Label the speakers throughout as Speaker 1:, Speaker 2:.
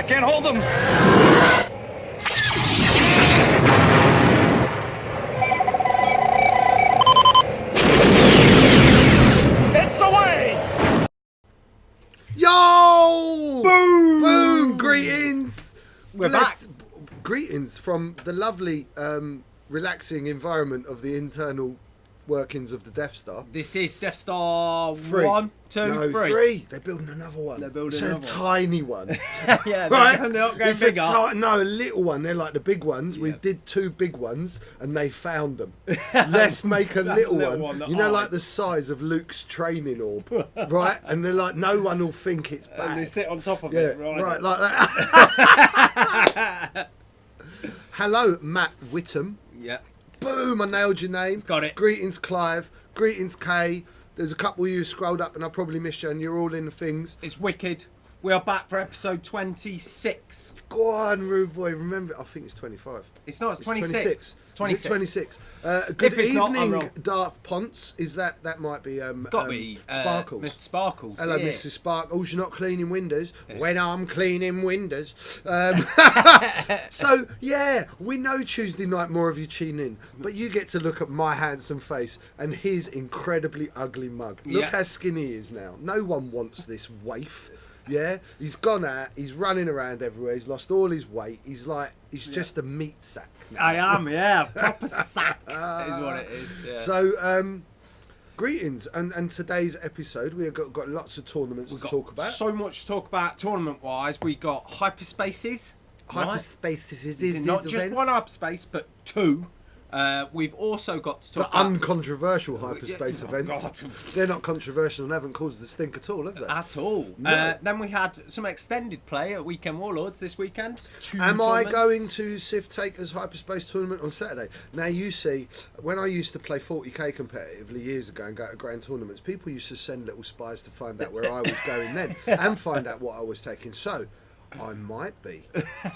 Speaker 1: Can't hold them. It's away!
Speaker 2: Yo!
Speaker 3: Boom!
Speaker 2: Boom! Greetings!
Speaker 3: We're back.
Speaker 2: Greetings from the lovely, relaxing environment of the internal workings of the Death Star.
Speaker 3: This is Death Star
Speaker 2: 3.
Speaker 3: 1, 2,
Speaker 2: No,
Speaker 3: 3.
Speaker 2: 3. They're building another one.
Speaker 3: They're building
Speaker 2: it's
Speaker 3: another
Speaker 2: a
Speaker 3: one.
Speaker 2: tiny one.
Speaker 3: Yeah,
Speaker 2: Right?
Speaker 3: they're not going
Speaker 2: It's
Speaker 3: bigger.
Speaker 2: no, a little one. They're like the big ones. We
Speaker 3: Yeah.
Speaker 2: did 2 big ones and they found them. Let's make a little one.
Speaker 3: that
Speaker 2: You know, like
Speaker 3: hides.
Speaker 2: the size of Luke's training orb. Right? And they're like, no one will think it's bad.
Speaker 3: And they sit on top of
Speaker 2: Yeah,
Speaker 3: it, right?
Speaker 2: right, like that. Hello, Matt Whittam.
Speaker 3: Yeah.
Speaker 2: Boom, I nailed your name.
Speaker 3: Got it.
Speaker 2: Greetings, Clive. Greetings, Kay. There's a couple of you who scrolled up and I probably missed you and you're all in the things.
Speaker 3: It's wicked. We are back for episode 26.
Speaker 2: Go on, rude boy. Remember, I think it's 25.
Speaker 3: It's not, it's 26. It's 26.
Speaker 2: Is it 26? Good
Speaker 3: If it's not, I'm
Speaker 2: evening,
Speaker 3: wrong.
Speaker 2: Daft Ponce. Is that might be
Speaker 3: Got to be
Speaker 2: Sparkles.
Speaker 3: Mr. Sparkles.
Speaker 2: Hello,
Speaker 3: yeah.
Speaker 2: Mr. Sparkles. You're not cleaning windows. When I'm cleaning windows. So, yeah, we know Tuesday night more of you tune in, but you get to look at my handsome face and his incredibly ugly mug. Look
Speaker 3: Yeah.
Speaker 2: how skinny he is now. No one wants this waif. Yeah, he's gone out. He's running around everywhere. He's lost all his weight. He's just a meat sack now.
Speaker 3: I am, yeah. Proper sack is what it is. Yeah.
Speaker 2: So, greetings, and today's episode we have got lots of tournaments
Speaker 3: We've
Speaker 2: to
Speaker 3: got
Speaker 2: talk about.
Speaker 3: so much to talk about tournament-wise. We got Hyperspaces.
Speaker 2: Hyperspaces
Speaker 3: Is it not just one hyperspace, but 2. We've also got to
Speaker 2: The
Speaker 3: talk about...
Speaker 2: uncontroversial hyperspace
Speaker 3: Oh,
Speaker 2: events.
Speaker 3: God.
Speaker 2: They're not controversial and haven't caused a stink at all, have they?
Speaker 3: At all.
Speaker 2: No.
Speaker 3: Then we had some extended play at Weekend Warlords this weekend. 2
Speaker 2: Am I
Speaker 3: tournaments.
Speaker 2: going to Civ Taker's Hyperspace tournament on Saturday? Now, you see, when I used to play 40k competitively years ago and go to grand tournaments, people used to send little spies to find out where I was going then and find out what I was taking. So, I might be.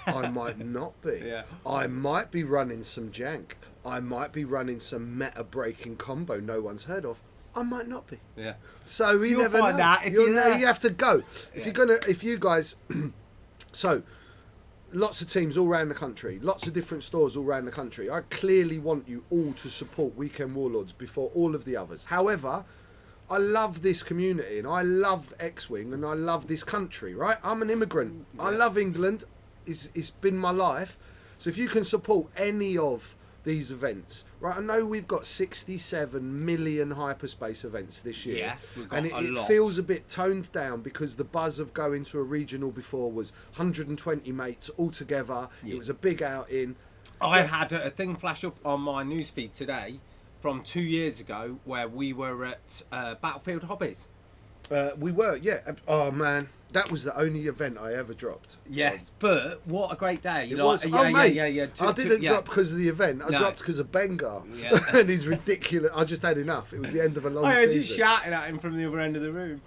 Speaker 2: I might not be.
Speaker 3: Yeah.
Speaker 2: I might be running some jank. I might be running some meta-breaking combo no one's heard of. I might not be.
Speaker 3: Yeah.
Speaker 2: So we
Speaker 3: You'll
Speaker 2: never
Speaker 3: find
Speaker 2: know.
Speaker 3: out if
Speaker 2: You'll
Speaker 3: you're
Speaker 2: know.
Speaker 3: there.
Speaker 2: You have to go. If you guys, so lots of teams all around the country, lots of different stores all around the country. I clearly want you all to support Weekend Warlords before all of the others. However, I love this community and I love X-Wing and I love this country. Right? I'm an immigrant. I love England. It's been my life. So if you can support any of these events, right? I know we've got 67 million hyperspace events this year.
Speaker 3: Yes, we've got
Speaker 2: and
Speaker 3: a
Speaker 2: it
Speaker 3: lot.
Speaker 2: feels a bit toned down because the buzz of going to a regional before was 120 mates all together.
Speaker 3: Yeah.
Speaker 2: It was a big outing.
Speaker 3: I had a thing flash up on my newsfeed today from 2 years ago where we were at Battlefield Hobbies.
Speaker 2: We were, yeah. Oh man, that was the only event I ever dropped.
Speaker 3: Yes, but what a great day.
Speaker 2: It was.
Speaker 3: Yeah,
Speaker 2: Oh mate,
Speaker 3: yeah.
Speaker 2: I didn't drop because of the event. I
Speaker 3: No.
Speaker 2: dropped because of Bengar,
Speaker 3: Yeah.
Speaker 2: and he's ridiculous. I just had enough. It was the end of a long
Speaker 3: I was
Speaker 2: season.
Speaker 3: just shouting at him from the other end of the room.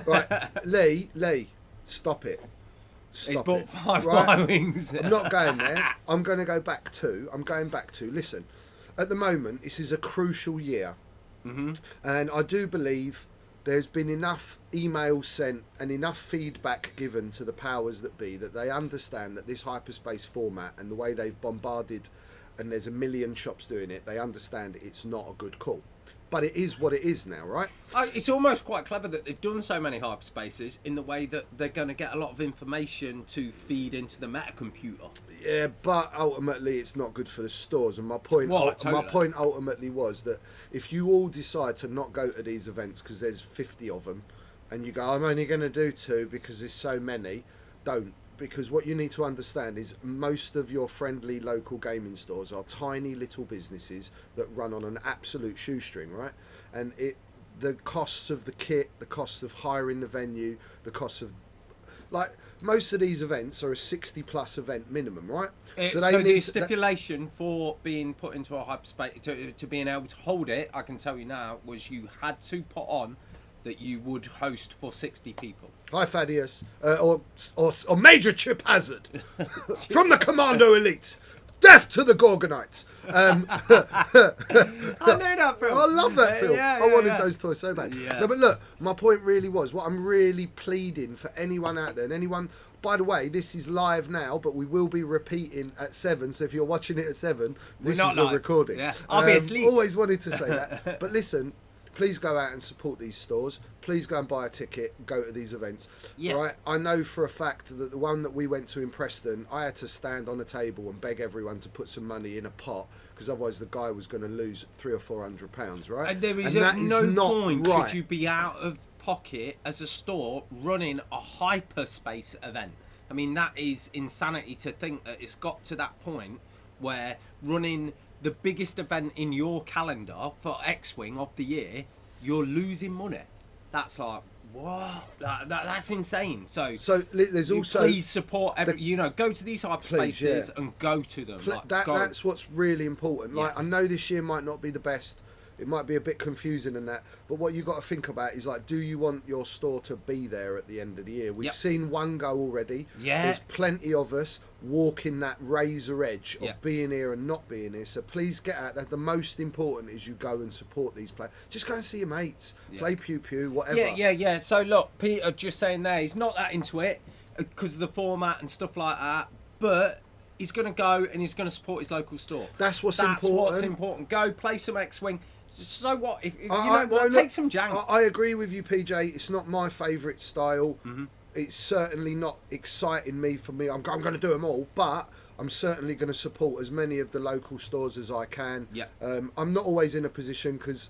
Speaker 2: Right, Lee, stop it. Stop
Speaker 3: He's bought
Speaker 2: it.
Speaker 3: 5
Speaker 2: Right?
Speaker 3: Y-Wings.
Speaker 2: I'm not going there. I'm going to go back to. Listen, at the moment, this is a crucial year, and I do believe there's been enough emails sent and enough feedback given to the powers that be that they understand that this hyperspace format and the way they've bombarded, and there's a million shops doing it, they understand it's not a good call. But it is what it is now, right?
Speaker 3: It's almost quite clever that they've done so many hyperspaces in the way that they're going to get a lot of information to feed into the meta computer.
Speaker 2: Yeah, but ultimately it's not good for the stores. And my point,
Speaker 3: Well,
Speaker 2: my
Speaker 3: totally.
Speaker 2: point ultimately was that if you all decide to not go to these events because there's 50 of them, and you go, I'm only going to do 2 because there's so many, don't. Because what you need to understand is most of your friendly local gaming stores are tiny little businesses that run on an absolute shoestring, right? And the costs of the kit, the costs of hiring the venue, the costs of, like, most of these events are a 60 plus event minimum, right?
Speaker 3: So the stipulation for being put into a hyperspace, to being able to hold it, I can tell you now, was you had to put on that you would host for 60 people.
Speaker 2: Hi, Thaddeus. Or Major Chip Hazard from the Commando Elite. Death to the Gorgonites.
Speaker 3: I know that film.
Speaker 2: I love that film. I wanted
Speaker 3: yeah.
Speaker 2: those toys so bad.
Speaker 3: Yeah.
Speaker 2: No, but look, my point really was what I'm really pleading for anyone out there, and anyone. By the way, this is live now, but we will be repeating at 7. So if you're watching it at 7, this is a recording.
Speaker 3: Yeah, obviously.
Speaker 2: Always wanted to say that. But listen, please go out and support these stores. Please go and buy a ticket, go to these events.
Speaker 3: Yeah.
Speaker 2: Right? I know for a fact that the one that we went to in Preston, I had to stand on a table and beg everyone to put some money in a pot, because otherwise the guy was going to lose £300 or £400, right?
Speaker 3: And there is
Speaker 2: that
Speaker 3: no point
Speaker 2: right.
Speaker 3: should you be out of pocket as a store running a Hyperspace event. I mean, that is insanity to think that it's got to that point where running the biggest event in your calendar for X-Wing of the year, you're losing money. That's like, whoa, that's insane. So
Speaker 2: there's also,
Speaker 3: please support go to these Hyperspaces and go to them.
Speaker 2: That's what's really important. Like,
Speaker 3: Yes.
Speaker 2: I know this year might not be the best. It might be a bit confusing and that, but what you got to think about is, like, do you want your store to be there at the end of the year? We've seen one go already.
Speaker 3: Yeah.
Speaker 2: There's plenty of us walking that razor edge of
Speaker 3: Yeah.
Speaker 2: being here and not being here. So please get out. That the most important is you go and support these players. Just go and see your mates.
Speaker 3: Yeah.
Speaker 2: Play pew pew, whatever.
Speaker 3: Yeah. So look, Peter just saying there, he's not that into it because of the format and stuff like that, but he's going to go and he's going to support his local store.
Speaker 2: That's what's
Speaker 3: What's
Speaker 2: important.
Speaker 3: important. Go play some X-Wing. So what? If you
Speaker 2: I-
Speaker 3: know what,
Speaker 2: no,
Speaker 3: take some jank.
Speaker 2: I agree with you, PJ. It's not my favourite style.
Speaker 3: Mm-hmm.
Speaker 2: It's certainly not exciting me. I'm going to do them all, but I'm certainly going to support as many of the local stores as I can.
Speaker 3: Yeah.
Speaker 2: I'm not always in a position because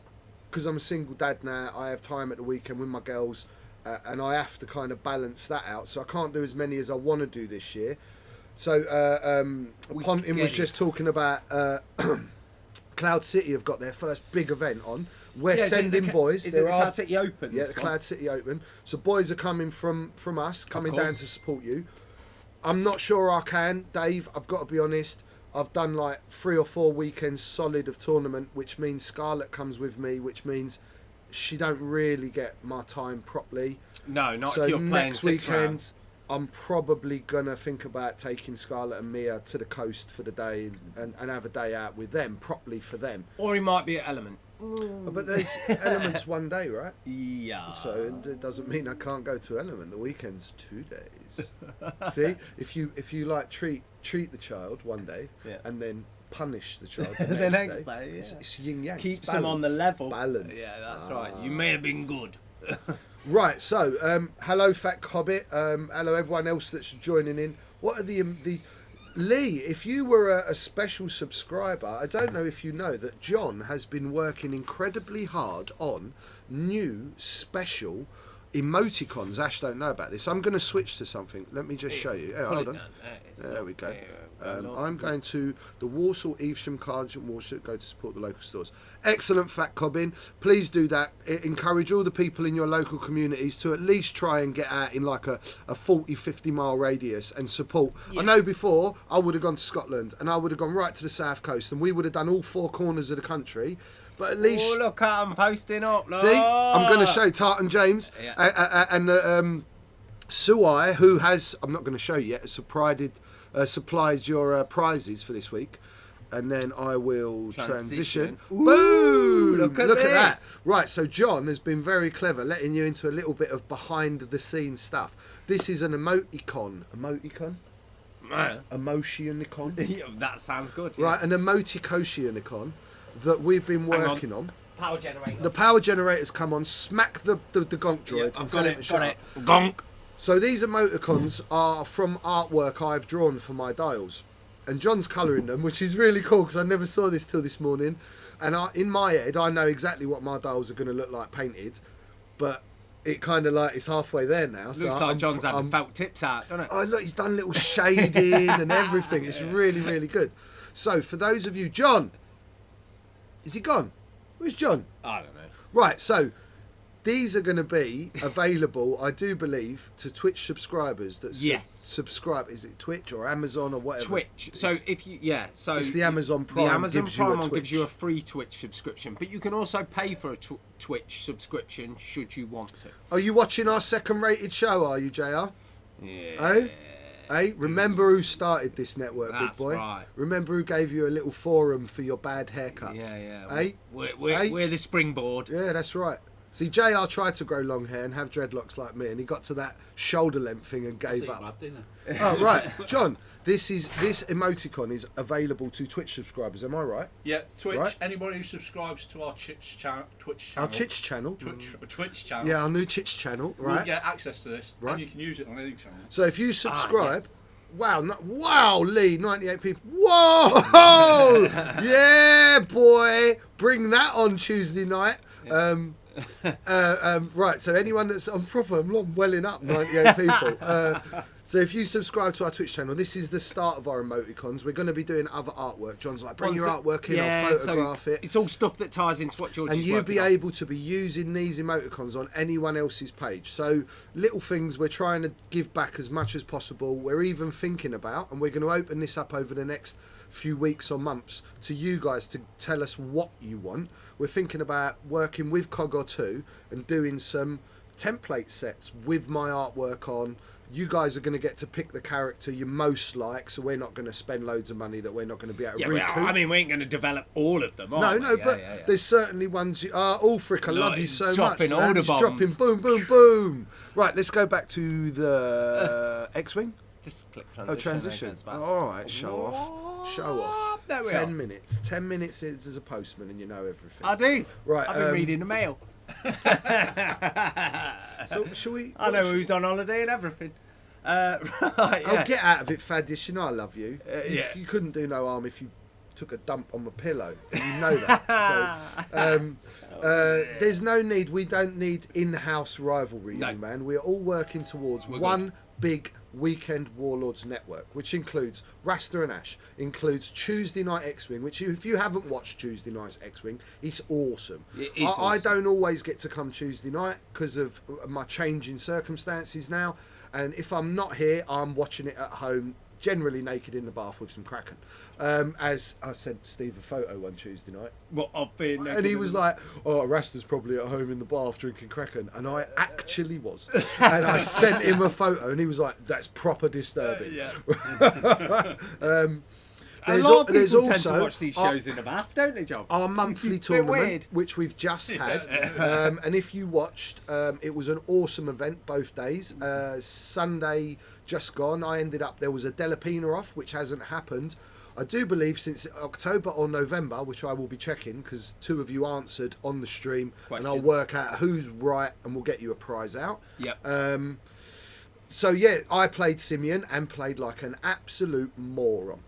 Speaker 2: I'm a single dad now. I have time at the weekend with my girls, and I have to kind of balance that out. So I can't do as many as I want to do this year. So Pontin was just talking about. Cloud City have got their first big event on. We're sending boys.
Speaker 3: Is it the Cloud City Open?
Speaker 2: Yeah, the Cloud City Open. So boys are coming from us, coming down to support you. I'm not sure I can, Dave. I've got to be honest. I've done like 3 or 4 weekends solid of tournament, which means Scarlett comes with me, which means she don't really get my time properly.
Speaker 3: No, not
Speaker 2: so
Speaker 3: if you're playing
Speaker 2: next
Speaker 3: 6
Speaker 2: weekend,
Speaker 3: rounds.
Speaker 2: I'm probably going to think about taking Scarlett and Mia to the coast for the day and have a day out with them, properly for them.
Speaker 3: Or he might be at Element.
Speaker 2: But there's Elements one day, right?
Speaker 3: Yeah.
Speaker 2: So it doesn't mean I can't go to Element. The weekend's 2 days. See, if you like treat the child one day and then punish the child the next day, it's yin yang.
Speaker 3: Keeps them on the level.
Speaker 2: Balance.
Speaker 3: Yeah, that's right. You may have been good.
Speaker 2: Right, so hello Fat Hobbit, hello everyone else that's joining in. What are the Lee, if you were a special subscriber, I don't know if you know that John has been working incredibly hard on new special emoticons. Ash don't know about this. I'm going to switch to something. Let me just show you. Hold on. There we go. I'm going to the Walsall Evesham Cards and Walsall, go to support the local stores. Excellent, Fat Cobbin. Please do that. Encourage all the people in your local communities to at least try and get out in like a 40, 50 mile radius and support. Yeah. I know before I would have gone to Scotland and I would have gone right to the south coast and we would have done all 4 corners of the country. But at least...
Speaker 3: Oh, look at them posting up. Look.
Speaker 2: See? I'm going to show Tartan James and Suai, who has... I'm not going to show you yet, supplied your prizes for this week. And then I will transition.
Speaker 3: Ooh,
Speaker 2: Boom!
Speaker 3: Look at
Speaker 2: that. Right, so John has been very clever, letting you into a little bit of behind-the-scenes stuff. This is an emoticon. Emoticon? Emotionicon.
Speaker 3: That sounds good. Yeah.
Speaker 2: Right, an emoticon that we've been working on.
Speaker 3: Power generator.
Speaker 2: The power generator's come on. Smack the gonk droid.
Speaker 3: I've got it. Gonk.
Speaker 2: So these emoticons are from artwork I've drawn for my dials. And John's colouring them, which is really cool because I never saw this till this morning. And in my head, I know exactly what my dials are going to look like painted. But it kind of like, it's halfway there now.
Speaker 3: Looks like John's had the felt tips out, doesn't it?
Speaker 2: Oh, look, he's done little shading and everything. It's really, really good. So for those of you, John... Is he gone? Where's John?
Speaker 3: I don't know.
Speaker 2: Right, so these are going to be available, I do believe, to Twitch subscribers that subscribe. Is it Twitch or Amazon or whatever?
Speaker 3: Twitch. So if you
Speaker 2: it's the Amazon Prime.
Speaker 3: The Amazon
Speaker 2: gives
Speaker 3: Prime
Speaker 2: you a
Speaker 3: gives you a free Twitch subscription, but you can also pay for a Twitch subscription should you want to.
Speaker 2: Are you watching our second-rated show? Are you, JR?
Speaker 3: Yeah.
Speaker 2: Oh? Hey, remember who started this network,
Speaker 3: That's
Speaker 2: big boy?
Speaker 3: right.
Speaker 2: Remember who gave you a little forum for your bad haircuts?
Speaker 3: Yeah.
Speaker 2: Hey?
Speaker 3: We're the springboard.
Speaker 2: Yeah, that's right. See, JR tried to grow long hair and have dreadlocks like me, and he got to that shoulder length thing and gave up.
Speaker 4: Mad, didn't it?
Speaker 2: Oh, right. John, this emoticon is available to Twitch subscribers, am I right?
Speaker 4: Yeah, Twitch.
Speaker 2: Right.
Speaker 4: Anybody who subscribes to our Twitch channel,
Speaker 2: Our Chich channel.
Speaker 4: Twitch channel,
Speaker 2: Yeah, our new Chich channel,
Speaker 4: will
Speaker 2: right?
Speaker 4: get access to this,
Speaker 2: Right.
Speaker 4: and you can use it on any channel.
Speaker 2: So if you subscribe...
Speaker 3: yes.
Speaker 2: Wow, Lee, 98 people. Whoa! Yeah, boy. Bring that on Tuesday night. Right, so anyone that's... I'm welling up, 98 people. So if you subscribe to our Twitch channel, this is the start of our emoticons. We're going to be doing other artwork. John's like, bring your artwork in, I'll photograph it.
Speaker 3: It's all stuff that ties into what George
Speaker 2: And
Speaker 3: is
Speaker 2: you'll
Speaker 3: working
Speaker 2: be
Speaker 3: on.
Speaker 2: able to be using these emoticons on anyone else's page. So little things we're trying to give back as much as possible. We're even thinking about, and we're going to open this up over the next few weeks or months to you guys to tell us what you want. We're thinking about working with Cog or 2 and doing some template sets with my artwork on. You guys are going to get to pick the character you most like, so we're not going to spend loads of money that we're not going to be able to recoup.
Speaker 3: I mean, we ain't going to develop all of them, are we?
Speaker 2: No, but there's certainly ones you are. Ulfric, I love you so much.
Speaker 3: Dropping
Speaker 2: Man.
Speaker 3: order
Speaker 2: He's
Speaker 3: bombs.
Speaker 2: dropping boom, boom, boom. Right, let's go back to the X-Wing.
Speaker 3: Just click
Speaker 2: Oh, transition. All right, show off. Show off.
Speaker 3: There we
Speaker 2: 10
Speaker 3: are.
Speaker 2: minutes. 10 minutes is as a postman and you know everything.
Speaker 3: I do.
Speaker 2: Right,
Speaker 3: I've been reading the mail.
Speaker 2: So, shall we...
Speaker 3: I know who's on holiday and everything. Right, yeah.
Speaker 2: Oh, get out of it, Thaddeus. You know I love you.
Speaker 3: yeah.
Speaker 2: You couldn't do no harm if you took a dump on my pillow. You know that. So, there's no need. We don't need in-house rivalry,
Speaker 3: No.
Speaker 2: young man. We're all working towards one big weekend Warlords network, which includes Rasta and Ash, includes Tuesday Night X-Wing, which if you haven't watched Tuesday Night X-Wing, it's awesome.
Speaker 3: It is
Speaker 2: I
Speaker 3: awesome.
Speaker 2: don't always get to come Tuesday night because of my changing circumstances now. And if I'm not here, I'm watching it at home, generally naked in the bath with some Kraken. As I sent Steve a photo one Tuesday night.
Speaker 3: What, I've been
Speaker 2: And he was like, oh, Rasta's probably at home in the bath drinking Kraken. And I actually was. And I sent him a photo and he was like, that's proper disturbing.
Speaker 3: A lot of people tend to watch these shows in the bath, don't they, John?
Speaker 2: Our monthly
Speaker 3: It's a bit
Speaker 2: tournament,
Speaker 3: weird.
Speaker 2: which we've just had. And if you watched, it was an awesome event both days. Sunday just gone, I ended up, there was a Delapina off, which hasn't happened. I do believe since October or November, which I will be checking because 2 of you answered on the stream.
Speaker 3: Questions.
Speaker 2: And I'll work out who's right and we'll get you a prize out.
Speaker 3: Yep.
Speaker 2: So yeah, I played Simeon and played like an absolute moron.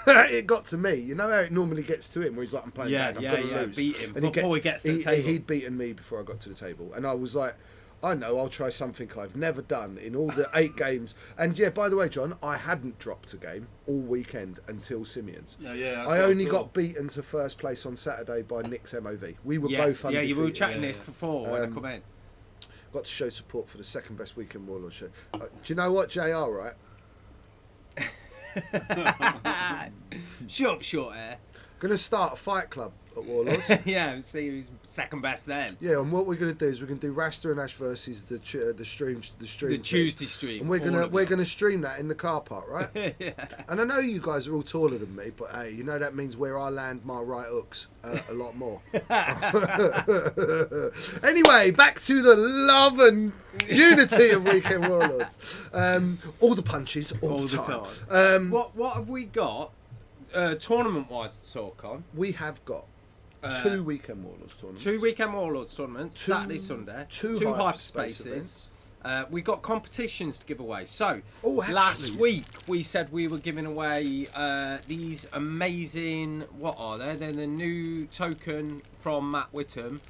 Speaker 2: It got to me. You know how it normally gets to him where he's like, I'm playing bad, I'm going to lose.
Speaker 3: Beat him
Speaker 2: And
Speaker 3: before he gets to the table.
Speaker 2: He'd beaten me before I got to the table. And I was like, I know, I'll try something I've never done in all the 8 games. And yeah, by the way, John, I hadn't dropped a game all weekend until Simeon's. I only got beaten to first place on Saturday by Nick's MOV. We were both undefeated.
Speaker 3: Yeah, you were chatting this before when I come in.
Speaker 2: Got to show support for the second best weekend Warlord show. Do you know what, JR, right?
Speaker 3: Shut up, short hair.
Speaker 2: Going to start a fight club at Warlords.
Speaker 3: Yeah, see who's second best then.
Speaker 2: Yeah, and what we're going to do is we're going to do Rasta and Ash versus the stream.
Speaker 3: The
Speaker 2: thing.
Speaker 3: Tuesday stream.
Speaker 2: And we're gonna stream that in the car park, right?
Speaker 3: Yeah.
Speaker 2: And I know you guys are all taller than me, but hey, you know that means where I land my right hooks a lot more. Anyway, back to the love and unity of Weekend Warlords. All the punches, all the time.
Speaker 3: What have we got tournament-wise to talk on?
Speaker 2: We have got 2 Weekend Warlords tournaments.
Speaker 3: 2 Weekend Warlords tournaments, Saturday, Sunday. 2
Speaker 2: Hyperspace
Speaker 3: Hyperspaces.
Speaker 2: events.
Speaker 3: We got competitions to give away. So,
Speaker 2: actually.
Speaker 3: last week we said we were giving away these amazing, what are they? They're the new token from Matt Whittam.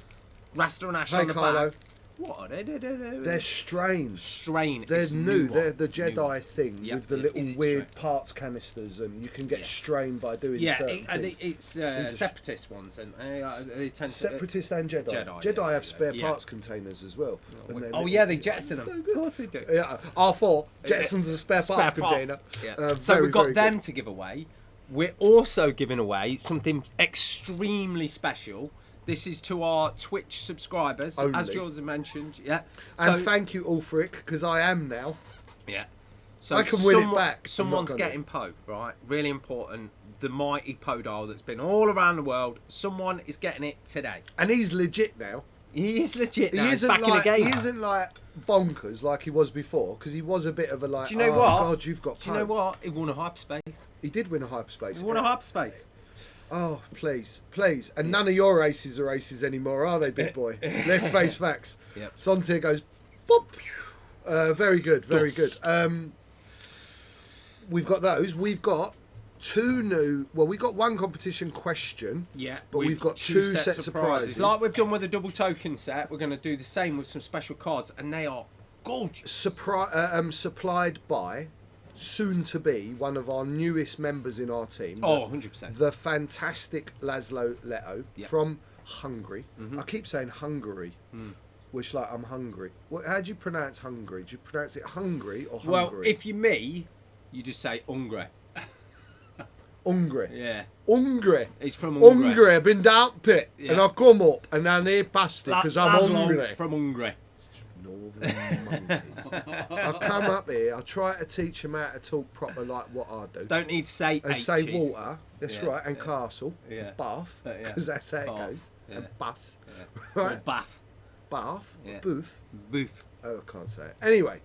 Speaker 3: Rasta and Ash on the
Speaker 2: Carlo.
Speaker 3: back. What are they?
Speaker 2: They're strange.
Speaker 3: Strain.
Speaker 2: They're
Speaker 3: is
Speaker 2: new.
Speaker 3: one.
Speaker 2: They're the
Speaker 3: New
Speaker 2: Jedi
Speaker 3: one.
Speaker 2: thing
Speaker 3: Yep.
Speaker 2: with the
Speaker 3: Is
Speaker 2: little
Speaker 3: it
Speaker 2: weird
Speaker 3: strain?
Speaker 2: parts canisters, and you can get
Speaker 3: Yeah.
Speaker 2: strained by doing
Speaker 3: Yeah,
Speaker 2: certain
Speaker 3: I
Speaker 2: things.
Speaker 3: think it's separatist ones, and they tend to.
Speaker 2: Separatist and Jedi.
Speaker 3: Jedi,
Speaker 2: have spare
Speaker 3: yeah.
Speaker 2: parts containers as well. And they're
Speaker 3: Oh
Speaker 2: little-
Speaker 3: yeah, they jettison them.
Speaker 2: So
Speaker 3: Of
Speaker 2: good.
Speaker 3: course they do.
Speaker 2: Yeah, R4 jettisons a spare parts container.
Speaker 3: Yeah. So
Speaker 2: very,
Speaker 3: we've got
Speaker 2: very
Speaker 3: them
Speaker 2: good.
Speaker 3: to give away. We're also giving away something extremely special. This is to our Twitch subscribers,
Speaker 2: Only.
Speaker 3: as Jules had mentioned. Yeah.
Speaker 2: And
Speaker 3: So,
Speaker 2: thank you, Ulfric, because I am now.
Speaker 3: yeah. So
Speaker 2: I can win it back. I'm not
Speaker 3: Someone's
Speaker 2: gonna.
Speaker 3: getting Poe, right? Really important. The mighty Poe dial that's been all around the world. Someone is getting it today.
Speaker 2: And he's legit now.
Speaker 3: He is legit now.
Speaker 2: He
Speaker 3: He's
Speaker 2: isn't
Speaker 3: back
Speaker 2: like
Speaker 3: in the game.
Speaker 2: he isn't like bonkers like he was before, because he was a bit of a like.
Speaker 3: Do you know
Speaker 2: oh
Speaker 3: what?
Speaker 2: God, you've got.
Speaker 3: Do you know what? He won a Hyperspace.
Speaker 2: He did win a Hyperspace.
Speaker 3: He won a Hyperspace.
Speaker 2: Oh, please, please. And none of your races are races anymore, are they, big boy? Let's face facts.
Speaker 3: Yep.
Speaker 2: Sontier goes, boop. Very good, very good. We've got those. We've got two new... Well, we've got one competition question.
Speaker 3: Yeah.
Speaker 2: But we've got two sets of prizes.
Speaker 3: Like we've done with the double token set, we're going to do the same with some special cards, and they are gorgeous.
Speaker 2: Supplied by, soon to be, one of our newest members in our team.
Speaker 3: Oh, 100%.
Speaker 2: The fantastic Laszlo Leto
Speaker 3: Yep.
Speaker 2: from Hungary. I keep saying Hungary, which like I'm hungry. How do you pronounce Hungary? Do you pronounce it Hungary or Hungary?
Speaker 3: Well, if you're me, you just say Hungry.
Speaker 2: Hungary.
Speaker 3: Yeah.
Speaker 2: Hungry.
Speaker 3: He's from Hungary.
Speaker 2: Hungry. I've been down pit and
Speaker 3: Yeah.
Speaker 2: I've come up and I need pasta because I'm
Speaker 3: Laszlo
Speaker 2: hungry.
Speaker 3: from Hungary.
Speaker 2: Northern monkeys. I'll come up here. I'll try to teach him how to talk proper like what I do.
Speaker 3: Don't need to say
Speaker 2: And
Speaker 3: H's.
Speaker 2: say water. That's
Speaker 3: Yeah,
Speaker 2: right. And castle.
Speaker 3: Yeah.
Speaker 2: Bath.
Speaker 3: Yeah.
Speaker 2: Because that's how it
Speaker 3: Bath,
Speaker 2: goes.
Speaker 3: yeah.
Speaker 2: And bus.
Speaker 3: Or
Speaker 2: Right.
Speaker 3: Bath.
Speaker 2: Bath.
Speaker 3: Yeah.
Speaker 2: Booth.
Speaker 3: Booth.
Speaker 2: Oh, I can't say it. Anyway,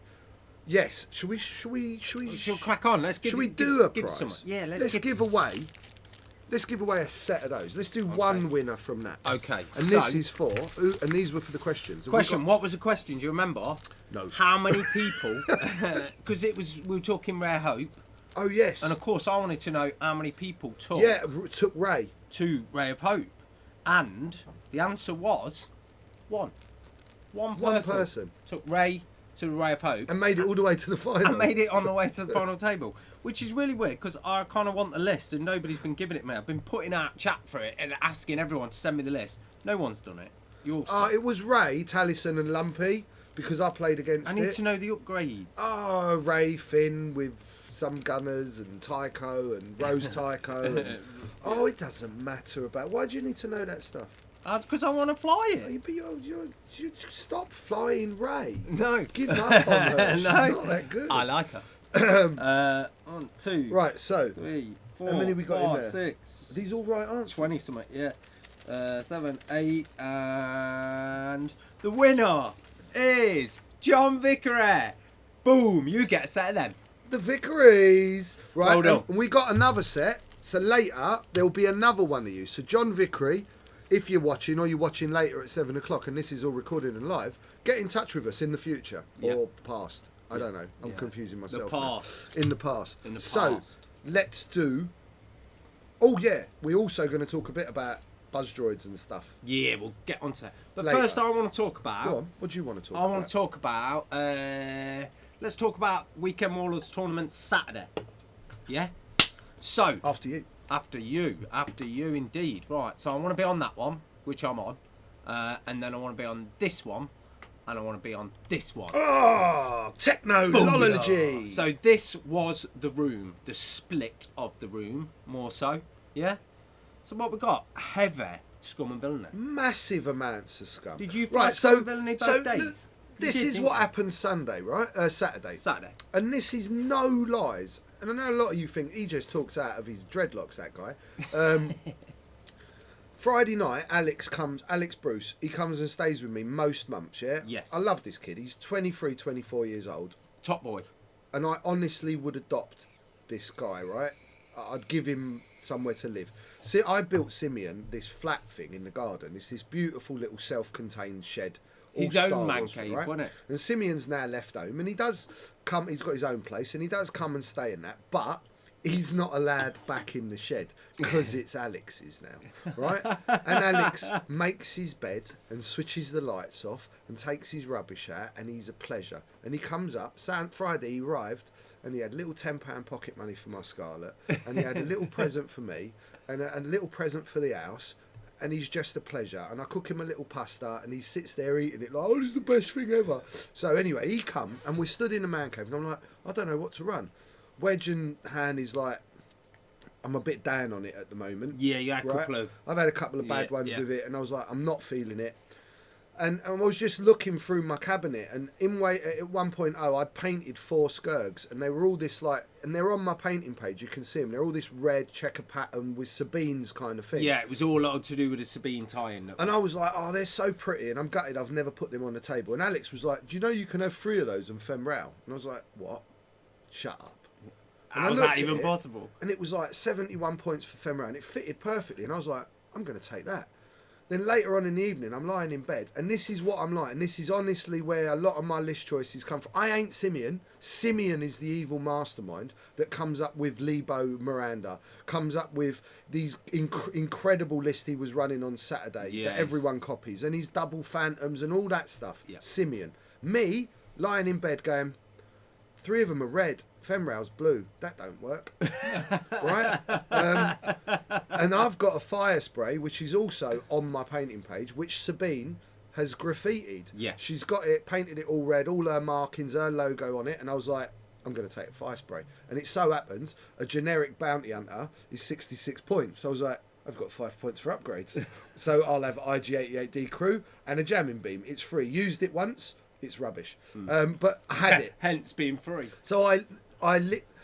Speaker 2: yes. Should we
Speaker 3: Shall crack on? Let's give.
Speaker 2: should we
Speaker 3: give-
Speaker 2: do a
Speaker 3: give
Speaker 2: prize?
Speaker 3: some. Yeah,
Speaker 2: let's give away. Let's give away a set of those. Let's do one winner from that.
Speaker 3: Okay.
Speaker 2: And
Speaker 3: so,
Speaker 2: this is for. And these were for the questions. Have we
Speaker 3: question.
Speaker 2: got-
Speaker 3: What was the question? Do you remember?
Speaker 2: No.
Speaker 3: How many people? Because we were talking Rare Hope,
Speaker 2: Oh yes.
Speaker 3: and of course I wanted to know how many people took
Speaker 2: took Ray.
Speaker 3: to Ray of Hope, and the answer was one. One person took Ray to the Ray of Hope
Speaker 2: And made it all the way to the final.
Speaker 3: and made it on the way to the final table, which is really weird because I kind of want the list and nobody's been giving it me. I've been putting out chat for it and asking everyone to send me the list. No one's done it. You all.
Speaker 2: It was Ray, Taliesin, and Lumpy because I played against
Speaker 3: I need
Speaker 2: it.
Speaker 3: to know the upgrades.
Speaker 2: Oh, Ray, Finn with some gunners and Tycho and Rose Tycho. And, oh, it doesn't matter about. Why do you need to know that stuff?
Speaker 3: Because I want to fly it.
Speaker 2: Hey, but you stop flying Ray.
Speaker 3: No.
Speaker 2: Give up on her. She's
Speaker 3: No.
Speaker 2: not that good.
Speaker 3: I like her. 1, 2,
Speaker 2: Right, so
Speaker 3: 3, 4,
Speaker 2: How many we got in
Speaker 3: 5,
Speaker 2: there?
Speaker 3: 6,
Speaker 2: are these all right answers?
Speaker 3: 20 something, yeah. 7, 8, and the winner is John Vickery. Boom, you get a set of them.
Speaker 2: The Vickeries. Right,
Speaker 3: Well done.
Speaker 2: and we got another set. So later, there'll be another one of you. So John Vickery, if you're watching or you're watching later at 7 o'clock and this is all recorded and live, get in touch with us in the future or past. I don't know. I'm confusing myself.
Speaker 3: past.
Speaker 2: Now. In the past.
Speaker 3: In the
Speaker 2: So
Speaker 3: past.
Speaker 2: let's do. Oh yeah, we're also going to talk a bit about buzz droids and stuff.
Speaker 3: Yeah, we'll get onto that. But
Speaker 2: Later.
Speaker 3: first, I want to talk about.
Speaker 2: Go on. What do you want to talk
Speaker 3: I
Speaker 2: about?
Speaker 3: want to talk about. Let's talk about Weekend Warlords tournament Saturday. Yeah. So
Speaker 2: After you.
Speaker 3: after you indeed. Right. So I want to be on that one, which I'm on, and then I want to be on this one, and I want to be on this one.
Speaker 2: Oh, technology.
Speaker 3: So this was the room, the split of the room, more so. Yeah. So what we got? Heavy scum and villainy.
Speaker 2: Massive amounts of scum.
Speaker 3: Did you fight scum and villainy both days?
Speaker 2: This
Speaker 3: You did,
Speaker 2: is
Speaker 3: didn't
Speaker 2: what
Speaker 3: you?
Speaker 2: happened Sunday, right? Saturday.
Speaker 3: Saturday.
Speaker 2: And this is no lies. And I know a lot of you think he just talks out of his dreadlocks, that guy. Friday night, Alex Bruce, he comes and stays with me most months, yeah?
Speaker 3: Yes.
Speaker 2: I love this kid. He's 23, 24 years old.
Speaker 3: Top boy.
Speaker 2: And I honestly would adopt this guy, right? I'd give him somewhere to live. See, I built Simeon this flat thing in the garden. It's this beautiful little self-contained shed. all
Speaker 3: His own
Speaker 2: Star
Speaker 3: man
Speaker 2: Wars,
Speaker 3: cave,
Speaker 2: right?
Speaker 3: wasn't it?
Speaker 2: And Simeon's now left home, and he does come. He's got his own place, and he does come and stay in that, but he's not allowed back in the shed because it's Alex's now, right? And Alex makes his bed and switches the lights off and takes his rubbish out, and he's a pleasure. And he comes up. Friday he arrived, and he had a little £10 pocket money for my Scarlet, and he had a little present for me, and a little present for the house. And he's just a pleasure. And I cook him a little pasta, and he sits there eating it like, oh, this is the best thing ever. So anyway, he come, and we're stood in the man cave, and I'm like, I don't know what to run. Wedge and Han is like, I'm a bit down on it at the moment.
Speaker 3: Yeah, you had a
Speaker 2: right?
Speaker 3: couple of...
Speaker 2: I've had a couple of bad
Speaker 3: Yeah,
Speaker 2: ones
Speaker 3: yeah.
Speaker 2: with it, and I was like, I'm not feeling it. And I was just looking through my cabinet, and at 1.0, I'd painted 4 Skurgs, and they were all this and they're on my painting page. You can see them. They're all this red checker pattern with Sabine's kind of thing.
Speaker 3: Yeah, it was all to do with the Sabine tie-in.
Speaker 2: And I was like, oh, they're so pretty, and I'm gutted I've never put them on the table. And Alex was like, do you know you can have 3 of those on Femral? And I was like, what? Shut up. And
Speaker 3: How's
Speaker 2: I looked
Speaker 3: that
Speaker 2: at
Speaker 3: even
Speaker 2: it,
Speaker 3: possible?
Speaker 2: And it was like 71 points for Femral, and it fitted perfectly. And I was like, I'm going to take that. Then later on in the evening, I'm lying in bed, and this is what I'm like, and this is honestly where a lot of my list choices come from. I ain't Simeon. Simeon is the evil mastermind that comes up with Lebo Miranda, comes up with these incredible lists he was running on Saturday that everyone copies, and his double phantoms and all that stuff. Yeah. Simeon. Me, lying in bed going, 3 of them are red, Femral's blue. That don't work. Right? And I've got a fire spray, which is also on my painting page, which Sabine has graffitied.
Speaker 3: Yes.
Speaker 2: She's got it, painted it all red, all her markings, her logo on it, and I was like, I'm going to take a fire spray. And it so happens, a generic bounty hunter is 66 points. So I was like, I've got 5 points for upgrades. So I'll have IG88D crew and a jamming beam. It's free. Used it once. It's rubbish. But I had it.
Speaker 3: Hence being free.
Speaker 2: So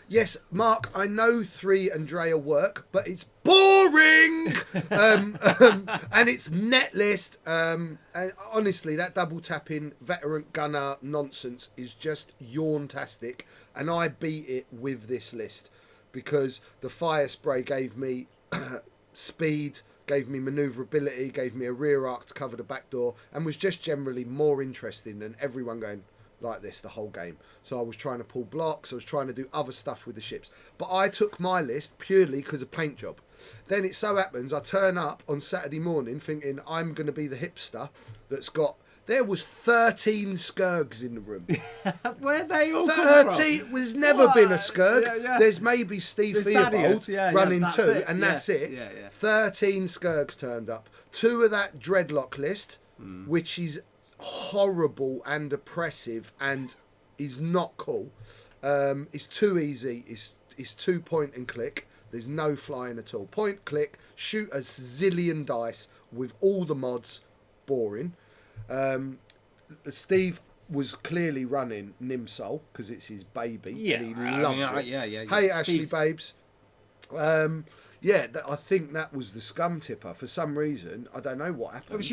Speaker 2: yes, Mark, I know 3 Andrea work, but it's boring. And it's net list. And honestly, that double tapping veteran gunner nonsense is just yawn-tastic. And I beat it with this list because the fire spray gave me speed, gave me manoeuvrability, gave me a rear arc to cover the back door, and was just generally more interesting than everyone going like this the whole game. So I was trying to pull blocks, I was trying to do other stuff with the ships. But I took my list purely because of paint job. Then it so happens I turn up on Saturday morning thinking I'm going to be the hipster that's got... There was 13 Skurgs in the room.
Speaker 3: Where they all come from?
Speaker 2: 13. There's never been a Skurg.
Speaker 3: Yeah, yeah.
Speaker 2: There's maybe Steve Theobald running 2, and that's it.
Speaker 3: Yeah, yeah.
Speaker 2: 13 Skurgs turned up. 2 of that dreadlock list, which is horrible and oppressive and is not cool. It's too easy. It's 2 point and click. There's no flying at all. Point, click, shoot a zillion dice with all the mods. Boring. Steve was clearly running Nimsol because it's his baby.
Speaker 3: Yeah,
Speaker 2: and he loves it.
Speaker 3: Yeah.
Speaker 2: Hey,
Speaker 3: Steve's...
Speaker 2: Ashley babes. I think that was the scum tipper. For some reason, I don't know what happened.
Speaker 3: It
Speaker 2: was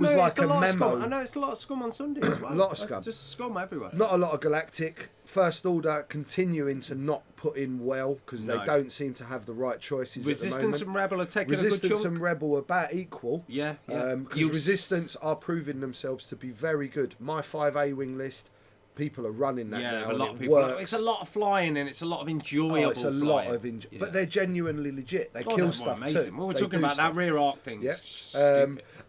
Speaker 2: like a memo.
Speaker 3: I know it's a lot of scum on Sunday as well.
Speaker 2: A lot of scum.
Speaker 3: Just scum everywhere.
Speaker 2: Not a lot of Galactic. First Order continuing to not put in well because they don't seem to have the right choices at the moment.
Speaker 3: Resistance and Rebel are taking
Speaker 2: Resistance
Speaker 3: a good chunk.
Speaker 2: and Rebel are about equal.
Speaker 3: Yeah.
Speaker 2: Because Resistance are proving themselves to be very good. My 5 A-Wing list, people are running that now.
Speaker 3: A lot
Speaker 2: and
Speaker 3: of people.
Speaker 2: works.
Speaker 3: It's a lot of flying and it's a lot of enjoyable
Speaker 2: it's a
Speaker 3: flying.
Speaker 2: lot of but they're genuinely legit. They kill stuff
Speaker 3: amazing.
Speaker 2: too.
Speaker 3: Well, we're
Speaker 2: They
Speaker 3: talking
Speaker 2: do
Speaker 3: about
Speaker 2: stuff.
Speaker 3: that rear arc thing.
Speaker 2: Yeah.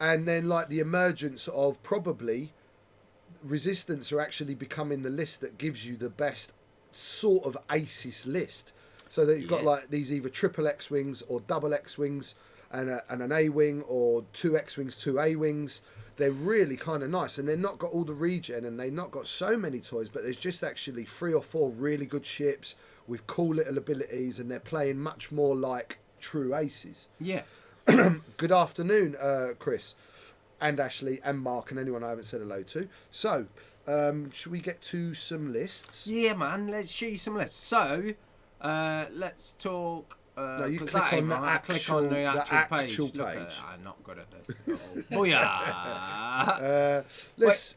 Speaker 2: And then like the emergence of probably Resistance are actually becoming the list that gives you the best sort of ACES list. So that you've got like these either triple X-Wings or double X-Wings and an A-Wing or 2 X-Wings, 2 A-Wings. They're really kind of nice, and they've not got all the regen, and they've not got so many toys, but there's just actually 3 or 4 really good ships with cool little abilities, and they're playing much more like true aces.
Speaker 3: Yeah.
Speaker 2: Good afternoon, Chris, and Ashley, and Mark, and anyone I haven't said hello to. So, should we get to some lists?
Speaker 3: Yeah, man. Let's show you some lists. So, let's talk.
Speaker 2: No, you click on the actual page.
Speaker 3: Look I'm not good at this. Oh yeah.
Speaker 2: Let's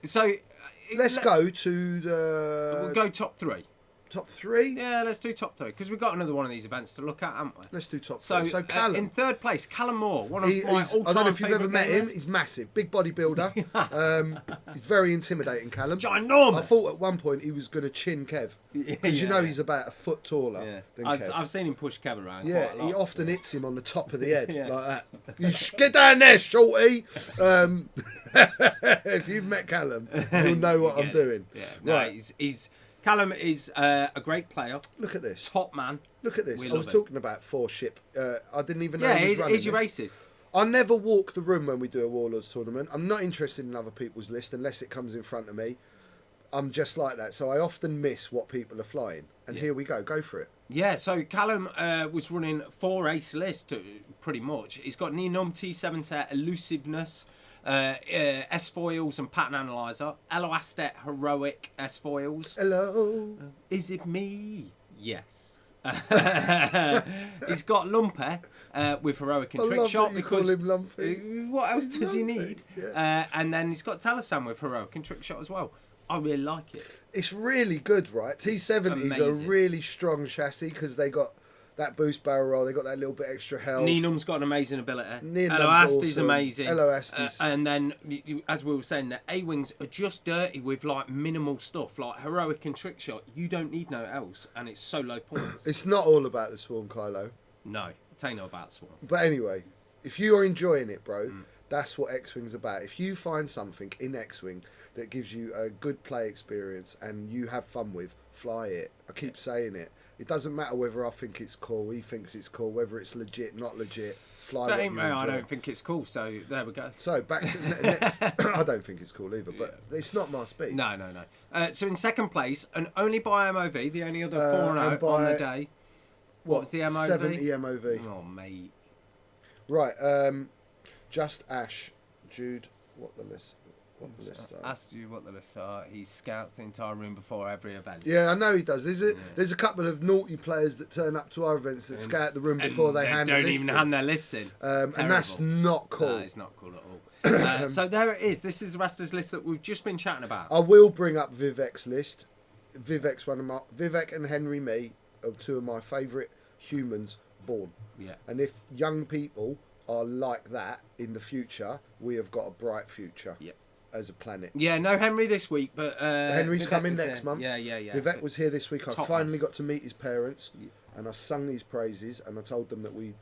Speaker 2: go to the.
Speaker 3: We'll go top 3.
Speaker 2: Top 3?
Speaker 3: Yeah, let's do top 3 because we've got another one of these events to look at, haven't we?
Speaker 2: Let's do top 3. So Callum,
Speaker 3: in 3rd place, Callum Moore, one of my all-time
Speaker 2: I don't know if you've ever met him.
Speaker 3: gamers.
Speaker 2: He's massive, big bodybuilder. He's very intimidating, Callum.
Speaker 3: Ginormous.
Speaker 2: I thought at one point he was going to chin Kev because you know he's about a foot taller than Kev.
Speaker 3: I've seen him push Kev around.
Speaker 2: Yeah,
Speaker 3: quite a lot.
Speaker 2: he often hits him on the top of the head like that. You get down there, shorty. If you've met Callum, you'll know what I'm doing.
Speaker 3: Yeah, no,
Speaker 2: right.
Speaker 3: Callum is a great player.
Speaker 2: Look at this.
Speaker 3: Top man.
Speaker 2: Look at this.
Speaker 3: We
Speaker 2: I was
Speaker 3: love him.
Speaker 2: talking about 4 ship. I didn't even know he was running
Speaker 3: here's your
Speaker 2: this.
Speaker 3: races.
Speaker 2: I never walk the room when we do a Warlords tournament. I'm not interested in other people's list unless it comes in front of me. I'm just like that. So I often miss what people are flying. And here we go. Go for it.
Speaker 3: Yeah, so Callum was running 4 ace list, pretty much. He's got Nenum, T7 Tear, Elusiveness, S-Foils and Pattern Analyzer, Eloastet Heroic S-Foils.
Speaker 2: Hello.
Speaker 3: Is it me? Yes. He's got Lumper with Heroic and
Speaker 2: I
Speaker 3: Trick
Speaker 2: love
Speaker 3: Shot
Speaker 2: that you
Speaker 3: because
Speaker 2: call him Lumpy.
Speaker 3: What else does he
Speaker 2: Lumpy,
Speaker 3: need?
Speaker 2: yeah.
Speaker 3: And then he's got Talisan with Heroic and Trick Shot as well. I really like it.
Speaker 2: It's really good, right? T70s are a
Speaker 3: amazing.
Speaker 2: really strong chassis because they got that boost barrel roll. They got that little bit extra health.
Speaker 3: Nenum's got an amazing ability.
Speaker 2: Nenum's
Speaker 3: Eloasti's
Speaker 2: awesome.
Speaker 3: amazing.
Speaker 2: Eloastis.
Speaker 3: And then, as we were saying, the A-Wings are just dirty with like minimal stuff, like Heroic and Trick Shot. You don't need no else, and it's so low points.
Speaker 2: It's not all about the Swarm, Kylo.
Speaker 3: No, tell you no about Swarm.
Speaker 2: But anyway, if you're enjoying it, bro, that's what X-Wing's about. If you find something in X-Wing that gives you a good play experience and you have fun with, fly it. I keep saying it. It doesn't matter whether I think it's cool, he thinks it's cool, whether it's legit, not legit. Fly what you enjoy.
Speaker 3: I don't think it's cool, so there we go.
Speaker 2: So back to the next. I don't think it's cool either, but it's not my speed.
Speaker 3: No. So in second place, and only by MOV, the only other 4-0 on the day. What was the MOV?
Speaker 2: 70 MOV.
Speaker 3: Oh, mate.
Speaker 2: Right. Just Ash, Jude. What the list are.
Speaker 3: Asked you what the lists are. He scouts the entire room before every event.
Speaker 2: Yeah, I know he does. There's a couple of naughty players that turn up to our events that scout the room before they hand
Speaker 3: don't
Speaker 2: the
Speaker 3: even
Speaker 2: list
Speaker 3: hand their lists in.
Speaker 2: and that's not cool.
Speaker 3: No, it's not cool at all. So there it is. This is the Rasta's list that we've just been chatting about.
Speaker 2: I will bring up Vivek's list. Vivek and Henry Me are two of my favourite humans born.
Speaker 3: Yeah.
Speaker 2: And if young people are like that in the future, we have got a bright future.
Speaker 3: Yeah.
Speaker 2: As a planet.
Speaker 3: Yeah, no Henry this week, but
Speaker 2: Henry's
Speaker 3: Vivek
Speaker 2: coming
Speaker 3: was
Speaker 2: next
Speaker 3: there.
Speaker 2: month.
Speaker 3: Yeah.
Speaker 2: Vivek was here this week. I
Speaker 3: Top
Speaker 2: finally got to meet his parents, and I sung his praises, and I told them that we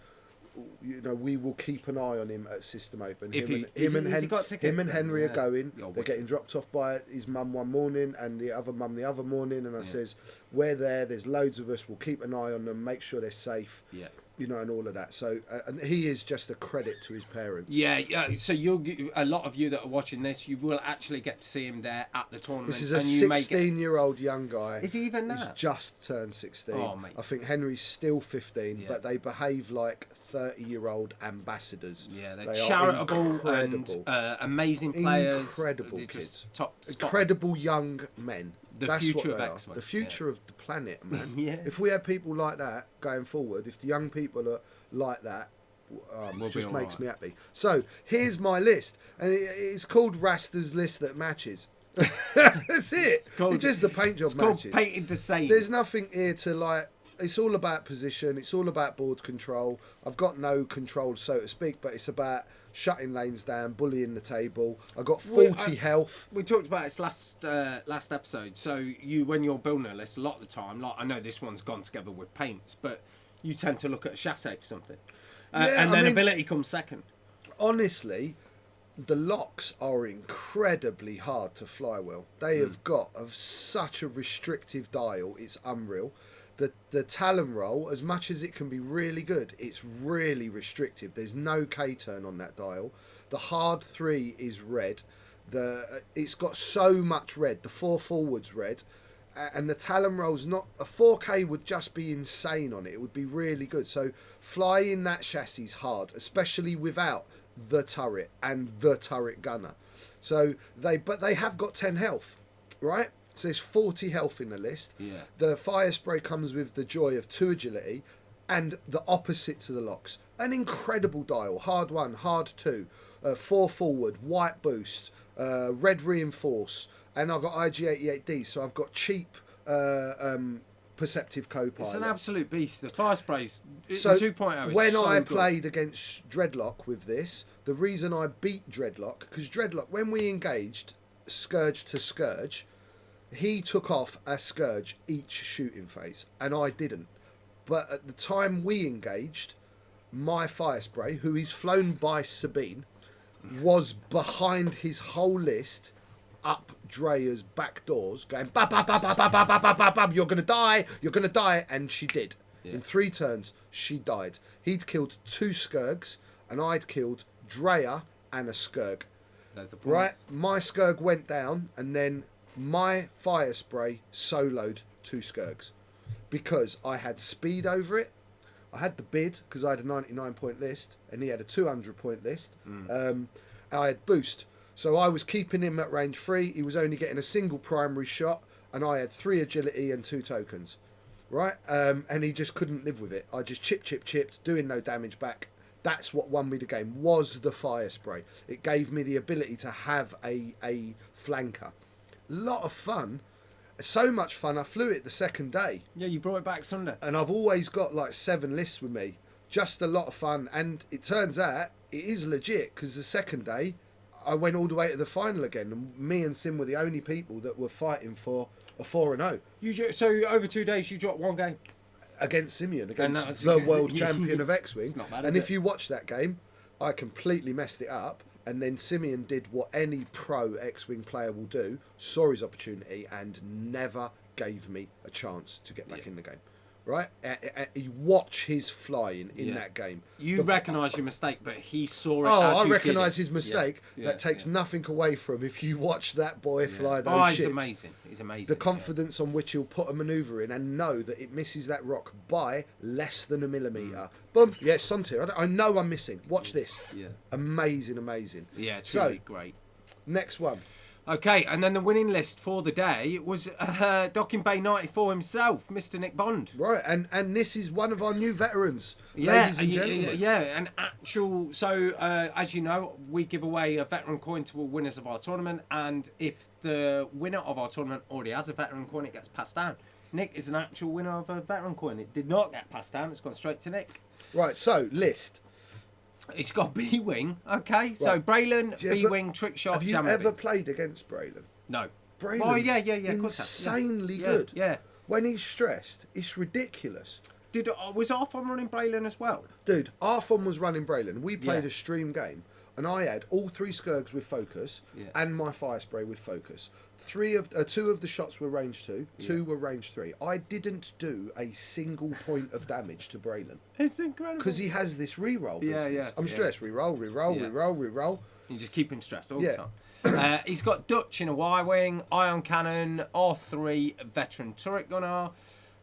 Speaker 2: will keep an eye on him at System Open. Him and Henry are going. They're getting dropped off by his mum one morning, and the other mum the other morning. And I says, we're there. There's loads of us. We'll keep an eye on them, make sure they're safe. Yeah. And all of that. So, and he is just a credit to his parents.
Speaker 3: Yeah. So a lot of you that are watching this, you will actually get to see him there at the tournament.
Speaker 2: This is a 16-year-old young guy.
Speaker 3: Is he even that?
Speaker 2: He's just turned 16.
Speaker 3: Oh, mate.
Speaker 2: I think Henry's still 15, but they behave like 30-year-old ambassadors.
Speaker 3: Yeah, they're
Speaker 2: they
Speaker 3: charitable and amazing players.
Speaker 2: Incredible kids.
Speaker 3: Top
Speaker 2: incredible young men.
Speaker 3: The future of X-Men.
Speaker 2: The future of the planet, man.
Speaker 3: Yeah.
Speaker 2: If we have people like that going forward, if the young people are like that, it just makes me happy. So here's my list, and it's called Rasta's List That Matches. That's it. It's just the paint job matches.
Speaker 3: It's called Painted the Same.
Speaker 2: There's nothing here to like. It's all about position. It's all about board control. I've got no control, so to speak, but it's about shutting lanes down, bullying the table. I've got 40 health.
Speaker 3: We talked about this last episode. So when you're building a list, a lot of the time, like I know this one's gone together with paints, but you tend to look at a chassis for something, and then ability comes second. Honestly,
Speaker 2: the locks are incredibly hard to fly well. They have got such a restrictive dial. It's unreal. The Talon roll, as much as it can be really good, it's really restrictive. There's no K-turn on that dial. The hard 3 is red. It's got so much red. The 4 forwards red. And the Talon roll's not... A 4K would just be insane on it. It would be really good. So flying that chassis is hard, especially without the turret and the turret gunner. So they have got 10 health, right? So there's 40 health in the list.
Speaker 3: Yeah.
Speaker 2: The fire spray comes with the joy of 2 agility and the opposite to the locks. An incredible dial. Hard 1, hard 2, 4 forward, white boost, red reinforce, and I've got IG88D, so I've got cheap perceptive co-pilot.
Speaker 3: It's an absolute beast. The fire sprays
Speaker 2: so
Speaker 3: 2.0 is
Speaker 2: when
Speaker 3: so
Speaker 2: I
Speaker 3: good.
Speaker 2: played against Dreadlock with this, the reason I beat Dreadlock, because Dreadlock, when we engaged Scourge to Scourge, he took off a Scourge each shooting phase, and I didn't. But at the time we engaged, my fire spray, who is flown by Sabine, was behind his whole list, up Drea's back doors, going, ba ba ba ba ba ba ba ba ba ba, you're gonna die, and she did. Yeah. In 3 turns, she died. He'd killed 2 Scourgs, and I'd killed Drea and a Scourg.
Speaker 3: That's the points.
Speaker 2: Right, my Scourg went down, and then my fire spray soloed 2 Scourgs. because I had speed over it. I had the bid because I had a 99-point list and he had a 200-point list. I had boost. So I was keeping him at range 3. He was only getting a single primary shot and I had 3 agility and 2 tokens. Right? And he just couldn't live with it. I just chipped, doing no damage back. That's what won me the game, was the fire spray. It gave me the ability to have a flanker. Lot of fun. So much fun, I flew it the second day.
Speaker 3: Yeah, you brought it back Sunday.
Speaker 2: And I've always got like 7 lists with me. Just a lot of fun. And it turns out it is legit, because the second day I went all the way to the final again. And me and Sim were the only people that were fighting for a 4-0.
Speaker 3: So over 2 days you dropped 1 game?
Speaker 2: Against Simeon,
Speaker 3: that was
Speaker 2: against the world champion of X-Wing.
Speaker 3: It's not bad,
Speaker 2: and
Speaker 3: is
Speaker 2: if
Speaker 3: it?
Speaker 2: you watch that game, I completely messed it up. And then Simeon did what any pro X-Wing player will do, saw his opportunity and never gave me a chance to get back in the game. Right? You watch his flying in that game.
Speaker 3: You recognise your mistake, but he saw it.
Speaker 2: Oh,
Speaker 3: as
Speaker 2: I
Speaker 3: you
Speaker 2: recognise
Speaker 3: did it.
Speaker 2: his mistake. That takes nothing away from if you watch that boy fly those
Speaker 3: Oh, he's
Speaker 2: ships.
Speaker 3: amazing. He's amazing.
Speaker 2: The confidence on which he'll put a manoeuvre in and know that it misses that rock by less than a millimetre. Boom. Yeah, Sontir. I know I'm missing. Watch this.
Speaker 3: Yeah.
Speaker 2: Amazing, amazing.
Speaker 3: Yeah,
Speaker 2: So,
Speaker 3: truly great.
Speaker 2: next one.
Speaker 3: Okay, and then the winning list for the day was Docking Bay 94 himself, Mr. Nick Bond.
Speaker 2: Right, and this is one of our new veterans, ladies and gentlemen.
Speaker 3: Yeah, an actual... So, as you know, we give away a veteran coin to all winners of our tournament, and if the winner of our tournament already has a veteran coin, it gets passed down. Nick is an actual winner of a veteran coin. It did not get passed down. It's gone straight to Nick.
Speaker 2: Right, so, list.
Speaker 3: It's got B-Wing, okay? So,
Speaker 2: Right.
Speaker 3: Braylon,
Speaker 2: Yeah,
Speaker 3: B-Wing, trick shot,
Speaker 2: Have you
Speaker 3: Jammer
Speaker 2: ever
Speaker 3: Bee.
Speaker 2: played against Braylon?
Speaker 3: No.
Speaker 2: Braylon's
Speaker 3: Oh, yeah, of course.
Speaker 2: insanely
Speaker 3: Yeah,
Speaker 2: good.
Speaker 3: Yeah.
Speaker 2: When he's stressed, it's ridiculous.
Speaker 3: Was Arthur running Braylon as well?
Speaker 2: Dude, Arthon was running Braylon. We played
Speaker 3: Yeah.
Speaker 2: a stream game, and I had all 3 Skirgs with focus and my fire spray with focus. 2 of the shots were range 2, 2 were range 3. I didn't do a single point of damage to Braylon
Speaker 3: It's incredible.
Speaker 2: because he has this reroll
Speaker 3: Yeah,
Speaker 2: business.
Speaker 3: yeah,
Speaker 2: I'm
Speaker 3: yeah.
Speaker 2: stressed. Reroll.
Speaker 3: You just keep him stressed all
Speaker 2: Yeah.
Speaker 3: the time. He's got Dutch in a Y-Wing, Ion Cannon, R3, Veteran Turret Gunner,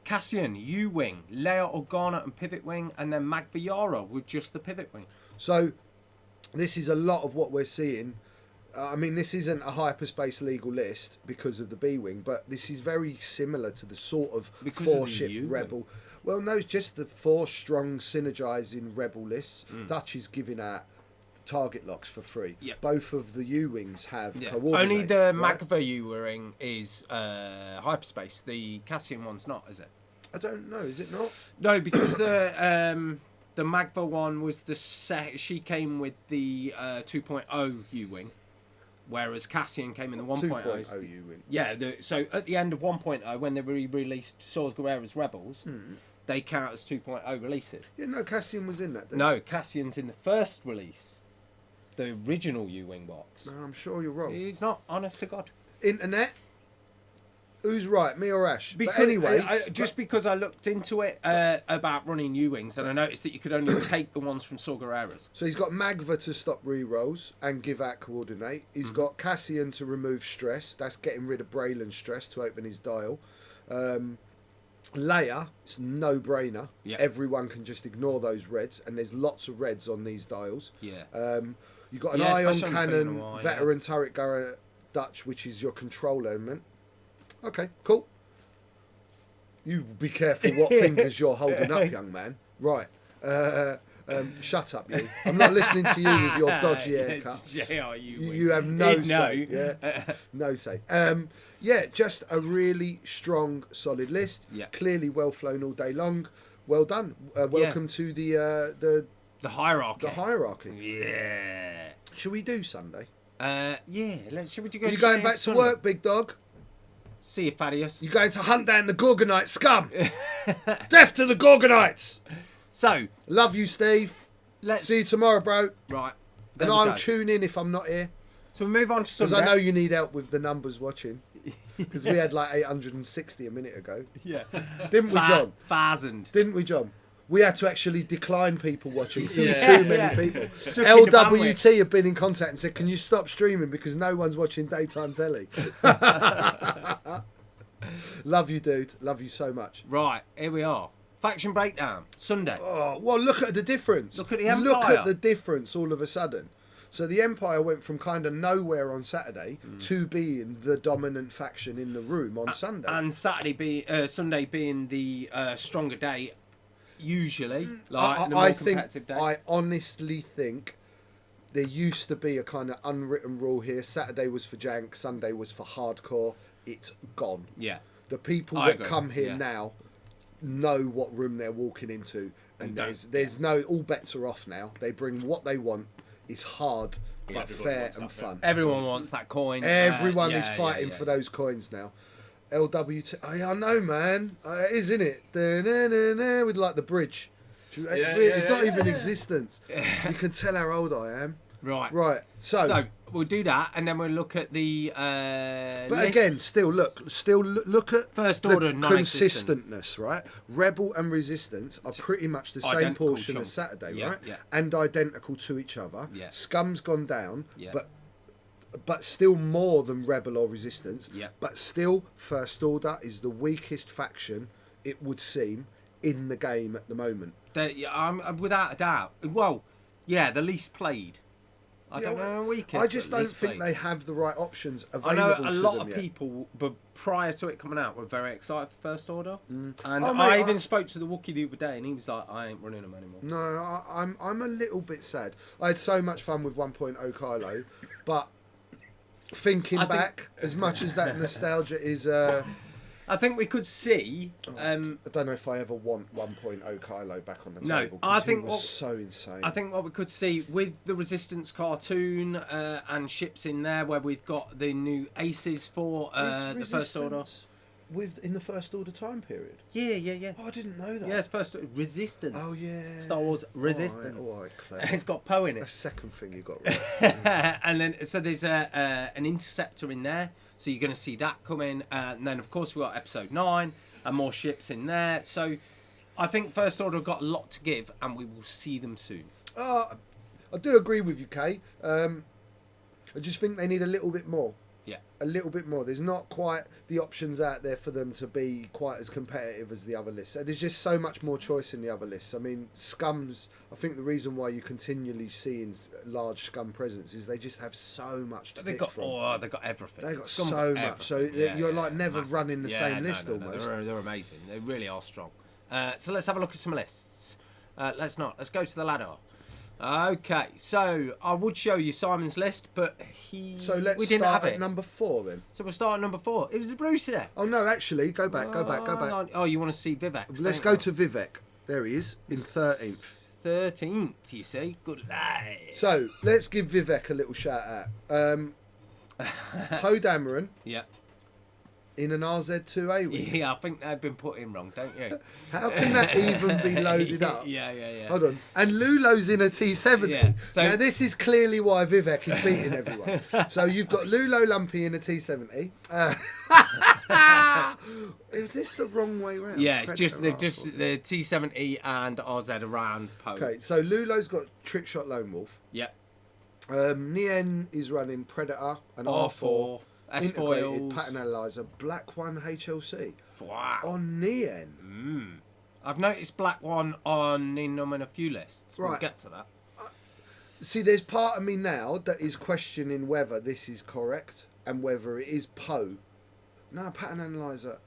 Speaker 3: Cassian, U-Wing, Leia Organa and Pivot Wing, and then Mag Viara with just the Pivot Wing.
Speaker 2: So this is a lot of what we're seeing. I mean, this isn't a hyperspace legal list because of the B-Wing, but this is very similar to the sort of
Speaker 3: Because of the
Speaker 2: 4-ship
Speaker 3: U-Wing.
Speaker 2: rebel. Well, no, it's just the 4 strong synergizing rebel lists. Dutch is giving out target locks for free.
Speaker 3: Yep.
Speaker 2: Both of the U-Wings have coordinate.
Speaker 3: Only the
Speaker 2: right?
Speaker 3: Magva U-Wing is Hyperspace. The Cassian one's not, is it?
Speaker 2: I don't know, is it not?
Speaker 3: No, because the Magva one was the she came with the 2.0 U-Wing, whereas Cassian came in the 1.0.
Speaker 2: 2.0 U-Wing.
Speaker 3: Yeah, so at the end of 1.0, when they re-released Saw Gerrera's Rebels, they count as 2.0 releases.
Speaker 2: Yeah, no, Cassian was in that. didn't
Speaker 3: No, Cassian's in the first release, the original U-Wing box.
Speaker 2: he? No, I'm sure you're wrong.
Speaker 3: He's not, honest to God.
Speaker 2: Internet? Who's right, me or Ash?
Speaker 3: Because,
Speaker 2: but anyway,
Speaker 3: just because I looked into it about running U-Wings, and I noticed that you could only take the ones from Saw Gerrera's.
Speaker 2: so he's got Magva to stop re-rolls and give out coordinate. He's got Cassian to remove stress. That's getting rid of Braylon's stress to open his dial. Leia, it's no-brainer.
Speaker 3: Yeah.
Speaker 2: Everyone can just ignore those reds, and there's lots of reds on these dials.
Speaker 3: Yeah.
Speaker 2: You've got an
Speaker 3: Yeah,
Speaker 2: ion
Speaker 3: especially on the
Speaker 2: cannon,
Speaker 3: Queen of War,
Speaker 2: veteran turret gunner Dutch, which is your control element. Okay, cool. You be careful what fingers you're holding up, young man. Right. Shut up, you. I'm not listening to you with your dodgy haircut. You have no say. Yeah, no say. Yeah, just a really strong, solid list.
Speaker 3: Yeah.
Speaker 2: Clearly well flown all day long. Well done. Welcome to the
Speaker 3: hierarchy.
Speaker 2: the hierarchy.
Speaker 3: Yeah.
Speaker 2: Should we do Sunday?
Speaker 3: Yeah. Should we go?
Speaker 2: Are you going back to work, big dog?
Speaker 3: See you, Thaddeus.
Speaker 2: You're going to hunt down the Gorgonite scum. Death to the Gorgonites.
Speaker 3: So
Speaker 2: Love you, Steve.
Speaker 3: let's
Speaker 2: See you tomorrow, bro.
Speaker 3: right.
Speaker 2: And
Speaker 3: there we
Speaker 2: I'll
Speaker 3: go.
Speaker 2: tune in if I'm not here.
Speaker 3: So we move on to
Speaker 2: Because
Speaker 3: Sunday.
Speaker 2: I know you need help with the numbers watching. Because we had like 860 a minute ago.
Speaker 3: Yeah.
Speaker 2: Didn't we, John?
Speaker 3: 1,000.
Speaker 2: Didn't we, John? We had to actually decline people watching because there was
Speaker 3: Yeah.
Speaker 2: too many
Speaker 3: Yeah.
Speaker 2: people.
Speaker 3: Sucking the
Speaker 2: LWT have been in contact and said, can you stop streaming because no one's watching daytime telly? Love you, dude. Love you so much.
Speaker 3: Right, here we are. Faction breakdown, Sunday.
Speaker 2: Oh, well, look at the difference.
Speaker 3: Look at the Empire.
Speaker 2: Look at the difference all of a sudden. So the Empire went from kind of nowhere on Saturday to being the dominant faction in the room on Sunday.
Speaker 3: And Sunday being the stronger day, usually. Like the more competitive day.
Speaker 2: I honestly think there used to be a kind of unwritten rule here. Saturday was for jank, Sunday was for hardcore. It's gone.
Speaker 3: Yeah.
Speaker 2: The people
Speaker 3: I
Speaker 2: that
Speaker 3: agree,
Speaker 2: come here
Speaker 3: yeah.
Speaker 2: now know what room they're walking into, and there's no, all bets are off now. They bring what they want. It's hard but
Speaker 4: everybody
Speaker 2: fair
Speaker 4: wants
Speaker 2: and
Speaker 4: that
Speaker 2: fun.
Speaker 3: Everyone wants that coin.
Speaker 2: Everyone is
Speaker 3: Yeah,
Speaker 2: fighting
Speaker 3: yeah.
Speaker 2: for those coins now. LWT, I know, man. It is, isn't it? Da-na-na-na, with like the bridge. It's not even existence. You can tell how old I am.
Speaker 3: Right.
Speaker 2: So
Speaker 3: we'll do that, and then we'll look at the.
Speaker 2: but again, still look at
Speaker 3: First Order,
Speaker 2: the
Speaker 3: non-existent.
Speaker 2: consistentness, right? Rebel and Resistance are pretty much the same
Speaker 3: Identical,
Speaker 2: portion
Speaker 3: Sean.
Speaker 2: as Saturday,
Speaker 3: Yeah,
Speaker 2: right?
Speaker 3: yeah.
Speaker 2: And identical to each other.
Speaker 3: Yeah.
Speaker 2: Scum's gone down,
Speaker 3: Yeah.
Speaker 2: but still more than Rebel or Resistance.
Speaker 3: Yeah.
Speaker 2: But still, First Order is the weakest faction, it would seem, in the game at the moment.
Speaker 3: I'm without a doubt. Well, yeah, the least played. I don't know how weak it is,
Speaker 2: I just
Speaker 3: but
Speaker 2: don't
Speaker 3: least
Speaker 2: think
Speaker 3: played.
Speaker 2: they have the right options
Speaker 3: I
Speaker 2: available
Speaker 3: know a
Speaker 2: to
Speaker 3: lot
Speaker 2: them
Speaker 3: of
Speaker 2: yet.
Speaker 3: people, but prior to it coming out, were very excited for First Order. And
Speaker 2: Oh, mate,
Speaker 3: I even spoke to the Wookiee the other day, and he was like, "I ain't running them anymore."
Speaker 2: No, I'm a little bit sad. I had so much fun with 1.0 Kylo, but thinking
Speaker 3: I think-
Speaker 2: back, as much as that nostalgia is,
Speaker 3: I think we could see.
Speaker 2: I don't know if I ever want 1.0 Kylo back on the
Speaker 3: No,
Speaker 2: table. 'cause
Speaker 3: I
Speaker 2: he
Speaker 3: think
Speaker 2: was
Speaker 3: what-
Speaker 2: so insane.
Speaker 3: I think what we could see with the Resistance cartoon and ships in there, where we've got the new aces for
Speaker 2: Is
Speaker 3: the First Order.
Speaker 2: Resistance in the First Order time period.
Speaker 3: Yeah.
Speaker 2: Oh, I didn't know that.
Speaker 3: Yeah, it's Resistance.
Speaker 2: Oh, yeah.
Speaker 3: Star Wars Resistance.
Speaker 2: All right, clever.
Speaker 3: It's got Poe in
Speaker 2: A
Speaker 3: it.
Speaker 2: second thing you got right.
Speaker 3: And then so there's an interceptor in there, so you're going to see that coming. And then of course we've got Episode 9 and more ships in there. So I think First Order have got a lot to give, and we will see them soon.
Speaker 2: I do agree with you, Kay. I just think they need a little bit more.
Speaker 3: Yeah.
Speaker 2: A little bit more. There's not quite the options out there for them to be quite as competitive as the other lists. There's just so much more choice in the other lists. I mean, Scum's, I think the reason why you continually see in large Scum presence is they just have so much to
Speaker 3: They've
Speaker 2: pick
Speaker 3: got
Speaker 2: from.
Speaker 3: they've got everything.
Speaker 2: They've got
Speaker 3: Scum
Speaker 2: so
Speaker 3: got
Speaker 2: much. So
Speaker 3: everything.
Speaker 2: you're like never
Speaker 3: massive.
Speaker 2: running the same
Speaker 3: no,
Speaker 2: list
Speaker 3: no,
Speaker 2: almost.
Speaker 3: They're amazing. They really are strong. So let's have a look at some lists. Let's go to the ladder. Okay, so I would show you Simon's list, but
Speaker 2: So
Speaker 3: we
Speaker 2: let's
Speaker 3: didn't
Speaker 2: start
Speaker 3: have
Speaker 2: at
Speaker 3: it.
Speaker 2: number 4 then.
Speaker 3: So we'll start at number 4. It was the Bruce there.
Speaker 2: Oh no, actually, go back.
Speaker 3: Oh, you want to see Vivek?
Speaker 2: Let's go to Vivek. There he is in 13th.
Speaker 3: 13th, you see. Good lad.
Speaker 2: So let's give Vivek a little shout out. Poe Dameron
Speaker 3: Yeah.
Speaker 2: in an RZ2A wing.
Speaker 3: Yeah, I think they've been put in wrong, don't you?
Speaker 2: How can that even be loaded up?
Speaker 3: Yeah.
Speaker 2: Hold on. And Lulo's in a T70.
Speaker 3: Yeah, so-
Speaker 2: now this is clearly why Vivek is beating everyone. So you've got Lulo Lumpy in a T70. Is this the wrong way round?
Speaker 3: Yeah, it's
Speaker 2: Predator
Speaker 3: they've
Speaker 2: R4.
Speaker 3: just the T70 and RZ around Poe.
Speaker 2: Okay, so Lulo's got Trick Shot Lone Wolf.
Speaker 3: Yeah.
Speaker 2: Nien is running Predator and R4. Integrated
Speaker 3: S-foils.
Speaker 2: pattern analyzer, Black One HLC
Speaker 3: Wow.
Speaker 2: on Nien.
Speaker 3: I've noticed Black One on in a few lists. We'll
Speaker 2: Right.
Speaker 3: get to that.
Speaker 2: See, there's part of me now that is questioning whether this is correct and whether it is Poe. No, pattern analyzer.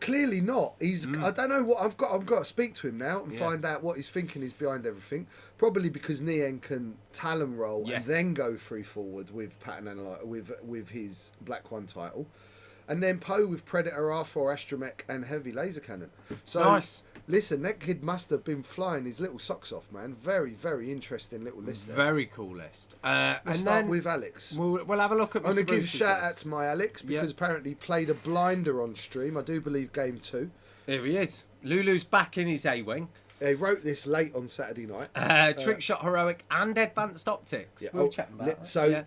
Speaker 2: Clearly not. He's. I don't know what I've got. I've got to speak to him now and find out what his thinking is behind everything. Probably because Nien can talon roll
Speaker 3: Yes.
Speaker 2: and then go free forward with pattern analyzer with his Black One title, and then Poe with Predator, R4, Astromech, and heavy laser cannon. So
Speaker 3: Nice.
Speaker 2: listen, that kid must have been flying his little socks off, man. Very, very interesting little list there.
Speaker 3: Very cool list.
Speaker 2: Let's
Speaker 3: And
Speaker 2: start
Speaker 3: then
Speaker 2: with Alex.
Speaker 3: we'll have a look at
Speaker 2: I'm
Speaker 3: Mr.
Speaker 2: going to give a
Speaker 3: Bruce's
Speaker 2: shout out
Speaker 3: list.
Speaker 2: to my Alex because
Speaker 3: Yep.
Speaker 2: apparently he played a blinder on stream. I do believe game 2.
Speaker 3: Here he is. Lulu's back in his A-wing.
Speaker 2: He wrote this late on Saturday night.
Speaker 3: Trick Shot Heroic and Advanced Optics.
Speaker 2: Yeah,
Speaker 3: We'll
Speaker 2: oh,
Speaker 3: chat about that.
Speaker 2: so
Speaker 3: Yeah.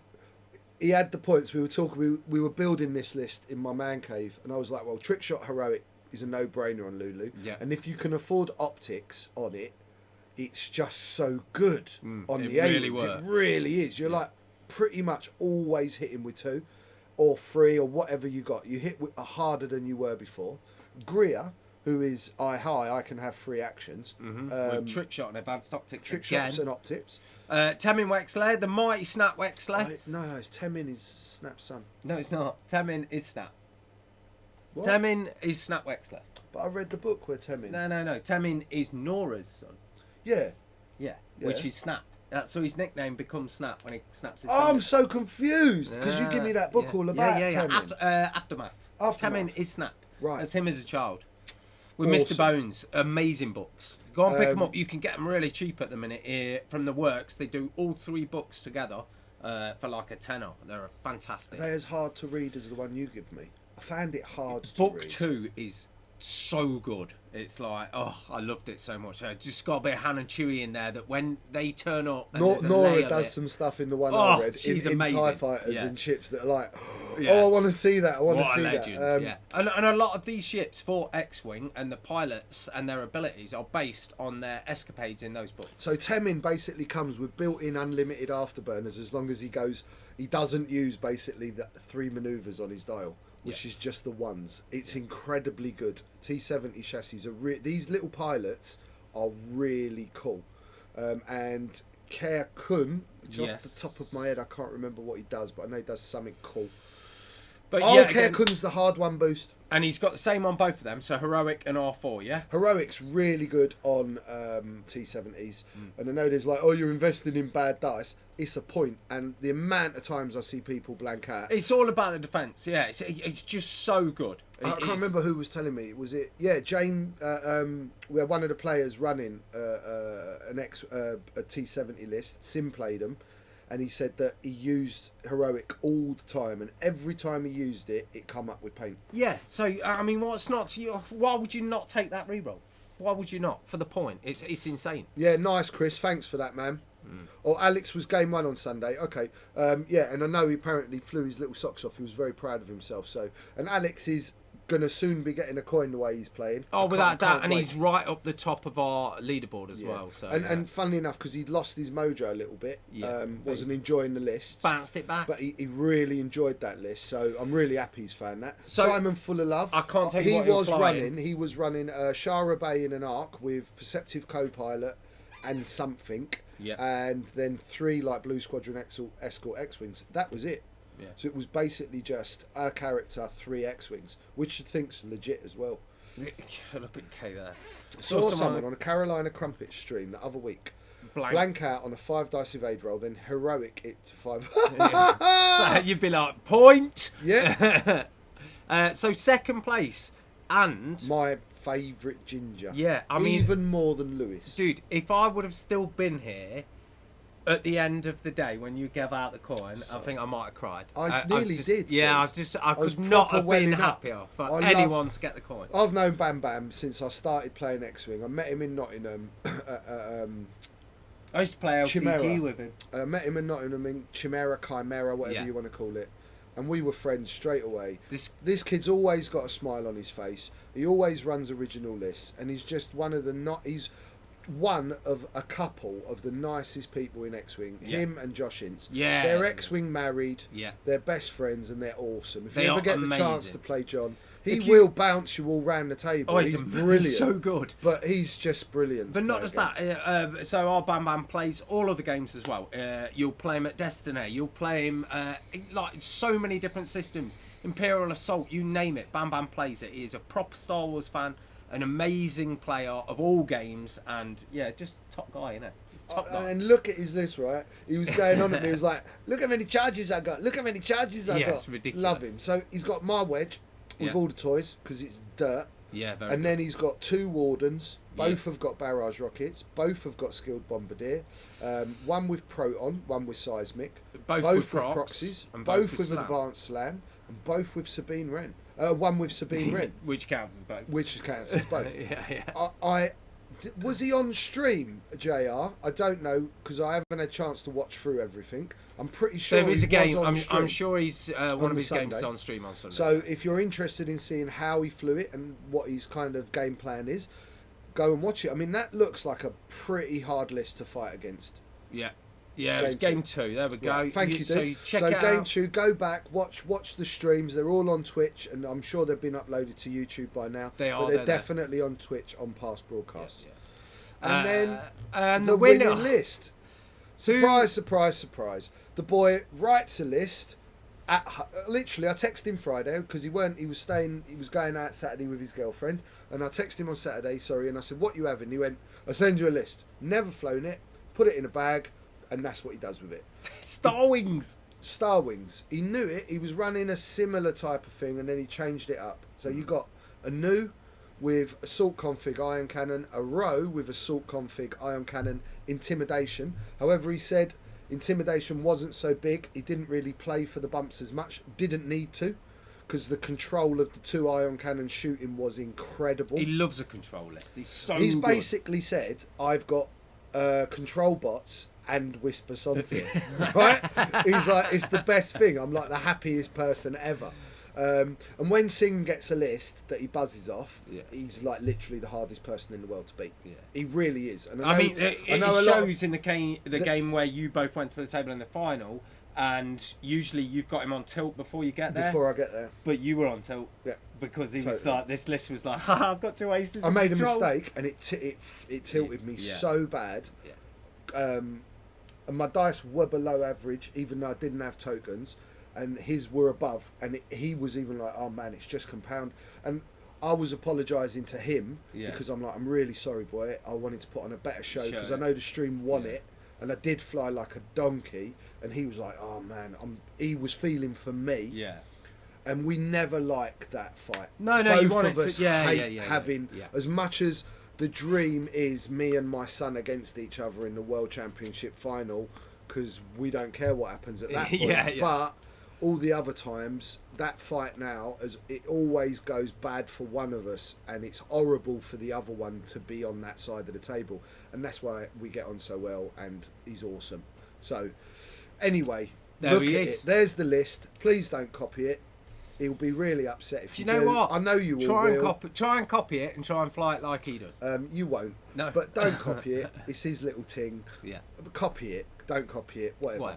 Speaker 2: he had the points. We were talking. We were building this list in my man cave, and I was like, "Well, Trick Shot Heroic is a no-brainer on Lulu,
Speaker 3: Yeah.
Speaker 2: and if you can afford optics on it, it's just so good on
Speaker 3: it
Speaker 2: the
Speaker 3: really
Speaker 2: A-wings. It
Speaker 3: works.
Speaker 2: really is. You're like pretty much always hitting with 2. or 3 or whatever you got. You hit harder than you were before. Greer, who is I can have 3 actions.
Speaker 3: With trick shot and advanced optics
Speaker 2: Trick
Speaker 3: again.
Speaker 2: shots and optics.
Speaker 3: Temin Wexler, the mighty Snap Wexler.
Speaker 2: No, it's Temin is Snap's son.
Speaker 3: No, it's not. Temin is Snap.
Speaker 2: What?
Speaker 3: Temin is Snap Wexler.
Speaker 2: But I read the book where Temin...
Speaker 3: No. Temin is Nora's son.
Speaker 2: Yeah.
Speaker 3: Yeah, which is Snap. That's so his nickname becomes Snap when he snaps his
Speaker 2: Oh, I'm
Speaker 3: fingers.
Speaker 2: so confused because you give me that book all about Temin.
Speaker 3: Aftermath.
Speaker 2: Aftermath.
Speaker 3: Temin is Snap.
Speaker 2: Right.
Speaker 3: That's him as a child. With
Speaker 2: Awesome.
Speaker 3: Mr. Bones. Amazing books. Go and pick them up. You can get them really cheap at the minute from the works. They do all 3 books together for like a tenner. They're fantastic.
Speaker 2: They're as hard to read as the one you give me. I found it hard to
Speaker 3: Book
Speaker 2: read.
Speaker 3: 2 is so good. It's like, I loved it so much. I just got a bit of Han and Chewie in there that when they turn up and there's a
Speaker 2: Nora
Speaker 3: layer
Speaker 2: does
Speaker 3: bit,
Speaker 2: some stuff in the one I read
Speaker 3: she's
Speaker 2: in
Speaker 3: amazing.
Speaker 2: TIE fighters
Speaker 3: Yeah.
Speaker 2: and ships that are like,
Speaker 3: Yeah.
Speaker 2: I want to see that. I want to
Speaker 3: What
Speaker 2: see
Speaker 3: a legend,
Speaker 2: that.
Speaker 3: yeah. And a lot of these ships for X-Wing and the pilots and their abilities are based on their escapades in those books.
Speaker 2: So Temin basically comes with built-in unlimited afterburners as long as he doesn't use basically the 3 manoeuvres on his dial, which is just the ones. It's incredibly good. T-70 chassis are these little pilots are really cool. And Care Kun, which off the top of my head I can't remember what he does, but I know he does something cool.
Speaker 3: But
Speaker 2: Care Kun's the hard one boost.
Speaker 3: And he's got the same on both of them, so Heroic and R4, yeah?
Speaker 2: Heroic's really good on T-70s. And I know there's like, oh, you're investing in bad dice. It's a point. And the amount of times I see people blank out.
Speaker 3: It's all about the defence, yeah. It's just so good.
Speaker 2: I can't remember who was telling me. Was it, Jane, where one of the players running a T-70 list, Sim played them. And he said that he used Heroic all the time, and every time he used it, it come up with paint.
Speaker 3: Yeah, so, I mean, why would you not take that reroll? Why would you not? For the point. It's insane.
Speaker 2: Yeah, nice, Chris. Thanks for that, man. Or Alex was game 1 on Sunday. Okay. And I know he apparently flew his little socks off. He was very proud of himself. So, and Alex is going to soon be getting a coin the way he's playing.
Speaker 3: Oh, without that, and
Speaker 2: wait.
Speaker 3: he's right up the top of our leaderboard as well. So,
Speaker 2: and funnily enough, because he'd lost his mojo a little bit, wasn't enjoying the list.
Speaker 3: Bounced it back.
Speaker 2: But he really enjoyed that list, so I'm really happy he's found that.
Speaker 3: So,
Speaker 2: Simon Full of Love.
Speaker 3: I can't tell you what
Speaker 2: He was running Shara Bay in an arc with Perceptive Co-Pilot and something.
Speaker 3: Yeah.
Speaker 2: And then 3 like Blue Squadron Escort X-Wings. That was it.
Speaker 3: Yeah.
Speaker 2: So it was basically just a character, 3 X-Wings, which I think's legit as well.
Speaker 3: Look at K there.
Speaker 2: Saw someone on a Carolina Crumpet stream the other week. Blank out on a 5 dice evade roll, then Heroic it to 5.
Speaker 3: You'd be like, point!
Speaker 2: Yeah.
Speaker 3: So second place, and...
Speaker 2: My favourite ginger.
Speaker 3: Yeah, I mean...
Speaker 2: Even more than Lewis.
Speaker 3: Dude, if I would have still been here at the end of the day when you gave out the coin, I think I might have cried.
Speaker 2: I nearly did.
Speaker 3: Yeah, I could not have been happier for anyone to get the coin.
Speaker 2: I've known Bam Bam since I started playing X-Wing. I met him in Nottingham.
Speaker 3: I used to play LCG
Speaker 2: Chimera.
Speaker 3: with him.
Speaker 2: I met him in Nottingham in Chimera, whatever you want to call it. And we were friends straight away. This kid's always got a smile on his face. He always runs original lists. And he's just he's one of a couple of the nicest people in X-Wing.
Speaker 3: Yeah.
Speaker 2: Him and Josh Ince.
Speaker 3: Yeah.
Speaker 2: They're X-Wing married.
Speaker 3: Yeah.
Speaker 2: They're best friends and they're awesome. If
Speaker 3: They
Speaker 2: you ever
Speaker 3: are
Speaker 2: get the chance
Speaker 3: amazing.
Speaker 2: to play John, he will bounce you all round the table.
Speaker 3: Oh,
Speaker 2: he's brilliant.
Speaker 3: He's so good.
Speaker 2: But he's just brilliant.
Speaker 3: But not just that. So our Bam Bam plays all of the games as well. You'll play him at Destiny. You'll play him like so many different systems. Imperial Assault, you name it. Bam Bam plays it. He is a proper Star Wars fan, an amazing player of all games, and yeah, just top guy, you know. Just top guy.
Speaker 2: And look at his list, right? He was going on at me. He was like, "Look how many charges I got. Look how many charges I got."
Speaker 3: It's ridiculous.
Speaker 2: Love him. So he's got my wedge with all the toys because it's dirt.
Speaker 3: Yeah, very
Speaker 2: And
Speaker 3: good.
Speaker 2: then he's got 2 Wardens. Both have got barrage rockets. Both have got skilled bombardier. One with proton, one with seismic.
Speaker 3: Both
Speaker 2: with
Speaker 3: with
Speaker 2: proxies.
Speaker 3: and
Speaker 2: Both
Speaker 3: both
Speaker 2: with
Speaker 3: slam.
Speaker 2: advanced slam. And both with Sabine Wren. One with Sabine Wren,
Speaker 3: Which counts as both.
Speaker 2: which counts as both.
Speaker 3: Yeah.
Speaker 2: Was he on stream, JR? I don't know because I haven't had a chance to watch through everything. I'm pretty sure
Speaker 3: There is
Speaker 2: he
Speaker 3: a game.
Speaker 2: was on
Speaker 3: I'm
Speaker 2: stream.
Speaker 3: sure he's one of his
Speaker 2: Sunday.
Speaker 3: games is on stream on Sunday.
Speaker 2: So if you're interested in seeing how he flew it and what his kind of game plan is, go and watch it. I mean, that looks like a pretty hard list to fight against.
Speaker 3: yeah, Yeah, it was game 2. There we go.
Speaker 2: Right, thank you, dude.
Speaker 3: So check it
Speaker 2: game
Speaker 3: out.
Speaker 2: 2, go back, watch the streams. They're all on Twitch, and I'm sure they've been uploaded to YouTube by now.
Speaker 3: They are.
Speaker 2: But they're
Speaker 3: They're
Speaker 2: definitely on Twitch on past broadcasts.
Speaker 3: Yeah.
Speaker 2: And then
Speaker 3: and
Speaker 2: the
Speaker 3: winner
Speaker 2: winning list. Surprise, surprise, surprise. The boy writes a list. Literally, I texted him Friday because he was going out Saturday with his girlfriend, and I texted him on Saturday, and I said, "What you having?" He went, "I'll send you a list." Never flown it, put it in a bag, and that's what he does with it.
Speaker 3: Star Wings.
Speaker 2: Star Wings. He knew it. He was running a similar type of thing, and then he changed it up. So you got a new with assault config ion cannon, a row with assault config ion cannon, intimidation. However, he said intimidation wasn't so big. He didn't really play for the bumps as much. Didn't need to, because the control of the 2 ion cannon shooting was incredible.
Speaker 3: He loves a control list.
Speaker 2: He's
Speaker 3: good.
Speaker 2: basically said, I've got control bots and Whisper Sonti, right? He's like, it's the best thing. I'm like the happiest person ever. And when Singh gets a list that he buzzes off, he's like literally the hardest person in the world to beat. Yeah. He really is. And
Speaker 3: it shows in the game where you both went to the table in the final, and usually you've got him on tilt before you get there.
Speaker 2: Before I get there.
Speaker 3: But you were on tilt. Yeah. Because he was like, this list was like, I've got 2 aces.
Speaker 2: I made a mistake, and it tilted me so bad. Yeah. And my dice were below average, even though I didn't have tokens. And his were above, and he was even like, "Oh man, it's just compound." And I was apologising to him because I'm like, "I'm really sorry, boy. I wanted to put on a better show because I know the stream won it, and I did fly like a donkey." And he was like, "Oh man," he was feeling for me. Yeah. And we never liked that fight.
Speaker 3: No,
Speaker 2: both
Speaker 3: you wanted
Speaker 2: of us
Speaker 3: to,
Speaker 2: hate having as much as the dream is me and my son against each other in the World Championship final, because we don't care what happens at that point. But all the other times, that fight now, as it always goes bad for one of us, and it's horrible for the other one to be on that side of the table, and that's why we get on so well. And he's awesome. So, anyway, look at it. There's the list. Please don't copy it. He'll be really upset if you do.
Speaker 3: You know what?
Speaker 2: I know you will.
Speaker 3: Try and copy it and try and fly it like he does.
Speaker 2: You won't. No. But don't copy it. It's his little ting. Yeah. But copy it. Don't copy it. Whatever.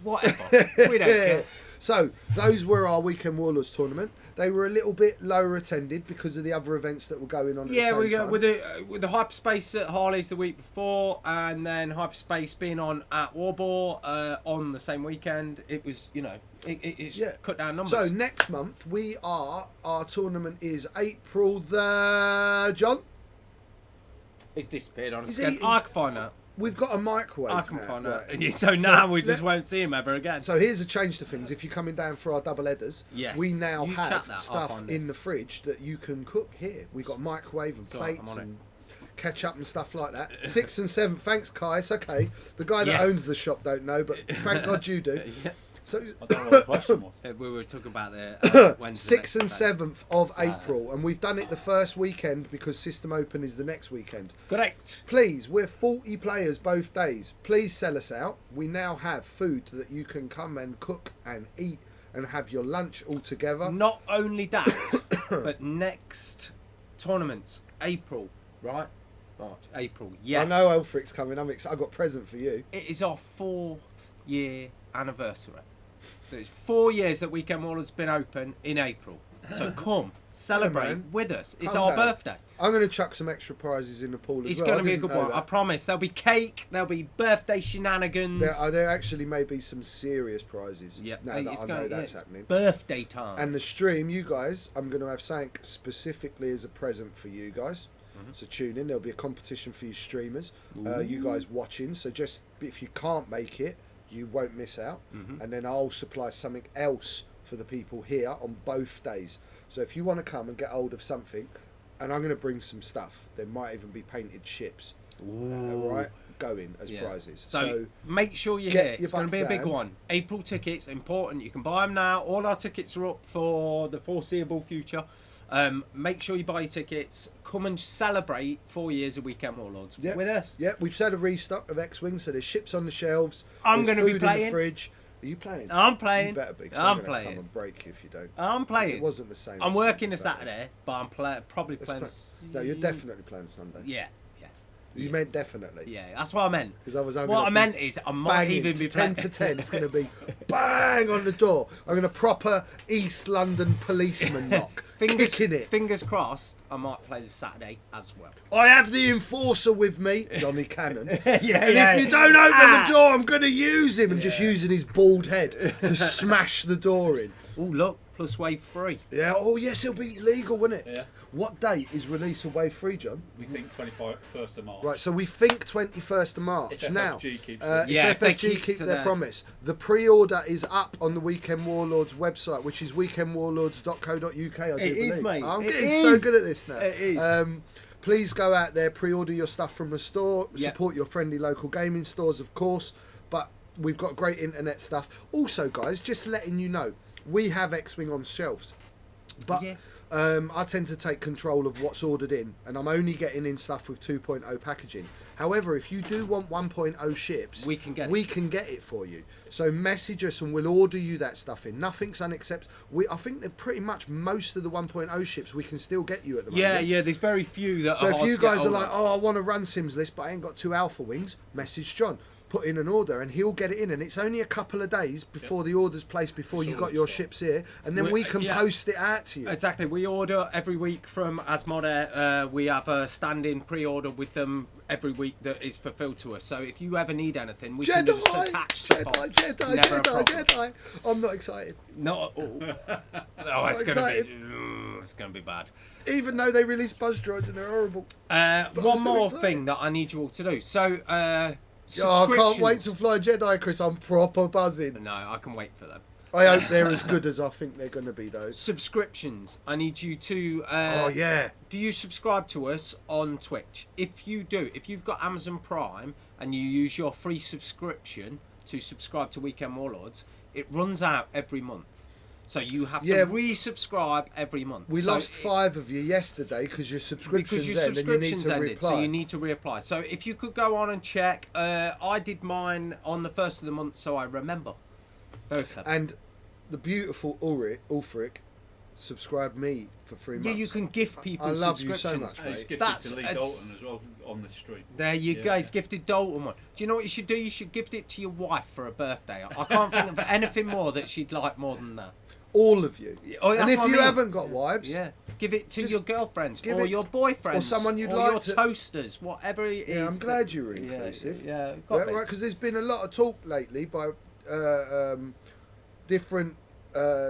Speaker 3: We don't care.
Speaker 2: So those were our Weekend Warlords tournament. They were a little bit lower attended because of the other events that were going on at the same time.
Speaker 3: With the Hyperspace at Harley's the week before, and then Hyperspace being on at Warbore on the same weekend. It was, it's cut down numbers.
Speaker 2: So next month our tournament is April the John.
Speaker 3: It's disappeared on us again. I can find out.
Speaker 2: We've got a microwave.
Speaker 3: I can find out. Right. So now we just won't see him ever again.
Speaker 2: So here's a change to things. If you're coming down for our double headers, we now have stuff in the fridge that you can cook here. We've got microwave and plates and ketchup and stuff like that. 6 and 7. Thanks, Kai. It's okay. The guy that owns the shop don't know, but thank God you do. So
Speaker 4: I don't know what the question was.
Speaker 3: We were talking about the Wednesday.
Speaker 2: 6th and 7th of April, and we've done it the first weekend because System Open is the next weekend.
Speaker 3: Correct.
Speaker 2: Please, we're 40 players both days. Please sell us out. We now have food that you can come and cook and eat and have your lunch all together.
Speaker 3: Not only that, but next tournaments, April, right? March, April, yes.
Speaker 2: I know Elfric's coming. I'm excited. I've got a present for you.
Speaker 3: It is our 4th year anniversary. It's 4 years that Weekend Warlords been open in April. So come, celebrate with us. It's our birthday.
Speaker 2: I'm going to chuck some extra prizes in the pool as well.
Speaker 3: It's going to be a good one. I promise. There'll be cake. There'll be birthday shenanigans.
Speaker 2: There actually may be some serious prizes. Yeah, now that I know that's happening.
Speaker 3: Birthday time.
Speaker 2: And the stream, you guys, I'm going to have something specifically as a present for you guys. So tune in. There'll be a competition for you streamers, you guys watching. So just if you can't make it, you won't miss out. And then I'll supply something else for the people here on both days. So if you want to come and get hold of something, and I'm going to bring some stuff. There might even be painted ships, right, going as prizes.
Speaker 3: So make sure you're here. It's going to be a big one. April tickets, important. You can buy them now. All our tickets are up for the foreseeable future. Make sure you buy your tickets. Come and celebrate 4 years of Weekend Warlords with us.
Speaker 2: Yeah, we've had a restock of X-Wing, so there's ships on the shelves.
Speaker 3: I'm going to be playing.
Speaker 2: In the fridge. Are you playing?
Speaker 3: I'm playing.
Speaker 2: You better be.
Speaker 3: I'm
Speaker 2: going
Speaker 3: playing.
Speaker 2: to come and break you if you don't.
Speaker 3: I'm playing.
Speaker 2: It wasn't the same.
Speaker 3: I'm working a Saturday, but I'm probably playing.
Speaker 2: No, you're definitely playing Sunday.
Speaker 3: Yeah.
Speaker 2: You meant definitely.
Speaker 3: Yeah, that's what I meant.
Speaker 2: Because I was only
Speaker 3: what I
Speaker 2: gonna
Speaker 3: meant
Speaker 2: be
Speaker 3: is I might
Speaker 2: banging
Speaker 3: even be
Speaker 2: 10 to 10. It's going to be bang on the door. I'm going to proper East London policeman knock. Kicking it.
Speaker 3: Fingers crossed, I might play this Saturday as well.
Speaker 2: I have the enforcer with me, Johnny Cannon.
Speaker 3: Yeah,
Speaker 2: and if you don't open the door, I'm going to use him. And just using his bald head to smash the door in.
Speaker 3: Oh, look, plus wave 3.
Speaker 2: Yeah, oh yes, it'll be legal, won't it?
Speaker 4: Yeah.
Speaker 2: What date is release of Wave 3, John?
Speaker 4: We think 1st of March.
Speaker 2: Right, so we think 21st of March.
Speaker 4: If
Speaker 2: Now,
Speaker 4: FFG keeps
Speaker 2: if
Speaker 3: they
Speaker 2: FFG
Speaker 3: keep
Speaker 2: keep
Speaker 3: to
Speaker 2: their
Speaker 3: their-
Speaker 2: promise, the pre-order is up on the Weekend Warlords website, which is weekendwarlords.co.uk, I do believe.
Speaker 3: is, mate.
Speaker 2: I'm
Speaker 3: It
Speaker 2: getting
Speaker 3: is.
Speaker 2: so good at this now.
Speaker 3: It is.
Speaker 2: Please go out there, pre-order your stuff from the store,
Speaker 3: Yep.
Speaker 2: support your friendly local gaming stores, of course, but we've got great internet stuff. Also, guys, just letting you know, we have X-Wing on shelves, but
Speaker 3: Yeah.
Speaker 2: I tend to take control of what's ordered in, and I'm only getting in stuff with 2.0 packaging. However, if you do want 1.0 ships,
Speaker 3: We can get it.
Speaker 2: we can get it for you. So message us and we'll order you that stuff in. Nothing's unacceptable. I think that pretty much most of the 1.0 ships we can still get you at the moment.
Speaker 3: Yeah, there's very few that
Speaker 2: So
Speaker 3: are
Speaker 2: if
Speaker 3: hard
Speaker 2: you
Speaker 3: to get
Speaker 2: guys are
Speaker 3: hold
Speaker 2: like,
Speaker 3: of.
Speaker 2: oh, I want to run Sims list, but I ain't got 2 Alpha Wings, message John. Put in an order and he'll get it in, and it's only a couple of days before the order's placed, before you got your ships here, and then we can
Speaker 3: yeah.
Speaker 2: post it out to you.
Speaker 3: Exactly. We order every week from Asmodee. We have a standing pre-order with them every week that is fulfilled to us. So if you ever need anything, we can just attach stuff on. Never a problem.
Speaker 2: Jedi. I'm not excited.
Speaker 3: Not at all. Oh, it's
Speaker 2: excited.
Speaker 3: it's going to be bad.
Speaker 2: Even though they release buzz droids and they're horrible.
Speaker 3: One
Speaker 2: still
Speaker 3: more
Speaker 2: excited.
Speaker 3: thing that I need you all to do. So,
Speaker 2: Oh, I can't wait to fly Jedi, Chris. I'm proper buzzing.
Speaker 3: No, I can wait for them.
Speaker 2: I hope they're as good as I think they're going to be, though.
Speaker 3: Subscriptions. I need you to.
Speaker 2: Oh, yeah.
Speaker 3: Do you subscribe to us on Twitch? If you do, if you've got Amazon Prime and you use your free subscription to subscribe to Weekend Warlords, it runs out every month. So you have to resubscribe every month.
Speaker 2: We lost 5 of you yesterday because your subscription's ended and you need to
Speaker 3: ended,
Speaker 2: reply.
Speaker 3: so you need to reapply. So if you could go on and check, I did mine on the 1st of the month, so I remember. Very clever.
Speaker 2: And the beautiful Ulfric subscribed me for 3 months.
Speaker 3: Yeah, you can gift people
Speaker 2: I love you so
Speaker 3: subscriptions.
Speaker 2: much,
Speaker 4: He's
Speaker 2: mate.
Speaker 4: gifted to Lee Dalton as well on this stream.
Speaker 3: There you go. He's gifted Dalton one. Do you know what you should do? You should gift it to your wife for a birthday. I can't think of anything more that she'd like more than that.
Speaker 2: All of you.
Speaker 3: Oh,
Speaker 2: and
Speaker 3: that's
Speaker 2: if
Speaker 3: what I
Speaker 2: you
Speaker 3: mean.
Speaker 2: haven't got wives,
Speaker 3: Yeah, give it to
Speaker 2: Just
Speaker 3: your girlfriends
Speaker 2: give
Speaker 3: or
Speaker 2: it-
Speaker 3: your boyfriends
Speaker 2: or someone you'd
Speaker 3: or
Speaker 2: like
Speaker 3: your
Speaker 2: to-
Speaker 3: toasters, whatever it is.
Speaker 2: yeah, I'm glad you were
Speaker 3: Yeah,
Speaker 2: inclusive.
Speaker 3: Yeah,
Speaker 2: Right,
Speaker 3: got me.
Speaker 2: because there's been a lot of talk lately by different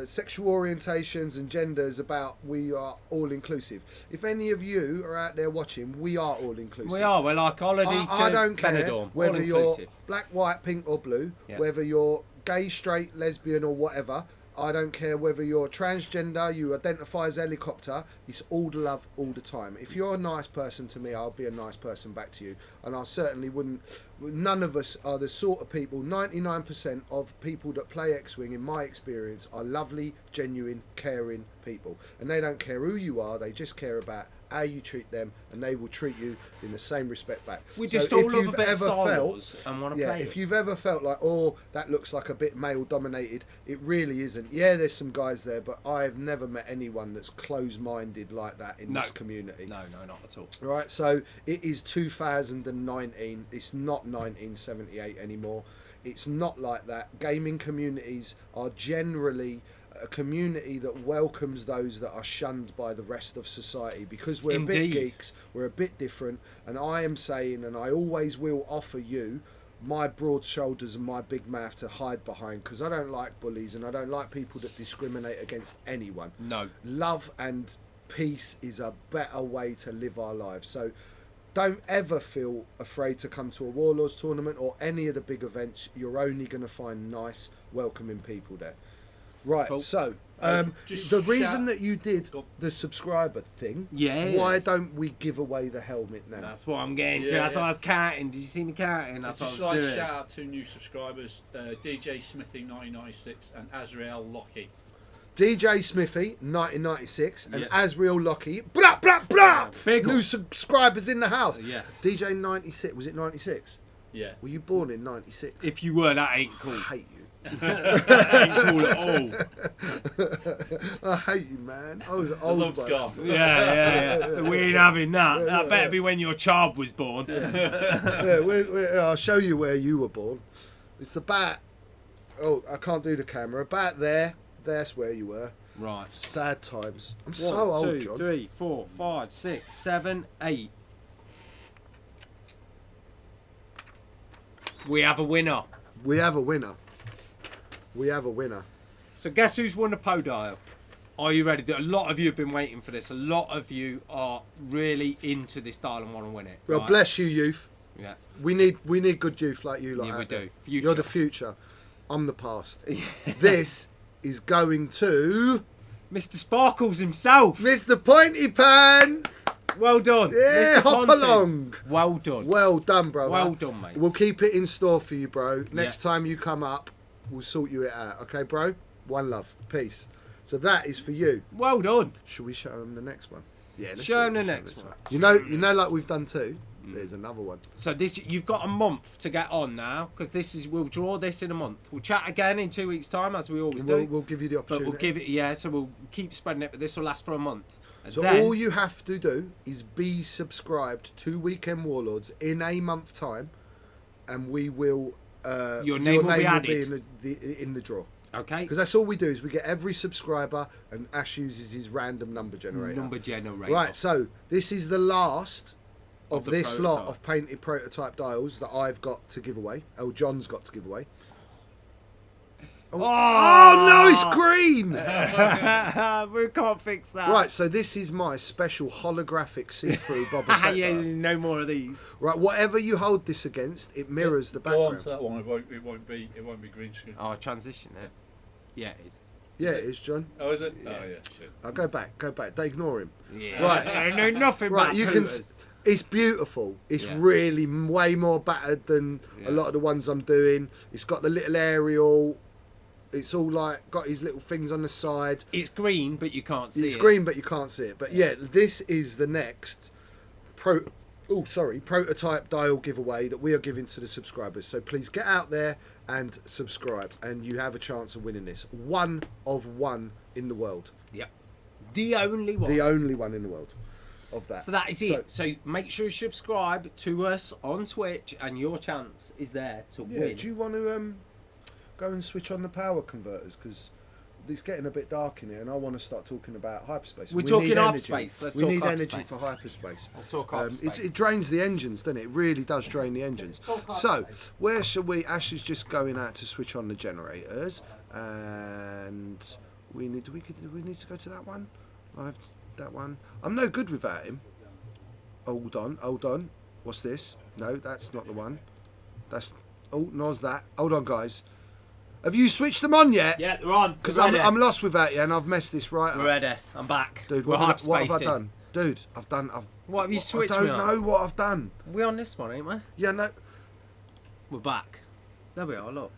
Speaker 2: sexual orientations and genders about we are all inclusive. If any of you are out there watching, we are all inclusive.
Speaker 3: We are. We're like holiday to
Speaker 2: I don't care
Speaker 3: Benidorm.
Speaker 2: whether
Speaker 3: all
Speaker 2: you're
Speaker 3: inclusive.
Speaker 2: black, white, pink or blue,
Speaker 3: Yeah.
Speaker 2: whether you're gay, straight, lesbian or whatever. I don't care whether you're transgender, you identify as helicopter. It's all the love all the time. If you're a nice person to me, I'll be a nice person back to you. And I certainly wouldn't... None of us are the sort of people... 99% of people that play X-Wing, in my experience, are lovely, genuine, caring people. And they don't care who you are. They just care about how you treat them, and they will treat you in the same respect back.
Speaker 3: We
Speaker 2: So
Speaker 3: just
Speaker 2: if
Speaker 3: all love a
Speaker 2: you've
Speaker 3: bit of
Speaker 2: ever
Speaker 3: Star
Speaker 2: felt-
Speaker 3: Wars and want to
Speaker 2: yeah,
Speaker 3: play
Speaker 2: if
Speaker 3: it.
Speaker 2: you've ever felt like, oh, that looks like a bit male dominated, it really isn't. Yeah, there's some guys there, but I have never met anyone that's close-minded like that in this community.
Speaker 3: No, not at all.
Speaker 2: Right, so it is 2019. It's not 1978 anymore. It's not like that. Gaming communities are generally a community that welcomes those that are shunned by the rest of society, because we're a bit
Speaker 3: Indeed.
Speaker 2: geeks, we're a bit different, and I am saying, and I always will offer you my broad shoulders and my big mouth to hide behind, because I don't like bullies and I don't like people that discriminate against anyone.
Speaker 3: No.
Speaker 2: Love and peace is a better way to live our lives. So don't ever feel afraid to come to a Warlords tournament or any of the big events. You're only going to find nice, welcoming people there. Right,
Speaker 3: Cool.
Speaker 2: so
Speaker 4: Just
Speaker 2: the reason
Speaker 4: shout-
Speaker 2: that you did
Speaker 4: Go on.
Speaker 2: the subscriber thing,
Speaker 3: Yes.
Speaker 2: why don't we give away the helmet now?
Speaker 3: That's what I'm getting to.
Speaker 4: Yeah,
Speaker 3: That's what
Speaker 4: yeah.
Speaker 3: I was counting. Did you see me counting? That's what I
Speaker 4: Just
Speaker 3: was
Speaker 4: like
Speaker 3: doing.
Speaker 4: shout out to new subscribers, DJ Smithy 1996 and Azrael Lockie.
Speaker 2: DJ Smithy, 1996, and
Speaker 3: Yeah.
Speaker 2: Asriel Lockie, blah, blah, blah!
Speaker 3: Big
Speaker 2: New
Speaker 3: one.
Speaker 2: subscribers in the house.
Speaker 3: Yeah.
Speaker 2: DJ 96, was it 96?
Speaker 4: Yeah.
Speaker 2: Were you born in 96?
Speaker 3: If you were, that ain't cool.
Speaker 2: I hate you.
Speaker 3: Ain't cool at all.
Speaker 2: I hate you, man. I was
Speaker 4: The
Speaker 2: old.
Speaker 4: love's
Speaker 2: by
Speaker 4: gone.
Speaker 3: Yeah. We ain't having that. That better be when your child was born.
Speaker 2: Yeah, I'll show you where you were born. It's about. Oh, I can't do the camera. About there. That's where you were.
Speaker 3: Right.
Speaker 2: Sad times. I'm
Speaker 3: 1,
Speaker 2: so old,
Speaker 3: 2,
Speaker 2: John.
Speaker 3: 3, 4, 5, 6, 7, 8. We have a winner.
Speaker 2: We have a winner. We have a winner.
Speaker 3: So guess who's won the podium? Are you ready? A lot of you have been waiting for this. A lot of you are really into this style and want to win it.
Speaker 2: Well,
Speaker 3: right?
Speaker 2: bless you, youth.
Speaker 3: Yeah.
Speaker 2: We need good youth like you. Like
Speaker 3: Yeah, we
Speaker 2: out there.
Speaker 3: do. Future.
Speaker 2: You're the future. I'm the past. This is going to
Speaker 3: Mr. Sparkles himself.
Speaker 2: Mr. Pointy Pants.
Speaker 3: Well done.
Speaker 2: Yeah,
Speaker 3: Mr.
Speaker 2: hop
Speaker 3: Ponting.
Speaker 2: along.
Speaker 3: Well done.
Speaker 2: Well done, brother.
Speaker 3: Well done, mate.
Speaker 2: We'll keep it in store for you, bro. Next
Speaker 3: Yeah.
Speaker 2: time you come up, we'll sort you it out. Okay, bro? One love. Peace. So that is for you.
Speaker 3: Well done.
Speaker 2: Should we show them the next one? Yeah. let's
Speaker 3: Show
Speaker 2: do it.
Speaker 3: 'em the
Speaker 2: Show
Speaker 3: next
Speaker 2: them
Speaker 3: one.
Speaker 2: You know, like we've done two. There's another one.
Speaker 3: So this, you've got a month to get on now, because this is, we'll draw this in a month. We'll chat again in 2 weeks' time, as we always do.
Speaker 2: We'll give you the
Speaker 3: But
Speaker 2: opportunity.
Speaker 3: we'll give it, yeah. So we'll keep spreading it, but this will last for a month. And
Speaker 2: So
Speaker 3: then,
Speaker 2: all you have to do is be subscribed to Weekend Warlords in a month time, and we will.
Speaker 3: Your name will be added.
Speaker 2: in the draw.
Speaker 3: okay,
Speaker 2: Because that's all we do is we get every subscriber, and Ash uses his random number generator.
Speaker 3: number generator.
Speaker 2: Right. So this is the last of
Speaker 3: the
Speaker 2: this lot
Speaker 3: prototype.
Speaker 2: of painted prototype dials that I've got to give away. Oh, John's got to give away. Oh no, it's green.
Speaker 3: We can't fix that.
Speaker 2: Right, so this is my special holographic see-through Boba Fett.
Speaker 3: Yeah,
Speaker 2: dial.
Speaker 3: no more of these.
Speaker 2: Right, whatever you hold this against, it mirrors the
Speaker 4: Go on
Speaker 2: background.
Speaker 4: to that one. It won't be green screen.
Speaker 3: Oh, transition it. Yeah, it is.
Speaker 2: Yeah, it is, John.
Speaker 4: Oh, is it?
Speaker 3: Yeah.
Speaker 4: Oh, yeah. Shit.
Speaker 2: I'll go back. They ignore him.
Speaker 3: Yeah.
Speaker 2: Right.
Speaker 3: I know nothing
Speaker 2: Right,
Speaker 3: about
Speaker 2: you can.
Speaker 3: Hooters.
Speaker 2: It's beautiful. It's
Speaker 3: Yeah.
Speaker 2: really way more battered than
Speaker 3: Yeah.
Speaker 2: a lot of the ones I'm doing. It's got the little aerial. It's all like got his little things on the side.
Speaker 3: It's green, but you can't see
Speaker 2: It's
Speaker 3: it.
Speaker 2: green, but you can't see it. But yeah, this is the next prototype dial giveaway that we are giving to the subscribers. So please get out there and subscribe, and you have a chance of winning this. One of one in the world.
Speaker 3: Yep. The only one.
Speaker 2: The only one in the world of that.
Speaker 3: So that is it. So make sure you subscribe to us on Twitch, and your chance is there to
Speaker 2: Yeah,
Speaker 3: win.
Speaker 2: do you want to go and switch on the power converters? Because it's getting a bit dark in here, and I want to start talking about hyperspace.
Speaker 3: We're
Speaker 2: We
Speaker 3: talking
Speaker 2: need
Speaker 3: hyperspace.
Speaker 2: energy.
Speaker 3: Let's
Speaker 2: we
Speaker 3: talk
Speaker 2: need
Speaker 3: hyperspace.
Speaker 2: energy for hyperspace.
Speaker 3: Let's talk
Speaker 2: It
Speaker 3: hyperspace.
Speaker 2: drains the engines, doesn't it? It really does drain the engines. So, where shall we? Ash is just going out to switch on the generators, and we need. Do we need to go to that one? That one. I'm no good without him. Hold on. What's this? No, that's not the one. That's. Oh, no's that. Hold on, guys. Have you switched them on yet?
Speaker 3: Yeah, they're on.
Speaker 2: Because
Speaker 3: We're ready.
Speaker 2: I'm lost without you, and I've messed this right
Speaker 3: We're
Speaker 2: up.
Speaker 3: ready. I'm back.
Speaker 2: Dude,
Speaker 3: We're
Speaker 2: what have I
Speaker 3: hyperspacing.
Speaker 2: done? Dude, I've
Speaker 3: What have you switched
Speaker 2: I
Speaker 3: me
Speaker 2: don't
Speaker 3: on?
Speaker 2: know what I've done.
Speaker 3: We're on this one, ain't we?
Speaker 2: Yeah, no.
Speaker 3: We're back. There we are, look.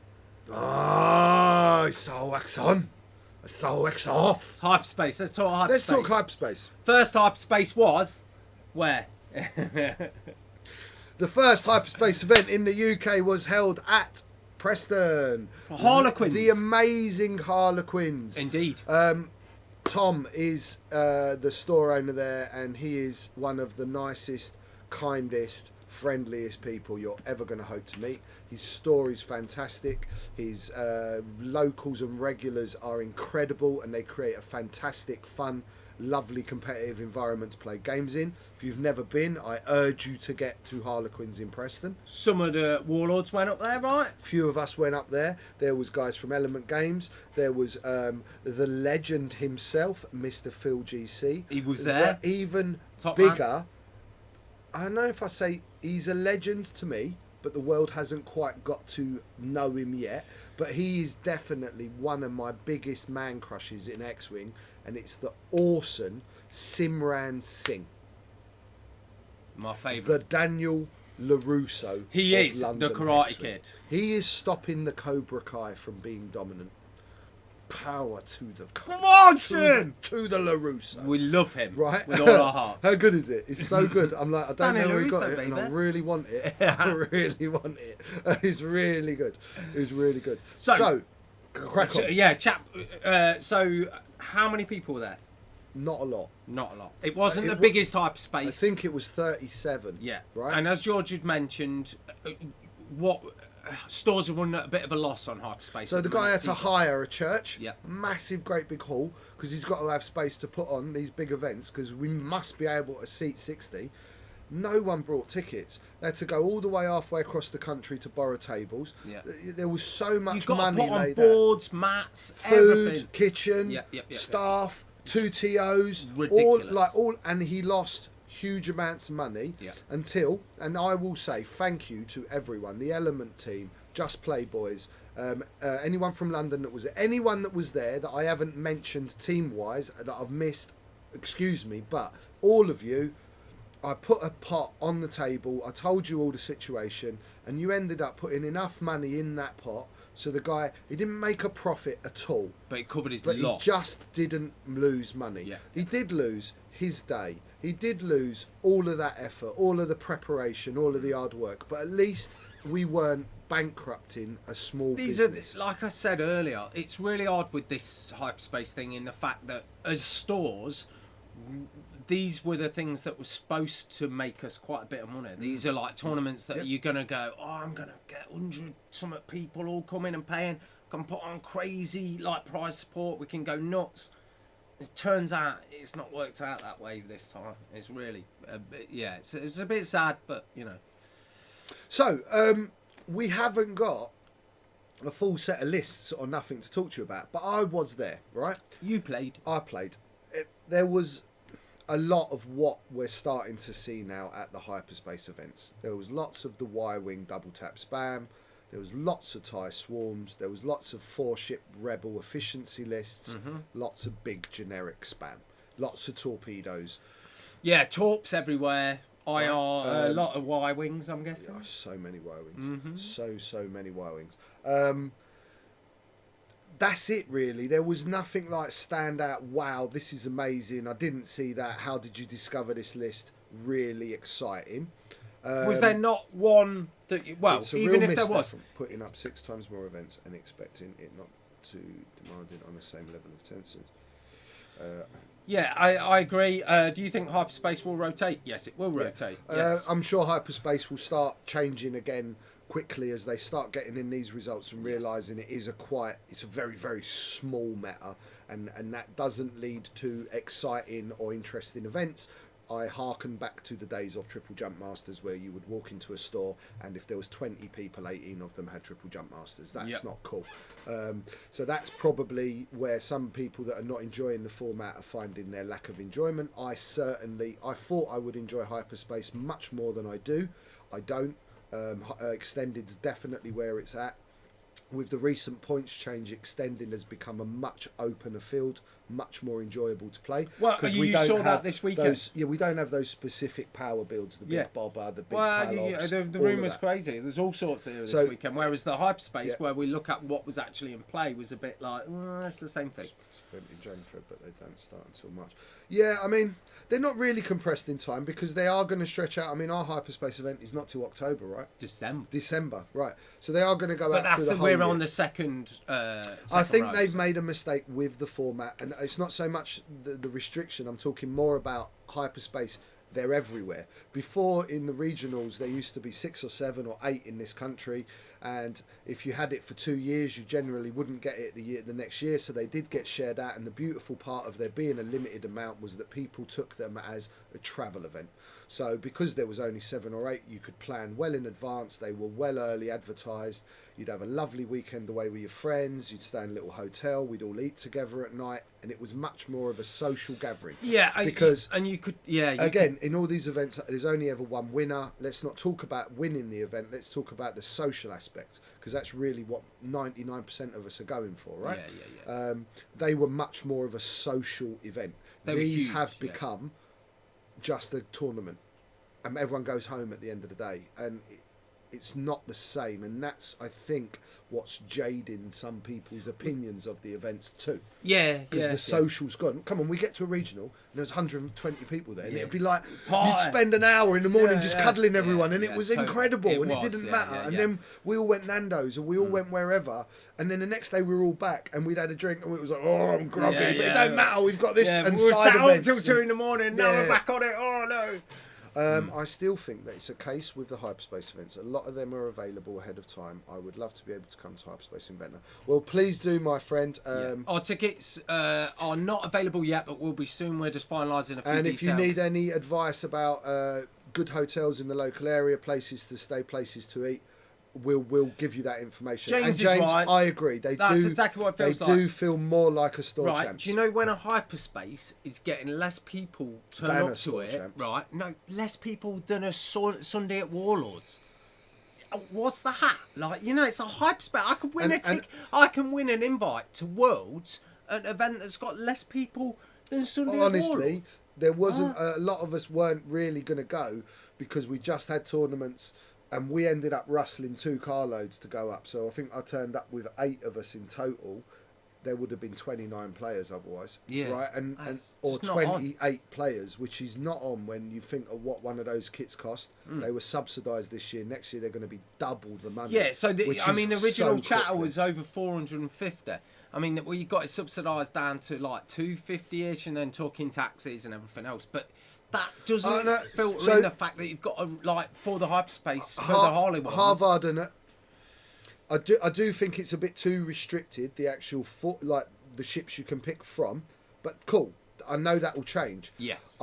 Speaker 2: Oh, it's so X on. It's so X off.
Speaker 3: Hyperspace. Let's talk hyperspace.
Speaker 2: Let's talk hyperspace.
Speaker 3: First hyperspace was... Where?
Speaker 2: The first hyperspace event in the UK was held at Preston.
Speaker 3: Harlequins.
Speaker 2: The amazing Harlequins.
Speaker 3: Indeed.
Speaker 2: Tom is the store owner there, and he is one of the nicest, kindest, friendliest people you're ever going to hope to meet. His store is fantastic. His locals and regulars are incredible, and they create a fantastic, fun, lovely competitive environment to play games in. If you've never been, I urge you to get to Harlequins in Preston.
Speaker 3: Some of the warlords went up there, right?
Speaker 2: Few of us went up there. There was guys from Element Games. There was the legend himself, Mr. Phil GC.
Speaker 3: He was there.
Speaker 2: Even
Speaker 3: Top
Speaker 2: bigger.
Speaker 3: man.
Speaker 2: I don't know if I say he's a legend to me, but the world hasn't quite got to know him yet. But he is definitely one of my biggest man crushes in X-Wing, and it's the awesome Simran Singh,
Speaker 3: My
Speaker 2: the
Speaker 3: favourite.
Speaker 2: Daniel LaRusso.
Speaker 3: He
Speaker 2: of
Speaker 3: is
Speaker 2: London
Speaker 3: the Karate
Speaker 2: X-Wing.
Speaker 3: Kid.
Speaker 2: He is stopping the Cobra Kai from being dominant. Power to the
Speaker 3: Come on,
Speaker 2: to the,
Speaker 3: Shin!
Speaker 2: to the LaRusso.
Speaker 3: We love him.
Speaker 2: Right?
Speaker 3: With all our hearts.
Speaker 2: How good is it? It's so good. I'm like, I don't
Speaker 3: Stanley
Speaker 2: know where he got
Speaker 3: LaRusso,
Speaker 2: it, and I
Speaker 3: baby.
Speaker 2: really want it. I really want it. It's really good. It's really good.
Speaker 3: So,
Speaker 2: Crack
Speaker 3: So,
Speaker 2: on.
Speaker 3: yeah, chap. So, how many people were there?
Speaker 2: Not a lot.
Speaker 3: Not a lot. It wasn't
Speaker 2: It
Speaker 3: the
Speaker 2: wa-
Speaker 3: biggest hyperspace.
Speaker 2: I think it was 37.
Speaker 3: Yeah.
Speaker 2: Right.
Speaker 3: And as George had mentioned, what stores are running at a bit of a loss on hyperspace.
Speaker 2: So
Speaker 3: at
Speaker 2: the
Speaker 3: the
Speaker 2: guy
Speaker 3: minute.
Speaker 2: had to hire a church,
Speaker 3: Yeah.
Speaker 2: massive, great big hall, because he's got to have space to put on these big events, because we must be able to seat 60. No one brought tickets. They had to go all the way halfway across the country to borrow tables.
Speaker 3: Yeah.
Speaker 2: There was so much
Speaker 3: You've got
Speaker 2: money
Speaker 3: to put on
Speaker 2: laid out.
Speaker 3: boards, mats,
Speaker 2: Food,
Speaker 3: everything.
Speaker 2: kitchen,
Speaker 3: Yeah, yeah, yeah,
Speaker 2: staff, 2 TOs,
Speaker 3: Ridiculous.
Speaker 2: and he lost huge amounts of money
Speaker 3: Yeah.
Speaker 2: until, and I will say thank you to everyone, the Element team, Just Playboys, anyone from London that was there, anyone that was there that I haven't mentioned team-wise that I've missed, excuse me, but all of you, I put a pot on the table, I told you all the situation, and you ended up putting enough money in that pot so the guy, he didn't make a profit at all.
Speaker 3: But it covered his
Speaker 2: But
Speaker 3: loss.
Speaker 2: he just didn't lose money.
Speaker 3: Yeah.
Speaker 2: He did lose his day. He did lose all of that effort, all of the preparation, all of the hard work. But at least we weren't bankrupting a small
Speaker 3: These
Speaker 2: business.
Speaker 3: are, like I said earlier, it's really odd with this hyperspace thing in the fact that as stores, these were the things that were supposed to make us quite a bit of money. These are like tournaments that
Speaker 2: Yep.
Speaker 3: you're going to go, oh, I'm going to get 100 something people all coming and paying. Can put on crazy like prize support. We can go nuts. It turns out it's not worked out that way this time. It's really, yeah, it's a bit sad, but you know.
Speaker 2: So, we haven't got a full set of lists or nothing to talk to you about, but I was there, right?
Speaker 3: You played.
Speaker 2: I played. There was a lot of what we're starting to see now at the Hyperspace events. There was lots of the Y-Wing double tap spam. There was lots of TIE swarms. There was lots of 4-ship rebel efficiency lists. Lots of big generic spam. Lots of torpedoes.
Speaker 3: Yeah, torps everywhere. IR, a
Speaker 2: Um,
Speaker 3: lot of Y-wings, I'm guessing.
Speaker 2: Oh, so many Y-Wings.
Speaker 3: Mm-hmm.
Speaker 2: So many Y-Wings. That's it, really. There was nothing like stand out, wow, this is amazing. I didn't see that. How did you discover this list? Really exciting.
Speaker 3: Was there not one that you, well,
Speaker 2: It's a
Speaker 3: even
Speaker 2: real
Speaker 3: if there
Speaker 2: misstep
Speaker 3: was,
Speaker 2: from putting up 6 times more events and expecting it not to demand it on the same level of tension.
Speaker 3: yeah, I agree. Do you think hyperspace will rotate? Yes, it will rotate. Yes.
Speaker 2: I'm sure Hyperspace will start changing again quickly as they start getting in these results and realising it's a very, very small meta, and that doesn't lead to exciting or interesting events. I hearken back to the days of Triple Jump Masters where you would walk into a store and if there was 20 people, 18 of them had Triple Jump Masters. That's
Speaker 3: Yep.
Speaker 2: not cool. So that's probably where some people that are not enjoying the format are finding their lack of enjoyment. I thought I would enjoy Hyperspace much more than I do. I don't. Extended's definitely where it's at. With the recent points change, Extended has become a much opener field, much more enjoyable to play.
Speaker 3: Well, you saw that this weekend.
Speaker 2: We don't have those specific power builds, the big
Speaker 3: Yeah.
Speaker 2: bobber, the big
Speaker 3: Well,
Speaker 2: Palops,
Speaker 3: the
Speaker 2: all of
Speaker 3: rumour's
Speaker 2: that.
Speaker 3: crazy. There's all sorts there this
Speaker 2: So-
Speaker 3: weekend. Whereas the hyperspace,
Speaker 2: Yeah.
Speaker 3: where we look at what was actually in play, was a bit like, it's the same thing.
Speaker 2: It's event in January, but they don't start until March. Yeah, I mean, they're not really compressed in time because they are going to stretch out. I mean, our Hyperspace event is not till October, right?
Speaker 3: December.
Speaker 2: Right. So they are going to go
Speaker 3: But
Speaker 2: out
Speaker 3: that's
Speaker 2: through the
Speaker 3: the
Speaker 2: whole
Speaker 3: we're
Speaker 2: year.
Speaker 3: on the second.
Speaker 2: I think they've made a mistake with the format, and it's not so much the restriction. I'm talking more about Hyperspace. They're everywhere. Before, in the regionals, there used to be 6 or 7 or 8 in this country, and if you had it for 2 years, you generally wouldn't get it the next year. So they did get shared out, and the beautiful part of there being a limited amount was that people took them as a travel event. So because there was only 7 or 8, you could plan well in advance. They were well early advertised. You'd have a lovely weekend away with your friends. You'd stay in a little hotel. We'd all eat together at night, and it was much more of a social gathering.
Speaker 3: Yeah,
Speaker 2: because
Speaker 3: you could.
Speaker 2: In all these events, there's only ever one winner. Let's not talk about winning the event. Let's talk about the social aspect, because that's really what 99% of us are going for, right?
Speaker 3: Yeah.
Speaker 2: They were much more of a social event.
Speaker 3: They were
Speaker 2: These
Speaker 3: huge,
Speaker 2: have
Speaker 3: yeah.
Speaker 2: become just a tournament, and everyone goes home at the end of the day. And it's not the same, and that's, I think, what's jading some people's opinions of the events too.
Speaker 3: Yeah,
Speaker 2: Because the social's gone. Come on, we get to a regional and there's 120 people there, and
Speaker 3: Yeah.
Speaker 2: it'd be like
Speaker 3: Pie.
Speaker 2: you'd spend an hour in the morning
Speaker 3: Yeah,
Speaker 2: just
Speaker 3: yeah.
Speaker 2: cuddling everyone, and
Speaker 3: Yeah,
Speaker 2: it was
Speaker 3: totally.
Speaker 2: incredible,
Speaker 3: It
Speaker 2: and it
Speaker 3: was,
Speaker 2: didn't
Speaker 3: yeah,
Speaker 2: matter.
Speaker 3: yeah,
Speaker 2: And
Speaker 3: yeah.
Speaker 2: then we all went Nando's, and we all went wherever, and then the next day we were all back, and we'd had a drink, and it was like, oh, I'm groggy,
Speaker 3: Yeah,
Speaker 2: but it
Speaker 3: yeah.
Speaker 2: don't matter. We've got this
Speaker 3: Yeah,
Speaker 2: and
Speaker 3: we were
Speaker 2: side
Speaker 3: sat up
Speaker 2: events
Speaker 3: till
Speaker 2: and-
Speaker 3: 2 in the morning. Now
Speaker 2: Yeah.
Speaker 3: we're back on it. Oh no.
Speaker 2: I still think that it's a case with the Hyperspace events. A lot of them are available ahead of time. I would love to be able to come to Hyperspace in Ventnor. Well, please do, my friend.
Speaker 3: Our tickets are not available yet, but will be soon. We're just finalising a few
Speaker 2: And
Speaker 3: details.
Speaker 2: if you need any advice about good hotels in the local area, places to stay, places to eat, we'll give you that information.
Speaker 3: James
Speaker 2: and
Speaker 3: is
Speaker 2: James,
Speaker 3: right.
Speaker 2: I agree.
Speaker 3: That's exactly what it feels
Speaker 2: they
Speaker 3: like.
Speaker 2: do feel more like a store
Speaker 3: Right,
Speaker 2: champs.
Speaker 3: do you know when a Hyperspace is getting less people turn
Speaker 2: Than a
Speaker 3: up to
Speaker 2: store
Speaker 3: it?
Speaker 2: champs.
Speaker 3: Right, no, less people than a Sunday at Warlords. What's the hat? Like, you know, it's a Hyperspace. I could win I can win an invite to Worlds, an event that's got less people than Sunday at
Speaker 2: Honestly,
Speaker 3: Warlords.
Speaker 2: there wasn't a lot of us weren't really going to go because we just had tournaments, and we ended up rustling 2 carloads to go up. So I think I turned up with 8 of us in total. There would have been 29 players otherwise,
Speaker 3: Yeah,
Speaker 2: right? And
Speaker 3: that's
Speaker 2: or
Speaker 3: just not on.
Speaker 2: 28 players, which is not on when you think of what one of those kits cost. They were subsidised this year. Next year they're going to be double the money.
Speaker 3: Yeah, so
Speaker 2: which
Speaker 3: I mean, the
Speaker 2: is
Speaker 3: original
Speaker 2: so
Speaker 3: chatter
Speaker 2: quickly.
Speaker 3: was over 450. I mean, we got it subsidised down to like 250-ish, and then talking taxes and everything else. But that doesn't
Speaker 2: no,
Speaker 3: filter
Speaker 2: so-
Speaker 3: in the fact that you've got a, like, for the Hyperspace for the Harley ones.
Speaker 2: Harvard and I do think it's a bit too restricted, the actual like the ships you can pick from, but cool. I know that will change.
Speaker 3: Yes.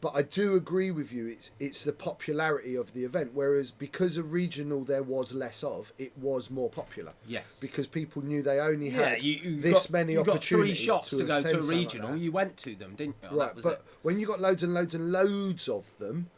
Speaker 2: But I do agree with you. It's the popularity of the event. Whereas because of regional there was less of, it was more popular.
Speaker 3: Yes.
Speaker 2: Because people knew they only
Speaker 3: Yeah,
Speaker 2: had
Speaker 3: you
Speaker 2: this
Speaker 3: got,
Speaker 2: many
Speaker 3: you got 3
Speaker 2: opportunities
Speaker 3: shots to go to a
Speaker 2: attend something like
Speaker 3: regional.
Speaker 2: that.
Speaker 3: You went to them, didn't you?
Speaker 2: Right,
Speaker 3: That was
Speaker 2: but
Speaker 3: it.
Speaker 2: when you got loads and loads and loads of them,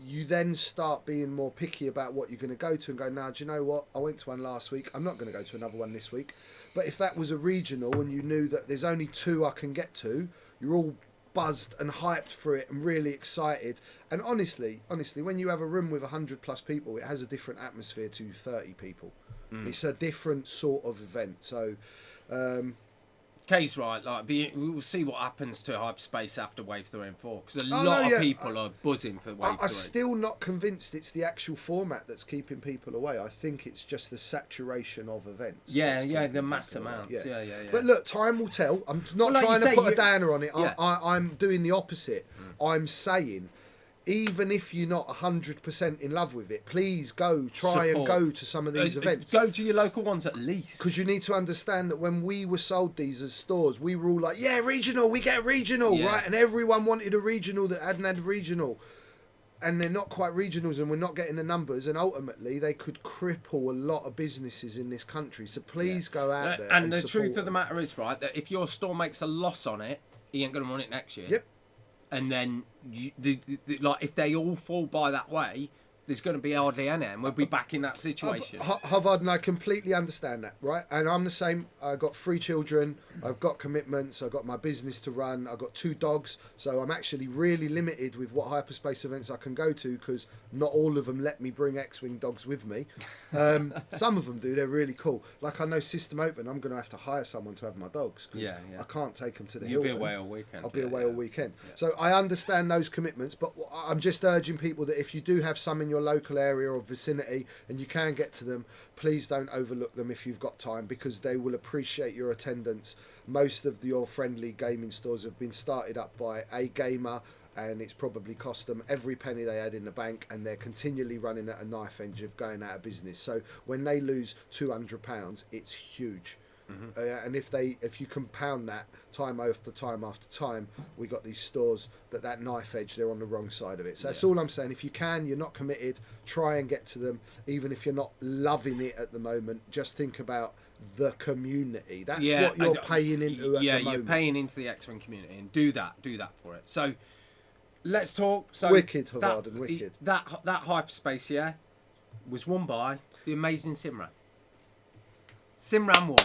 Speaker 2: you then start being more picky about what you're going to go to and go, now, do you know what? I went to one last week. I'm not going to go to another one this week. But if that was a regional and you knew that there's only 2 I can get to, you're all buzzed and hyped for it and really excited. And honestly, when you have a room with 100+ people, it has a different atmosphere to 30 people. It's a different sort of event. So,
Speaker 3: Kay's right. Like, we will see what happens to Hyperspace after Wave 3 and 4, because a lot
Speaker 2: no,
Speaker 3: of
Speaker 2: yeah,
Speaker 3: people are buzzing for Wave 3.
Speaker 2: I'm still not convinced it's the actual format that's keeping people away. I think it's just the saturation of events.
Speaker 3: Yeah,
Speaker 2: that's
Speaker 3: yeah,
Speaker 2: keeping
Speaker 3: the mass
Speaker 2: people away.
Speaker 3: amounts. Yeah.
Speaker 2: But look, time will tell. I'm not
Speaker 3: Well, like
Speaker 2: trying
Speaker 3: you
Speaker 2: to
Speaker 3: say,
Speaker 2: put a
Speaker 3: you-
Speaker 2: downer on it.
Speaker 3: Yeah.
Speaker 2: I'm doing the opposite. I'm saying, even if you're not 100% in love with it, please go try and
Speaker 3: Support.
Speaker 2: go to some of these events.
Speaker 3: Go to your local ones at least.
Speaker 2: Because you need to understand that when we were sold these as stores, we were all like, yeah, regional, we get regional,
Speaker 3: Yeah.
Speaker 2: right? And everyone wanted a regional that hadn't had a regional. And they're not quite regionals, and we're not getting the numbers. And ultimately, they could cripple a lot of businesses in this country. So please go out there.
Speaker 3: And the
Speaker 2: support
Speaker 3: truth of the
Speaker 2: them.
Speaker 3: matter is, right, that if your store makes a loss on it, he ain't going to run it next year.
Speaker 2: Yep.
Speaker 3: And then, like, if they all fall by that way, there's going to be hardly any, and we'll be back in that situation.
Speaker 2: Harvard, and I completely understand that, right? And I'm the same. I've got 3 children. I've got commitments. I've got my business to run. I've got 2 dogs. So I'm actually really limited with what Hyperspace events I can go to, because not all of them let me bring X-Wing dogs with me. Some of them do. They're really cool. Like, I know System Open, I'm going to have to hire someone to have my dogs, because
Speaker 3: Yeah.
Speaker 2: I can't take them to the
Speaker 3: You'll be
Speaker 2: Hilton.
Speaker 3: away all weekend.
Speaker 2: I'll be
Speaker 3: Yeah,
Speaker 2: away
Speaker 3: yeah.
Speaker 2: all weekend. So I understand those commitments, but I'm just urging people that if you do have some in your local area or vicinity and you can get to them, please don't overlook them if you've got time, because they will appreciate your attendance. Most of your friendly gaming stores have been started up by a gamer, and it's probably cost them every penny they had in the bank, and they're continually running at a knife edge of going out of business. So when they lose £200, it's huge. And if you compound that time after time after time, we got these stores that knife edge, they're on the wrong side of it. So that's all I'm saying. If you can, you're not committed, try and get to them. Even if you're not loving it at the moment, just think about the community. That's what you're paying into at the moment.
Speaker 3: Yeah, you're paying into the X-Wing community, and do that for it. So let's talk. So
Speaker 2: Wicked, Havarden, wicked.
Speaker 3: That Hyperspace, yeah, was won by the amazing Simran. Simran won.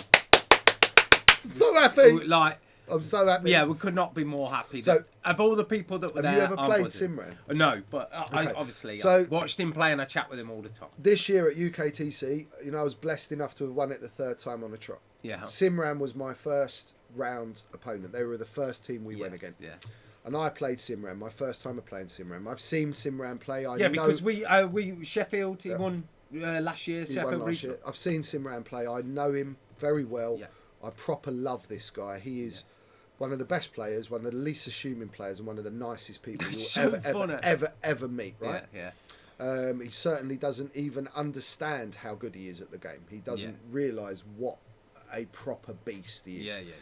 Speaker 2: So happy.
Speaker 3: Like,
Speaker 2: I'm so happy.
Speaker 3: Yeah, we could not be more happy.
Speaker 2: So-
Speaker 3: Of all the people that were
Speaker 2: Have
Speaker 3: there,
Speaker 2: you ever
Speaker 3: I'm
Speaker 2: played
Speaker 3: buzzing.
Speaker 2: Simran?
Speaker 3: No, but I
Speaker 2: Okay.
Speaker 3: obviously
Speaker 2: So-
Speaker 3: I watched him play and I chat with him all the time.
Speaker 2: This year at UKTC, I was blessed enough to have won it the third time on a trot.
Speaker 3: Yeah.
Speaker 2: Simran was my first round opponent. They were the first team we went
Speaker 3: Yes,
Speaker 2: against.
Speaker 3: Yeah.
Speaker 2: And I played Simran, my first time of playing Simran. I've seen Simran play. I
Speaker 3: Yeah,
Speaker 2: know
Speaker 3: because we Sheffield he won last year.
Speaker 2: he
Speaker 3: Sheffield
Speaker 2: won last
Speaker 3: Regional.
Speaker 2: year. I've seen Simran play. I know him very well.
Speaker 3: Yeah.
Speaker 2: I proper love this guy. He is one of the best players, one of the least assuming players, and one of the nicest people you'll
Speaker 3: So funny.
Speaker 2: ever meet, right?
Speaker 3: Yeah.
Speaker 2: He certainly doesn't even understand how good he is at the game. He doesn't realise what a proper beast he is.
Speaker 3: Yeah.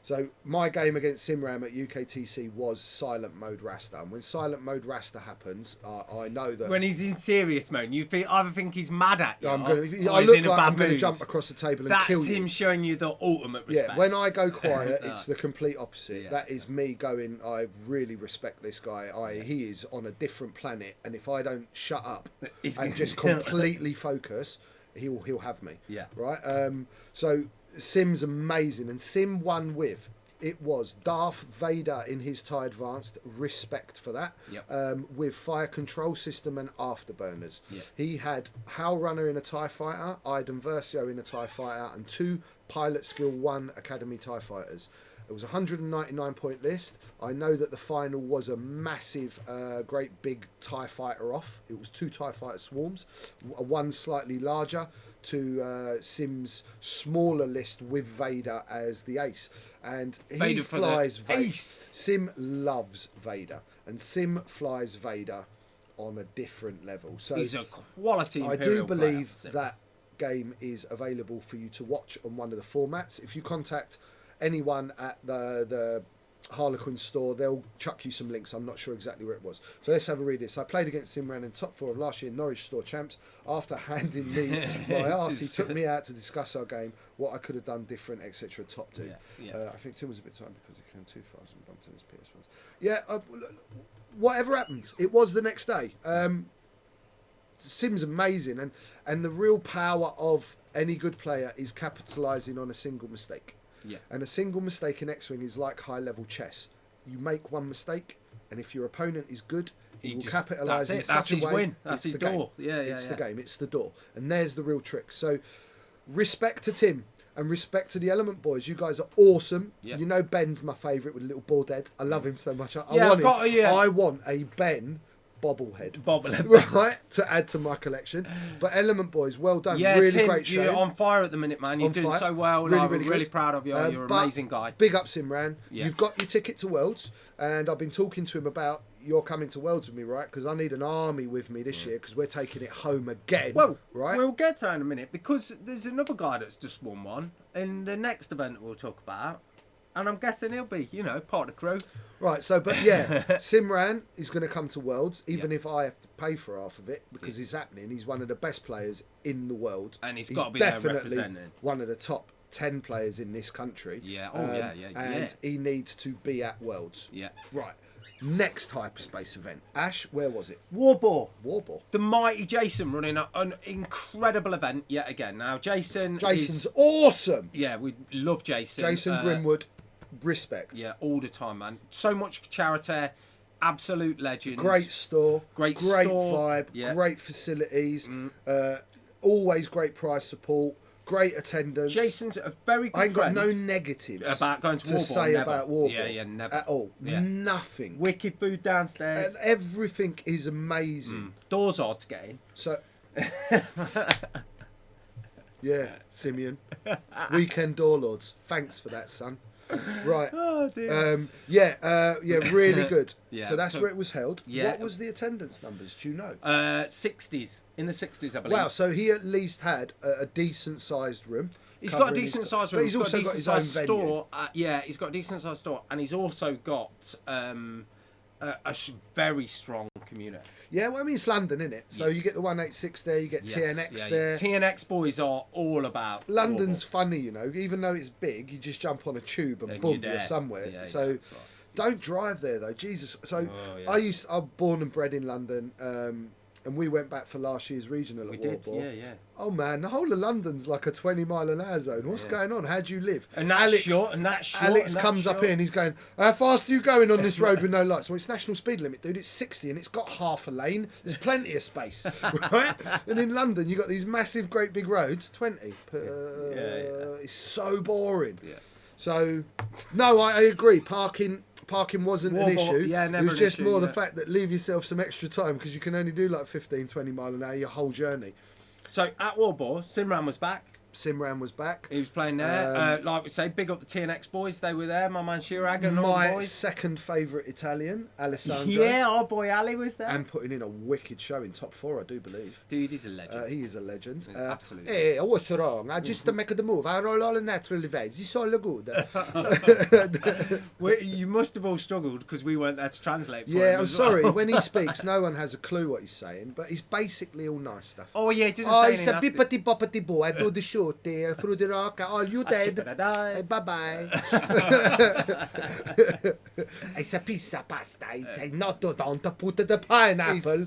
Speaker 2: So my game against Simram at UKTC was silent mode Rasta, and when silent mode Rasta happens, I know that
Speaker 3: When he's in serious mode, you either think he's mad at you,
Speaker 2: I
Speaker 3: or
Speaker 2: look
Speaker 3: he's
Speaker 2: like
Speaker 3: in a
Speaker 2: I'm
Speaker 3: bad
Speaker 2: going to
Speaker 3: mood.
Speaker 2: jump across the table and
Speaker 3: That's
Speaker 2: kill you.
Speaker 3: him showing you the ultimate respect.
Speaker 2: Yeah, when I go quiet, it's the complete opposite.
Speaker 3: Yeah.
Speaker 2: That is me going, I really respect this guy. He is on a different planet, and if I don't shut up
Speaker 3: He's
Speaker 2: and
Speaker 3: gonna-
Speaker 2: just completely focus, he'll have me.
Speaker 3: Yeah.
Speaker 2: Right. So Sim's amazing, and Sim won with. It was Darth Vader in his TIE Advanced, respect for that,
Speaker 3: Yep.
Speaker 2: with fire control system and afterburners.
Speaker 3: Yeah.
Speaker 2: He had Hal Runner in a TIE Fighter, Iden Versio in a TIE Fighter, and 2 Pilot Skill 1 Academy TIE Fighters. It was a 199 point list. I know that the final was a massive, great big TIE Fighter off. It was 2 TIE Fighter swarms, one slightly larger, to Sim's smaller list with Vader as the ace. And he
Speaker 3: Vader for the
Speaker 2: flies Vader.
Speaker 3: ace.
Speaker 2: Sim loves Vader, and Sim flies Vader on a different level. So
Speaker 3: He's a quality
Speaker 2: I
Speaker 3: Imperial
Speaker 2: do believe
Speaker 3: player,
Speaker 2: that game is available for you to watch on one of the formats. If you contact anyone at the Harlequin store, they'll chuck you some links. I'm not sure exactly where it was. So let's have a read this. I played against Simran in top 4 of last year Norwich store champs. After handing me my arse, he took me out to discuss our game, what I could have done different, etc. Top 2.
Speaker 3: Yeah.
Speaker 2: I think Tim was a bit tired because he came too fast and bumped into his PS1s. Yeah, whatever happened, it was the next day. Sim's amazing, and the real power of any good player is capitalising on a single mistake.
Speaker 3: Yeah.
Speaker 2: And a single mistake in X-Wing is like high-level chess. You make one mistake, and if your opponent is good, he will capitalise in
Speaker 3: that's
Speaker 2: such
Speaker 3: his
Speaker 2: a way.
Speaker 3: win. That's
Speaker 2: it's
Speaker 3: his
Speaker 2: the game.
Speaker 3: door. Yeah,
Speaker 2: it's
Speaker 3: yeah.
Speaker 2: the game. It's the door. And there's the real trick. So, respect to Tim and respect to the Element Boys. You guys are awesome.
Speaker 3: Yeah.
Speaker 2: You know Ben's my favourite with a little bald head. I love him so much. I want a Ben bobblehead. Right, to add to my collection. But Element Boys, well done.
Speaker 3: Yeah,
Speaker 2: really
Speaker 3: Tim,
Speaker 2: great show.
Speaker 3: you're on fire at the minute, man. You're
Speaker 2: On
Speaker 3: doing
Speaker 2: fire.
Speaker 3: so well.
Speaker 2: Really,
Speaker 3: I'm
Speaker 2: really
Speaker 3: really
Speaker 2: good.
Speaker 3: proud of you. You're an
Speaker 2: But
Speaker 3: amazing guy.
Speaker 2: Big up, Simran.
Speaker 3: Yeah.
Speaker 2: You've got your ticket to Worlds, and I've been talking to him about you're coming to Worlds with me, right? Because I need an army with me this year because we're taking it home again.
Speaker 3: Well,
Speaker 2: right?
Speaker 3: we'll get to that in a minute because there's another guy that's just won one in the next event that we'll talk about. And I'm guessing he'll be, part of the crew.
Speaker 2: Right, so, but yeah, Simran is going to come to Worlds, even
Speaker 3: Yeah.
Speaker 2: if I have to pay for half of it, because he's happening. He's one of the best players in the world.
Speaker 3: And he's got to be there
Speaker 2: definitely
Speaker 3: representing.
Speaker 2: one of the top 10 players in this country.
Speaker 3: Yeah,
Speaker 2: And he needs to be at Worlds.
Speaker 3: Yeah.
Speaker 2: Right, next Hyperspace event. Ash, where was it?
Speaker 3: Warbore.
Speaker 2: Warbore.
Speaker 3: The mighty Jason running an incredible event yet again. Now,
Speaker 2: Jason's
Speaker 3: is,
Speaker 2: awesome.
Speaker 3: Yeah, we love Jason.
Speaker 2: Jason Grimwood, respect.
Speaker 3: Yeah, all the time, man. So much for charity. Absolute legend.
Speaker 2: Great store.
Speaker 3: Great
Speaker 2: store, vibe.
Speaker 3: Yeah.
Speaker 2: Great facilities. Always great price support. Great attendance.
Speaker 3: Jason's a very good
Speaker 2: I ain't got
Speaker 3: friend.
Speaker 2: no negatives
Speaker 3: About going to Warbore,
Speaker 2: say
Speaker 3: never.
Speaker 2: about Warbore.
Speaker 3: Yeah, never.
Speaker 2: At all.
Speaker 3: Yeah.
Speaker 2: Nothing.
Speaker 3: Wicked food downstairs.
Speaker 2: And everything is amazing.
Speaker 3: Doors hard to get in.
Speaker 2: So. Yeah, Simeon. Weekend door lords. Thanks for that, son. Right.
Speaker 3: Oh dear.
Speaker 2: Really good.
Speaker 3: Yeah,
Speaker 2: so that's
Speaker 3: so-
Speaker 2: where it was held.
Speaker 3: Yeah.
Speaker 2: What was the attendance numbers? Do you know?
Speaker 3: 60s. In the 60s, I believe.
Speaker 2: Wow. So he at least had a decent sized room.
Speaker 3: He's got a
Speaker 2: covering his-
Speaker 3: decent sized
Speaker 2: but
Speaker 3: room.
Speaker 2: he's
Speaker 3: He's got
Speaker 2: also
Speaker 3: a
Speaker 2: got
Speaker 3: decent
Speaker 2: his own
Speaker 3: sized
Speaker 2: venue.
Speaker 3: store. He's got a decent sized store, and he's also got very strong community.
Speaker 2: Yeah, well, I mean, it's London, innit? So you get the 186 there, you get TNX there.
Speaker 3: TNX boys are all about
Speaker 2: London's
Speaker 3: Warbore.
Speaker 2: funny, even though it's big, you just jump on a tube and boom,
Speaker 3: you're
Speaker 2: you're
Speaker 3: there.
Speaker 2: somewhere.
Speaker 3: Yeah,
Speaker 2: so
Speaker 3: that's right.
Speaker 2: don't drive there though, Jesus. So
Speaker 3: Oh, yeah.
Speaker 2: I'm born and bred in London. and we went back for last year's regional at Warburg.
Speaker 3: yeah.
Speaker 2: Oh man, the whole of London's like a 20-mile-an-hour zone. What's going on? How do you live?
Speaker 3: And that's short, and that's short.
Speaker 2: Alex
Speaker 3: and that's
Speaker 2: comes
Speaker 3: short.
Speaker 2: up here and he's going, how fast are you going on this road with no lights? Well, it's national speed limit, dude. It's 60 and it's got half a lane. There's plenty of space, right? And in London, you've got these massive, great big roads, 20. It's so boring.
Speaker 3: Yeah.
Speaker 2: So, no, I agree. Parking wasn't an issue.
Speaker 3: Yeah,
Speaker 2: it
Speaker 3: never
Speaker 2: was
Speaker 3: an
Speaker 2: just
Speaker 3: issue,
Speaker 2: more the
Speaker 3: yeah.
Speaker 2: fact that leave yourself some extra time because you can only do like 15, 20 mile an hour your whole journey.
Speaker 3: So at Warburg, Simran was back.
Speaker 2: Simran was back.
Speaker 3: He was playing there. Like we say, big up the TNX boys. They were there. My man Shirag and all the
Speaker 2: My
Speaker 3: boys.
Speaker 2: second favourite Italian, Alessandro.
Speaker 3: Yeah, our boy Ali was there.
Speaker 2: And putting in a wicked show in top 4, I do believe.
Speaker 3: Dude, he's a legend.
Speaker 2: He is a legend.
Speaker 3: Absolutely.
Speaker 2: Hey, what's wrong? I just make the move. I roll all natural events. It's all good.
Speaker 3: You must have all struggled because we weren't there to translate for him.
Speaker 2: Yeah, I'm
Speaker 3: as well.
Speaker 2: sorry. When he speaks, no one has a clue what he's saying, but he's basically all nice stuff.
Speaker 3: Oh yeah, he doesn't
Speaker 2: Oh,
Speaker 3: say
Speaker 2: it's a
Speaker 3: anything.
Speaker 2: bippity boppity boy. I do the shoot through the rock. Oh, you dead.
Speaker 3: Paradise.
Speaker 2: Bye bye. It's a piece of pasta. It's a not don't put the pineapple.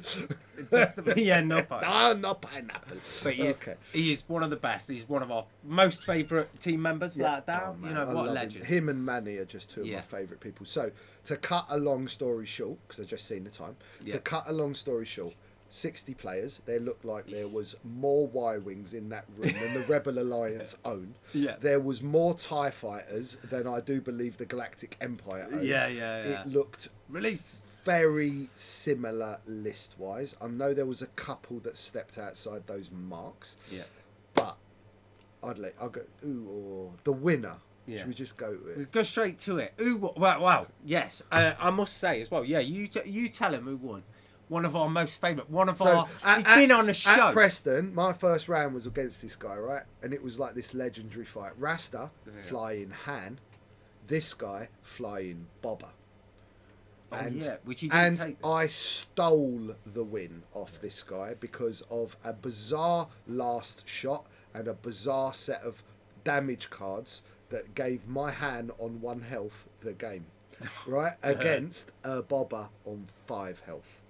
Speaker 3: Yeah, no pineapple.
Speaker 2: No, no pineapple.
Speaker 3: But he is one of the best. He's one of our most favourite team members, without doubt.
Speaker 2: Oh,
Speaker 3: You know,
Speaker 2: I
Speaker 3: what a
Speaker 2: love
Speaker 3: legend.
Speaker 2: Him and Manny are just two of
Speaker 3: Yeah.
Speaker 2: my favourite people. So, to cut a long story short, because I've just seen the time,
Speaker 3: Yeah.
Speaker 2: to cut a long story short, 60 players, there looked like there was more Y-Wings in that room than the Rebel Alliance owned.
Speaker 3: Yeah.
Speaker 2: There was more TIE fighters than I do believe the Galactic Empire owned.
Speaker 3: Yeah.
Speaker 2: It looked
Speaker 3: Release.
Speaker 2: very similar list-wise. I know there was a couple that stepped outside those marks.
Speaker 3: Yeah.
Speaker 2: But I'll go or the winner.
Speaker 3: Yeah.
Speaker 2: Should we just go with it?
Speaker 3: Go straight to it. Wow. Yes. I must say as well. Yeah. You tell him who won. One of our most favourite. One of our. He's been on the show.
Speaker 2: At Preston, my first round was against this guy, right? And it was like this legendary fight. Rasta flying Han, this guy flying Bobber.
Speaker 3: Which he didn't take.
Speaker 2: I stole the win off this guy because of a bizarre last shot and a bizarre set of damage cards that gave my Han on 1 health the game, right? Against a Bobber on 5 health.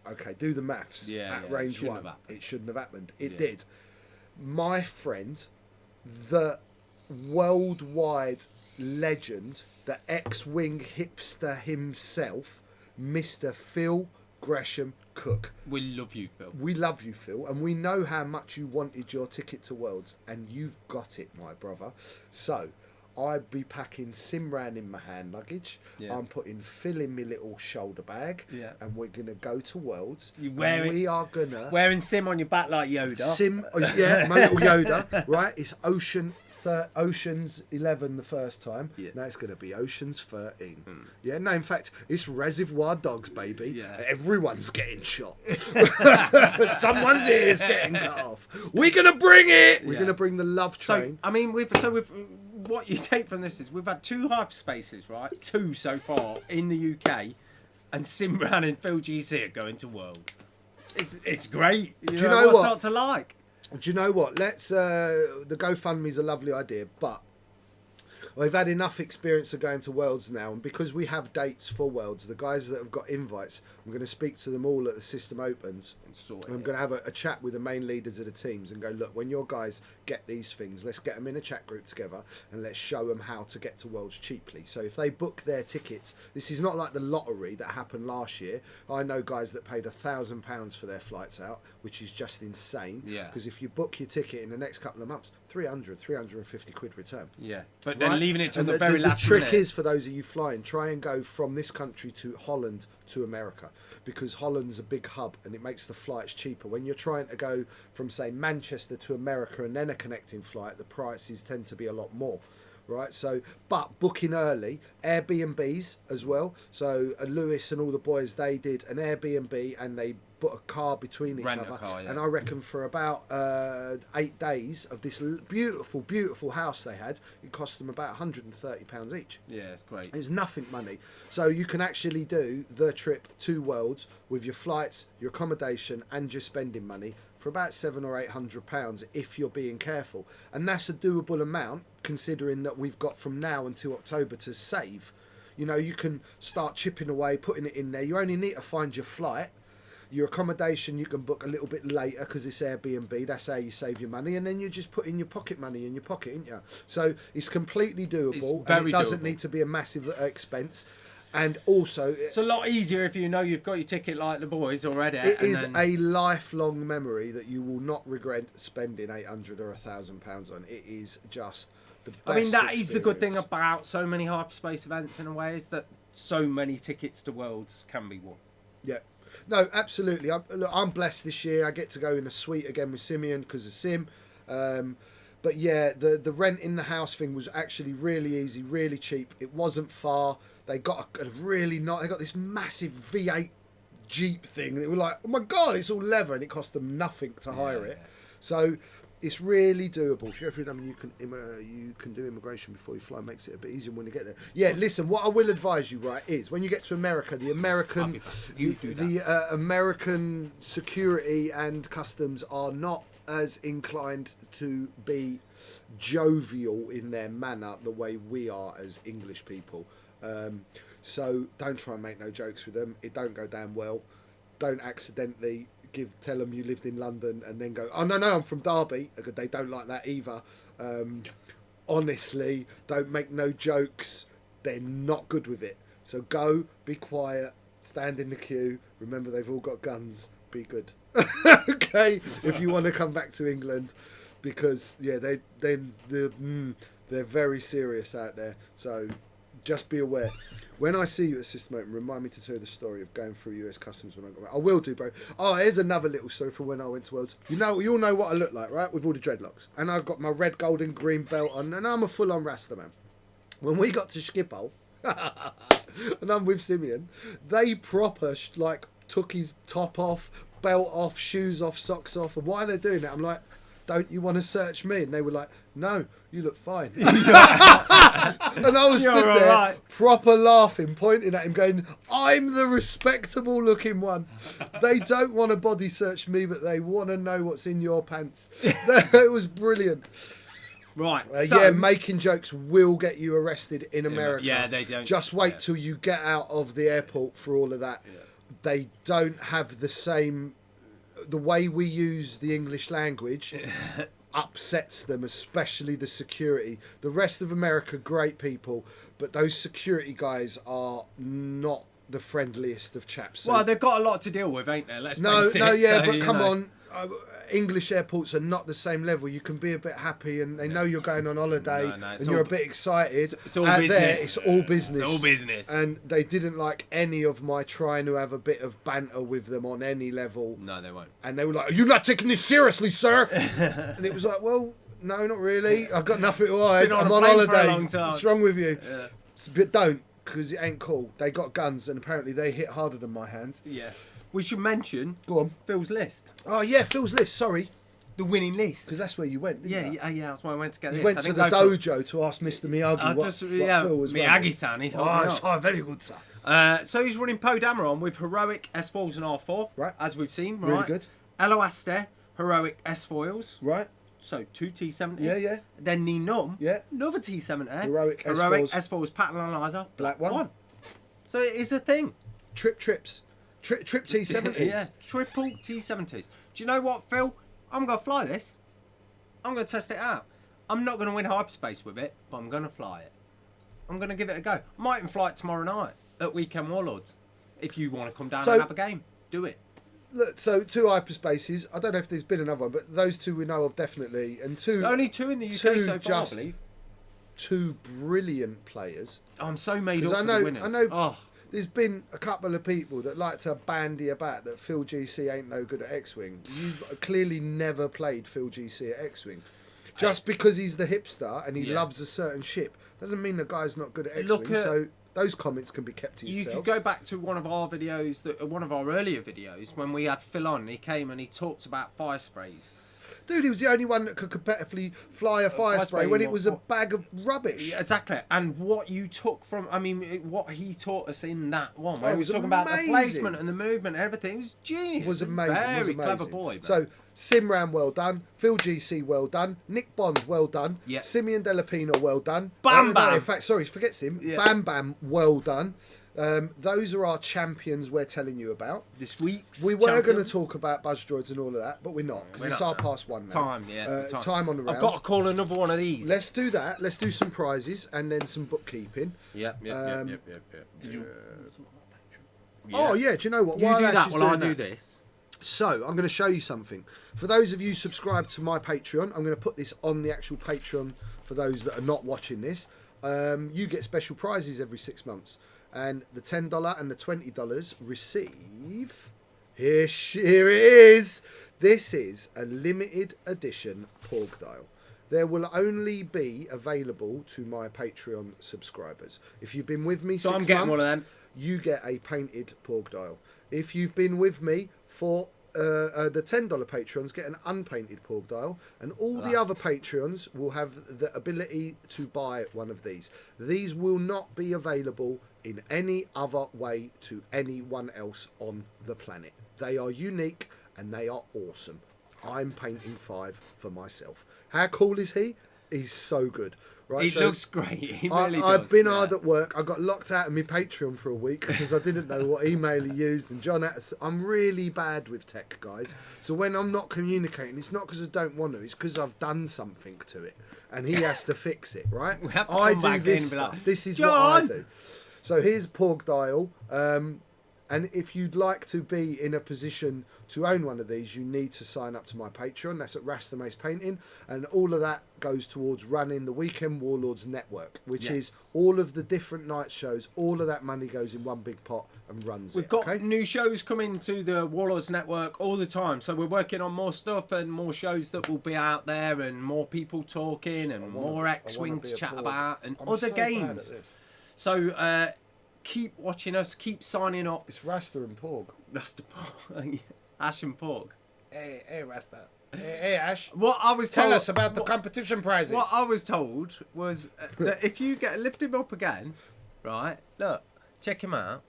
Speaker 2: Okay, do the maths. At range 1, it shouldn't have happened. It did. My friend, the worldwide legend, the X-Wing hipster himself, Mr. Phil Gresham Cook.
Speaker 3: We love you, Phil.
Speaker 2: We love you, Phil, and we know how much you wanted your ticket to Worlds, and you've got it, my brother. So, I'd be packing Simran in my hand luggage.
Speaker 3: Yeah.
Speaker 2: I'm putting Phil in my little shoulder bag.
Speaker 3: Yeah.
Speaker 2: And we're going to go to Worlds.
Speaker 3: We
Speaker 2: are going to...
Speaker 3: Wearing Sim on your back like Yoda.
Speaker 2: My little Yoda, right? It's Ocean's 11 the first time.
Speaker 3: Yeah.
Speaker 2: Now it's going to be Ocean's 13. Yeah, no, in fact, it's Reservoir Dogs, baby.
Speaker 3: Yeah.
Speaker 2: Everyone's getting shot. Someone's ear's getting cut off. We're going to bring it. We're going to bring the love train.
Speaker 3: So, I mean, we've what you take from this is we've had 2 hyperspaces, right? 2 so far in the UK, and Simran and Phil GC are going to Worlds. It's great.
Speaker 2: Do you know
Speaker 3: what's
Speaker 2: what?
Speaker 3: not to like?
Speaker 2: Do you know what? Let's. The GoFundMe's a lovely idea, but we've had enough experience of going to Worlds now, and because we have dates for Worlds, the guys that have got invites, I'm going to speak to them all at the system opens. I'm going to have a chat with the main leaders of the teams and go, look, when your guys get these things, let's get them in a chat group together and let's show them how to get to Worlds cheaply. So if they book their tickets, this is not like the lottery that happened last year. I know guys that paid £1,000 for their flights out, which is just insane.
Speaker 3: Yeah.
Speaker 2: Because if you book your ticket in the next couple of months, 350 quid return.
Speaker 3: Yeah. But then leaving it to
Speaker 2: And
Speaker 3: the very last
Speaker 2: The trick
Speaker 3: minute.
Speaker 2: is, for those of you flying, try and go from this country to Holland to America, because Holland's a big hub and it makes the flights cheaper. When you're trying to go from, say, Manchester to America and then a connecting flight, the prices tend to be a lot more. Right, so but booking early, Airbnbs as well. So Lewis and all the boys, they did an Airbnb and they put a car between each
Speaker 3: Rent
Speaker 2: other.
Speaker 3: a car, yeah.
Speaker 2: And I reckon for about 8 days of this beautiful, beautiful house they had, it cost them about £130 each.
Speaker 3: Yeah, it's great.
Speaker 2: It's nothing money. So you can actually do the trip to Worlds with your flights, your accommodation, and your spending money for about £700 or £800 if you're being careful. And that's a doable amount, considering that we've got from now until October to save. You know, you can start chipping away, putting it in there. You only need to find your flight. Your accommodation you can book a little bit later because it's Airbnb. That's how you save your money, and then you just put in your pocket money in your pocket, ain't you? So it's completely doable, and it doesn't need to be a massive expense. And also,
Speaker 3: it's a lot easier if you know you've got your ticket like the boys already.
Speaker 2: It is a lifelong memory that you will not regret spending £800 or £1,000 on. It is just the best.
Speaker 3: I mean, that is the good thing
Speaker 2: experience.
Speaker 3: about so many Hyperspace events in a way, is that so many tickets to Worlds can be won.
Speaker 2: Yeah. No, absolutely. I'm blessed this year. I get to go in a suite again with Simeon because of Sim. But yeah, the rent in the house thing was actually really easy, really cheap. It wasn't far. They got a really nice. They got this massive V8 Jeep thing. They were like, oh my god, it's all leather, and it cost them nothing to hire it. So it's really doable. If you go through them, you can do immigration before you fly. It makes it a bit easier when you get there. Yeah, listen. What I will advise you, right, is when you get to America, the American security and customs are not as inclined to be jovial in their manner the way we are as English people. So don't try and make no jokes with them. It don't go down well. Don't accidentally tell them you lived in London and then go, oh no, I'm from Derby. They don't like that either. Honestly, don't make no jokes. They're not good with it. So go, be quiet, stand in the queue. Remember, they've all got guns. Be good. Okay, if you want to come back to England, because yeah, they're very serious out there. So just be aware. When I see you at System Open, remind me to tell you the story of going through US Customs when I got back. I will do, bro. Oh, here's another little story from when I went to Worlds. You all know what I look like, right? With all the dreadlocks. And I've got my red, gold and green belt on, and I'm a full-on Rasta man. When we got to Schiphol, and I'm with Simeon, they proper, took his top off, belt off, shoes off, socks off, and while they're doing it, I'm like, don't you want to search me? And they were like, no, you look fine. And I was stood there, right, proper laughing, pointing at him, going, I'm the respectable looking one. They don't want to body search me, but they want to know what's in your pants. It was brilliant.
Speaker 3: Right.
Speaker 2: Yeah, making jokes will get you arrested in America.
Speaker 3: Yeah, they don't.
Speaker 2: Just wait till you get out of the airport for all of that. Yeah. They don't have the same... The way we use the English language upsets them, especially the security. The rest of America, great people, but those security guys are not the friendliest of chaps. So,
Speaker 3: well, they've got a lot to deal with, ain't they? Let's face it.
Speaker 2: But come on. English airports are not the same level. You can be a bit happy and they know you're going on holiday and you're a bit excited.
Speaker 3: It's all business.
Speaker 2: There, it's all business.
Speaker 3: It's all business.
Speaker 2: And they didn't like any of my trying to have a bit of banter with them on any level.
Speaker 3: No, they won't.
Speaker 2: And they were like, are you not taking this seriously, sir? And it was like, well, no, not really. I've got nothing to hide. I'm on holiday. What's wrong with you? Yeah. But don't, because it ain't cool. They got guns and apparently they hit harder than my hands.
Speaker 3: Yeah. We should mention Phil's list.
Speaker 2: Oh, yeah, Phil's list, sorry.
Speaker 3: The winning list.
Speaker 2: Because that's where you went, didn't you?
Speaker 3: Yeah, that's why I went to get this.
Speaker 2: You went to the dojo to ask Mr. Miyagi what Phil was running.
Speaker 3: Miyagi-san.
Speaker 2: Very good, sir.
Speaker 3: So he's running Poe Dameron with heroic S-foils and R4,
Speaker 2: right,
Speaker 3: as we've seen.
Speaker 2: Really good.
Speaker 3: Eloaster, heroic S-foils.
Speaker 2: Right.
Speaker 3: So 2 T70s.
Speaker 2: Yeah.
Speaker 3: Then Ninum, another T70. Heroic S-foils, pattern analyzer.
Speaker 2: Black one.
Speaker 3: So it is a thing.
Speaker 2: Trips. Trip T70s.
Speaker 3: Yeah, triple T70s. Do you know what, Phil? I'm going to fly this. I'm going to test it out. I'm not going to win Hyperspace with it, but I'm going to fly it. I'm going to give it a go. I might even fly it tomorrow night at Weekend Warlords. If you want to come down and have a game, do it.
Speaker 2: Look, so 2 Hyperspaces. I don't know if there's been another one, but those 2 we know of definitely. And 2...
Speaker 3: Only 2 in the UK so far, I believe.
Speaker 2: 2 brilliant players.
Speaker 3: I'm so made up for the winners.
Speaker 2: I know... There's been a couple of people that like to bandy about that Phil GC ain't no good at X-Wing. You've clearly never played Phil GC at X-Wing. Just because he's the hipster and he loves a certain ship doesn't mean the guy's not good at X-Wing. So those comments can be kept to yourself. You
Speaker 3: could go back to one of our videos, one of our earlier videos, when we had Phil on. He came and he talked about fire sprays.
Speaker 2: Dude, he was the only one that could competitively fly a fire spray when it was a bag of rubbish.
Speaker 3: Yeah, exactly. And what you took from, what he taught us in that one, where he was talking about the placement and the movement and everything, it was genius.
Speaker 2: It was amazing.
Speaker 3: Very clever boy. Man.
Speaker 2: So, Simran, well done. Phil GC, well done. Nick Bond, well done.
Speaker 3: Yep.
Speaker 2: Simeon Delapino, well done.
Speaker 3: Bam Bam.
Speaker 2: No, in fact, sorry, forget Sim. Yep. Bam Bam, well done. Those are our champions we're telling you about.
Speaker 3: This week's
Speaker 2: We were going to
Speaker 3: champions.
Speaker 2: talk about buzz droids and all of that, but we're not, because
Speaker 3: We're
Speaker 2: it's
Speaker 3: not
Speaker 2: our
Speaker 3: now.
Speaker 2: past one now.
Speaker 3: Time, yeah.
Speaker 2: Time on the rounds.
Speaker 3: I've got to call another one of these.
Speaker 2: Let's do that. Let's do some prizes and then some bookkeeping.
Speaker 3: Yep.
Speaker 4: Did you?
Speaker 2: Oh, yeah, do you know what?
Speaker 3: You
Speaker 2: While
Speaker 3: do
Speaker 2: Ash
Speaker 3: that
Speaker 2: is
Speaker 3: while I
Speaker 2: doing
Speaker 3: do
Speaker 2: that-
Speaker 3: this.
Speaker 2: So, I'm going to show you something. For those of you subscribed to my Patreon, I'm going to put this on the actual Patreon for those that are not watching this. You get special prizes every 6 months. And the $10 and the $20 receive... Here it is. This is a limited edition Porg Dial. There will only be available to my Patreon subscribers. If you've been with me
Speaker 3: So
Speaker 2: 6
Speaker 3: I'm
Speaker 2: months,
Speaker 3: getting one of them.
Speaker 2: you get a painted Porg Dial. If you've been with me for the $10 Patreons, get an unpainted Porg Dial, and all the other Patreons will have the ability to buy one of these. These will not be available in any other way to anyone else on the planet. They are unique and they are awesome. I'm painting 5 for myself. How cool is he? He's so good. Right,
Speaker 3: He looks great. He really does.
Speaker 2: I've been
Speaker 3: yeah.
Speaker 2: hard at work. I got locked out of my Patreon for a week because I didn't know what email he used. And John had to, I'm really bad with tech, guys. So when I'm not communicating, it's not because I don't want to. It's because I've done something to it. And he has to fix it, right?
Speaker 3: We have to
Speaker 2: I
Speaker 3: come
Speaker 2: do
Speaker 3: back
Speaker 2: this
Speaker 3: in and be
Speaker 2: stuff.
Speaker 3: like,
Speaker 2: This is what I
Speaker 3: "John!"
Speaker 2: do. So here's Porg Dial. And if you'd like to be in a position to own one of these, you need to sign up to my Patreon. That's at Rasta and Ash Painting. And all of that goes towards running the Weekend Warlords Network, which
Speaker 3: Yes.
Speaker 2: is all of the different night shows. All of that money goes in one big pot and runs
Speaker 3: We've
Speaker 2: it.
Speaker 3: got
Speaker 2: okay?
Speaker 3: new shows coming to the Warlords Network all the time, so we're working on more stuff and more shows that will be out there, and more people talking, and more X-Wing to chat about, and
Speaker 2: I'm
Speaker 3: other
Speaker 2: so bad
Speaker 3: games.
Speaker 2: at this.
Speaker 3: So keep watching us, keep signing up.
Speaker 2: It's Rasta and Porg.
Speaker 3: Rasta Porg, Ash and Porg.
Speaker 2: Hey, Rasta. Hey, Ash.
Speaker 3: What I was told,
Speaker 2: competition prizes.
Speaker 3: What I was told was that if you lift him up again, right? Look, check him out.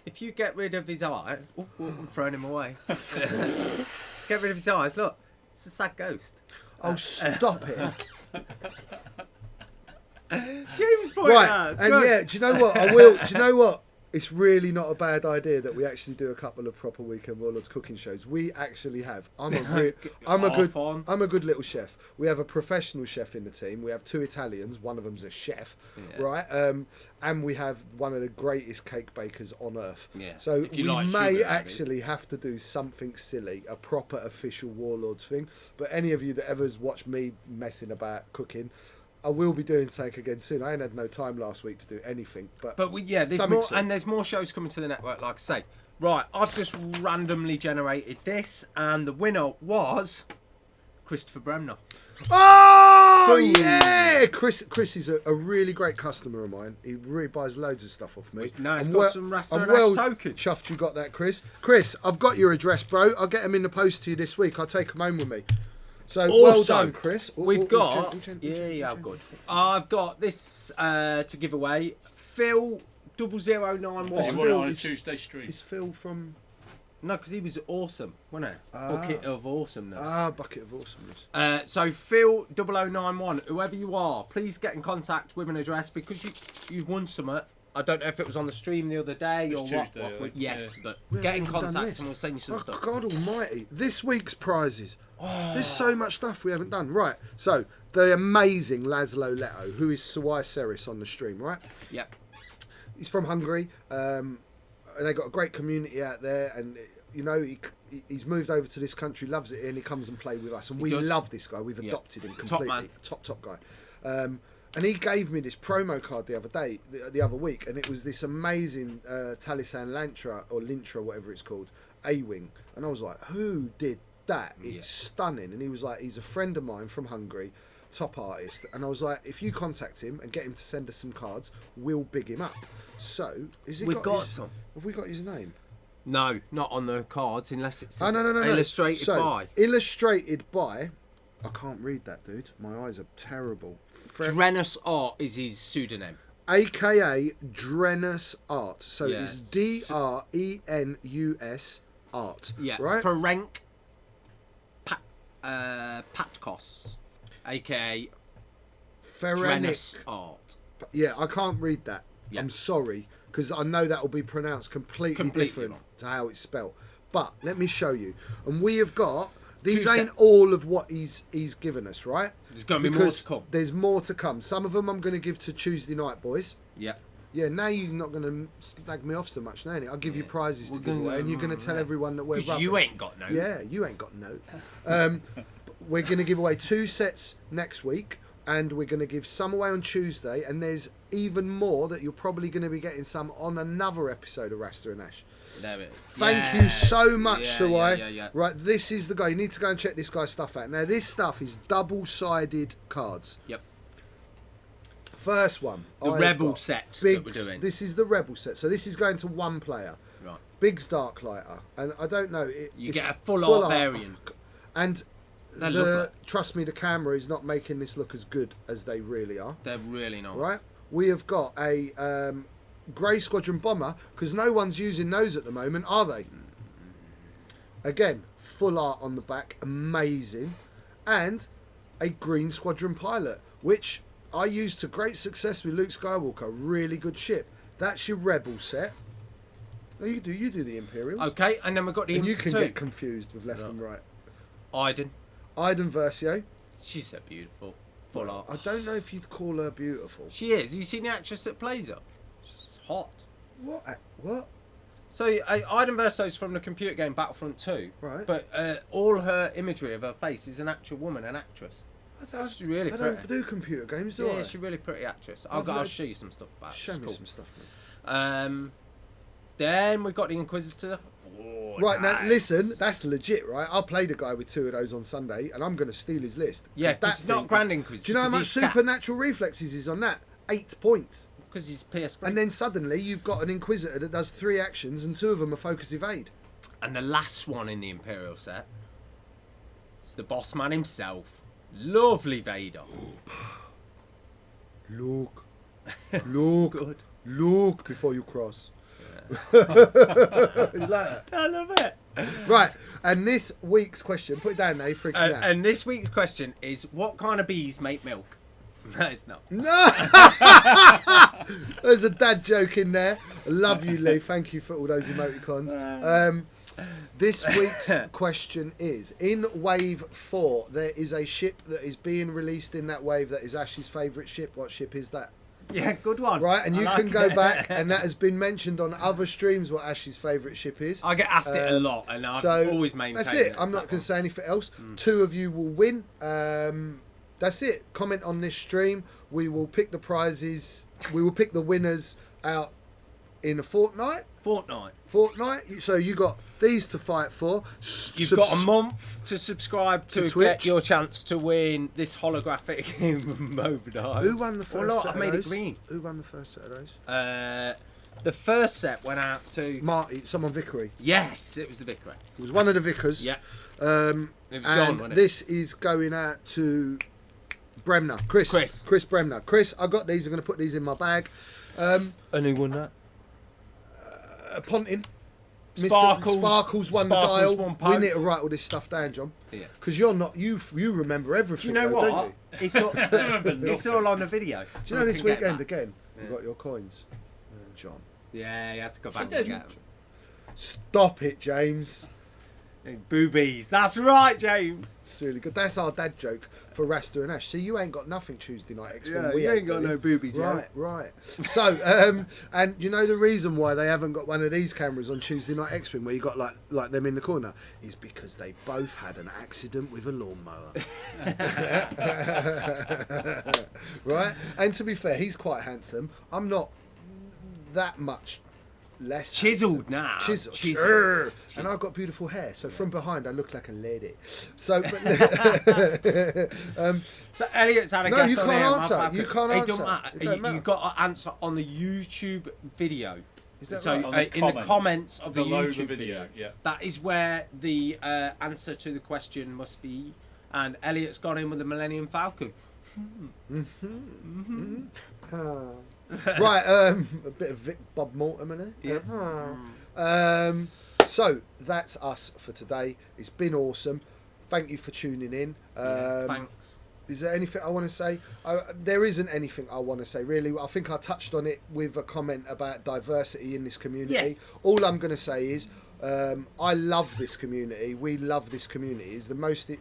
Speaker 3: If you get rid of his eyes, I'm throwing him away. Get rid of his eyes. Look, it's a sad ghost.
Speaker 2: Oh, stop it.
Speaker 3: James pointed
Speaker 2: Right,
Speaker 3: out. It's
Speaker 2: and
Speaker 3: good.
Speaker 2: yeah, do you know what? I will. Do you know what? It's really not a bad idea that we actually do a couple of proper Weekend Warlords cooking shows. We actually have. I'm a good little chef. We have a professional chef in the team. We have 2 Italians. One of them's a chef, right? And we have one of the greatest cake bakers on earth.
Speaker 3: Yeah.
Speaker 2: So
Speaker 3: If you
Speaker 2: we
Speaker 3: like
Speaker 2: may
Speaker 3: sugar,
Speaker 2: actually have to do something silly, a proper official Warlords thing. But any of you that ever's watched me messing about cooking, I will be doing something again soon. I ain't had no time last week to do anything, but
Speaker 3: There's
Speaker 2: something
Speaker 3: more,
Speaker 2: soon.
Speaker 3: and there's more shows coming to the network. Like I say, right, I've just randomly generated this, and the winner was Christopher Bremner.
Speaker 2: Oh
Speaker 3: Boom.
Speaker 2: yeah, Chris is a really great customer of mine. He really buys loads of stuff off me.
Speaker 3: Now he's
Speaker 2: I'm
Speaker 3: got some Rasta
Speaker 2: I'm
Speaker 3: and Ash
Speaker 2: well
Speaker 3: tokens.
Speaker 2: chuffed you got that, Chris. Chris, I've got your address, bro. I'll get them in the post to you this week. I'll take them home with me. So well
Speaker 3: Also,
Speaker 2: done, Chris.
Speaker 3: We've got
Speaker 2: good.
Speaker 3: I've got this to give away. Phil 0091.
Speaker 4: You want it
Speaker 2: Phil
Speaker 4: on a
Speaker 2: is-
Speaker 4: Tuesday street.
Speaker 2: Is Phil from
Speaker 3: No, because he was awesome, wasn't he? Bucket of awesomeness.
Speaker 2: Bucket of Awesomeness?
Speaker 3: So Phil 0091, whoever you are, please get in contact with an address because you've won something. I don't know if it was on the stream the other day
Speaker 4: It
Speaker 3: or
Speaker 4: was
Speaker 3: what.
Speaker 4: Tuesday, I think.
Speaker 3: Yes,
Speaker 4: Yeah.
Speaker 3: but get in
Speaker 2: haven't done
Speaker 3: contact
Speaker 2: this.
Speaker 3: and we'll send you some
Speaker 2: Oh,
Speaker 3: stuff.
Speaker 2: God almighty. This week's prizes. There's so much stuff we haven't done. Right, so the amazing Laszlo Leto, who is Sawai Seris on the stream, right?
Speaker 3: Yep.
Speaker 2: He's from Hungary. And they got a great community out there. And, you know, he's moved over to this country, loves it here, and he comes and plays with us. And we
Speaker 3: does.
Speaker 2: love this guy. We've
Speaker 3: Yeah.
Speaker 2: adopted him
Speaker 3: Top
Speaker 2: completely.
Speaker 3: man.
Speaker 2: Top guy. And he gave me this promo card the other day, the other week, and it was this amazing Talisan Lantra, or Lintra, whatever it's called, A-Wing. And I was like, who did that? It's stunning. And he was like, he's a friend of mine from Hungary, top artist. And I was like, if you contact him and get him to send us some cards, we'll big him up. So,
Speaker 3: We've got some.
Speaker 2: Have we got his name?
Speaker 3: No, not on the cards unless it says
Speaker 2: No.
Speaker 3: illustrated
Speaker 2: So,
Speaker 3: by
Speaker 2: Illustrated by... I can't read that, dude. My eyes are terrible.
Speaker 3: Drenus Art is his pseudonym.
Speaker 2: AKA Drenus Art. So
Speaker 3: Yeah.
Speaker 2: it's DRENUS Art.
Speaker 3: Yeah,
Speaker 2: Right?
Speaker 3: Ferenc Patkos, aka
Speaker 2: Ferenic.
Speaker 3: Drenus Art.
Speaker 2: Yeah, I can't read that.
Speaker 3: Yeah.
Speaker 2: I'm sorry. because I know that will be pronounced completely different
Speaker 3: wrong.
Speaker 2: to how it's spelt. But let me show you. And we have got, these
Speaker 3: 2
Speaker 2: ain't
Speaker 3: sets.
Speaker 2: all of what he's given us, right?
Speaker 3: There's going to be more
Speaker 2: Because
Speaker 3: to come.
Speaker 2: there's more to come. Some of them I'm going to give to Tuesday night boys.
Speaker 3: Yeah.
Speaker 2: Yeah, now you're not going to slag me off so much, now, innit? I'll give you prizes to
Speaker 3: We're
Speaker 2: give
Speaker 3: gonna-
Speaker 2: away, and you're going to tell everyone that we're
Speaker 3: Because
Speaker 2: rubbish.
Speaker 3: you ain't got no.
Speaker 2: Yeah, you ain't got no. We're going to give away 2 sets next week, and we're going to give some away on Tuesday, and there's even more that you're probably going to be getting some on another episode of Rasta and Ash.
Speaker 3: There it is.
Speaker 2: Thank you so much,
Speaker 3: Yeah,
Speaker 2: Shawai.
Speaker 3: yeah.
Speaker 2: Right, this is the guy. You need to go and check this guy's stuff out. Now, this stuff is double-sided cards.
Speaker 3: Yep.
Speaker 2: First one.
Speaker 3: The
Speaker 2: I've
Speaker 3: Rebel
Speaker 2: got
Speaker 3: set that
Speaker 2: Biggs.
Speaker 3: we're doing.
Speaker 2: This is the Rebel set. So this is going to one player.
Speaker 3: Right.
Speaker 2: Biggs Darklighter. And I don't know.
Speaker 3: You
Speaker 2: it's
Speaker 3: get a full art variant.
Speaker 2: And
Speaker 3: They look like-
Speaker 2: trust me, the camera is not making this look as good as they really are.
Speaker 3: They're really nice.
Speaker 2: Right? We have got a Grey Squadron Bomber, because no one's using those at the moment, are they? Again, full art on the back, amazing. And a Green Squadron Pilot, which I used to great success with Luke Skywalker, really good ship. That's your Rebel set. Oh, you do the Imperials.
Speaker 3: Okay, and then we've got the
Speaker 2: And you
Speaker 3: Imps
Speaker 2: can
Speaker 3: too.
Speaker 2: get confused with left and right.
Speaker 3: Iden.
Speaker 2: Iden Versio.
Speaker 3: She's so beautiful. Full art.
Speaker 2: I don't know if you'd call her beautiful.
Speaker 3: She is. Have you seen the actress that plays her? She's hot.
Speaker 2: What?
Speaker 3: So Iden Verso's from the computer game Battlefront 2.
Speaker 2: Right.
Speaker 3: But all her imagery of her face is an actual woman, an actress. She's really
Speaker 2: I
Speaker 3: pretty.
Speaker 2: don't do computer games, do I?
Speaker 3: Yeah, she's a really pretty actress.
Speaker 2: I've
Speaker 3: I'll
Speaker 2: never-
Speaker 3: show you some stuff about her.
Speaker 2: Show
Speaker 3: She's
Speaker 2: me
Speaker 3: cool.
Speaker 2: some stuff, mate.
Speaker 3: Then we've got the Inquisitor. Oh,
Speaker 2: Right, now,
Speaker 3: nice.
Speaker 2: listen, that's legit, right? I played a guy with 2 of those on Sunday, and I'm going to steal his list.
Speaker 3: Yeah,
Speaker 2: 'Cause that
Speaker 3: it's not
Speaker 2: thing
Speaker 3: Grand
Speaker 2: is-
Speaker 3: Inquisitor.
Speaker 2: Do you know how
Speaker 3: 'cause
Speaker 2: much
Speaker 3: he's cat.
Speaker 2: supernatural reflexes is on that? 8 points.
Speaker 3: Because he's PS3.
Speaker 2: And then suddenly you've got an Inquisitor that does 3 actions, and 2 of them are focus evade.
Speaker 3: And the last one in the Imperial set is the boss man himself. Lovely Vader.
Speaker 2: Look. Look.
Speaker 3: Good.
Speaker 2: Look before you cross. You like that?
Speaker 3: I love it.
Speaker 2: Right, and this week's question, put it down there, freaking out.
Speaker 3: And this week's question is, what kind of bees make milk? No, it's not.
Speaker 2: No! There's a dad joke in there. I love you, Lee. Thank you for all those emoticons. This week's question is, in Wave 4, there is a ship that is being released in that wave that is Ash's favourite ship. What ship is that?
Speaker 3: Yeah, good one.
Speaker 2: Right, and
Speaker 3: I
Speaker 2: you
Speaker 3: like
Speaker 2: can go
Speaker 3: it.
Speaker 2: back, and that has been mentioned on other streams what Ash's favourite ship is.
Speaker 3: I get asked it a lot, and I've
Speaker 2: So
Speaker 3: always maintained
Speaker 2: that's it.
Speaker 3: it's
Speaker 2: I'm
Speaker 3: that
Speaker 2: not going
Speaker 3: one.
Speaker 2: to say anything else. 2 of you will win. That's it. Comment on this stream. We will pick the prizes. We will pick the winners out in a fortnight.
Speaker 3: Fortnite.
Speaker 2: So you got these to fight for.
Speaker 3: You've got a month to subscribe to
Speaker 2: Twitch.
Speaker 3: get your chance to win this holographic Mobidize.
Speaker 2: Who won the first
Speaker 3: Oh, look,
Speaker 2: set
Speaker 3: I
Speaker 2: of
Speaker 3: made
Speaker 2: those?
Speaker 3: it green.
Speaker 2: Who won the first set of those?
Speaker 3: The first set went out to...
Speaker 2: Marty, someone Vickery.
Speaker 3: Yes, it was the Vicar.
Speaker 2: It was one of the Vicars.
Speaker 3: Yeah.
Speaker 2: It
Speaker 3: was John,
Speaker 2: and
Speaker 3: wasn't it?
Speaker 2: this is going out to Bremner. Chris Bremner. Chris, I got these. I'm going to put these in my bag.
Speaker 3: And who won that?
Speaker 2: Ponting.
Speaker 3: Sparkles.
Speaker 2: Sparkles won the
Speaker 3: Sparkles
Speaker 2: dial.
Speaker 3: won
Speaker 2: We
Speaker 3: post.
Speaker 2: need to write all this stuff down, John.
Speaker 3: Yeah.
Speaker 2: Because you're not you remember everything.
Speaker 3: Do you know
Speaker 2: though,
Speaker 3: what?
Speaker 2: Don't you?
Speaker 3: It's all, it's all on the video.
Speaker 2: Do you know this weekend again? You got your coins, John.
Speaker 3: Yeah, you had to go back and
Speaker 4: did.
Speaker 3: get them.
Speaker 2: Stop it, James.
Speaker 3: Boobies. That's right, James.
Speaker 2: It's really good. That's our dad joke for Rasta and Ash. See, you ain't got nothing Tuesday night.
Speaker 3: Yeah, you ain't got no booby joke.
Speaker 2: Right. So, and you know the reason why they haven't got one of these cameras on Tuesday Night X-Wing where you got like them in the corner is because they both had an accident with a lawnmower. Right? And to be fair, he's quite handsome. I'm not that much less
Speaker 3: Chiseled now.
Speaker 2: Chiseled.
Speaker 3: Chiseled.
Speaker 2: And I've got beautiful hair, so from behind I look like a lady. So, but,
Speaker 3: So Elliot's had a
Speaker 2: No,
Speaker 3: guess
Speaker 2: you
Speaker 3: on
Speaker 2: can't
Speaker 3: here.
Speaker 2: answer. You can't
Speaker 3: It
Speaker 2: answer.
Speaker 3: don't matter.
Speaker 2: It don't matter.
Speaker 3: You've got to answer on the YouTube video.
Speaker 2: Is that
Speaker 3: So
Speaker 2: right?
Speaker 4: On the
Speaker 3: in the comments of the
Speaker 4: below
Speaker 3: YouTube
Speaker 4: the
Speaker 3: video,
Speaker 4: yeah.
Speaker 3: that is where the answer to the question must be. And Elliot's gone in with the Millennium Falcon.
Speaker 2: Right, a bit of Vic Bob Mortimer in there.
Speaker 3: Yeah.
Speaker 2: So that's us for today. It's been awesome. Thank you for tuning in.
Speaker 3: Thanks.
Speaker 2: Is there anything I want to say? There isn't anything I want to say, really. I think I touched on it with a comment about diversity in this community.
Speaker 3: Yes.
Speaker 2: All I'm going to say is I love this community. We love this community. It's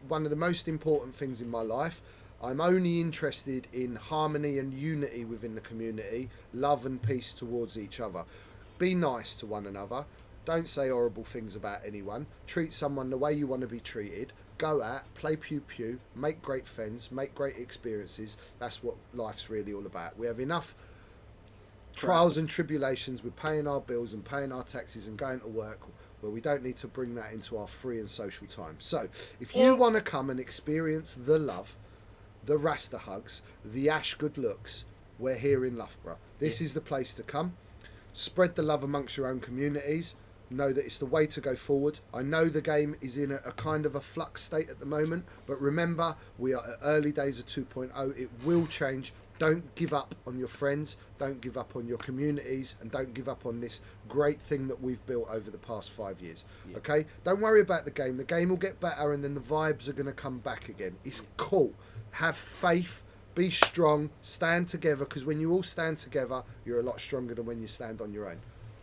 Speaker 2: one of the most important things in my life. I'm only interested in harmony and unity within the community, love and peace towards each other. Be nice to one another. Don't say horrible things about anyone. Treat someone the way you want to be treated. Go out, play pew-pew, make great friends, make great experiences. That's what life's really all about. We have enough trials and tribulations with paying our bills and paying our taxes and going to work, where we don't need to bring that into our free and social time. So, if you want to come and experience the love, the Rasta hugs, the Ash good looks, we're here in Loughborough. This is the place to come. Spread the love amongst your own communities. Know that it's the way to go forward. I know the game is in a kind of a flux state at the moment, but remember, we are at early days of 2.0. It will change. Don't give up on your friends, don't give up on your communities, and don't give up on this great thing that we've built over the past 5 years. Okay? Don't worry about the game. The game will get better, and then the vibes are going to come back again. It's cool. Have faith. Be strong. Stand together, because when you all stand together, you're a lot stronger than when you stand on your own.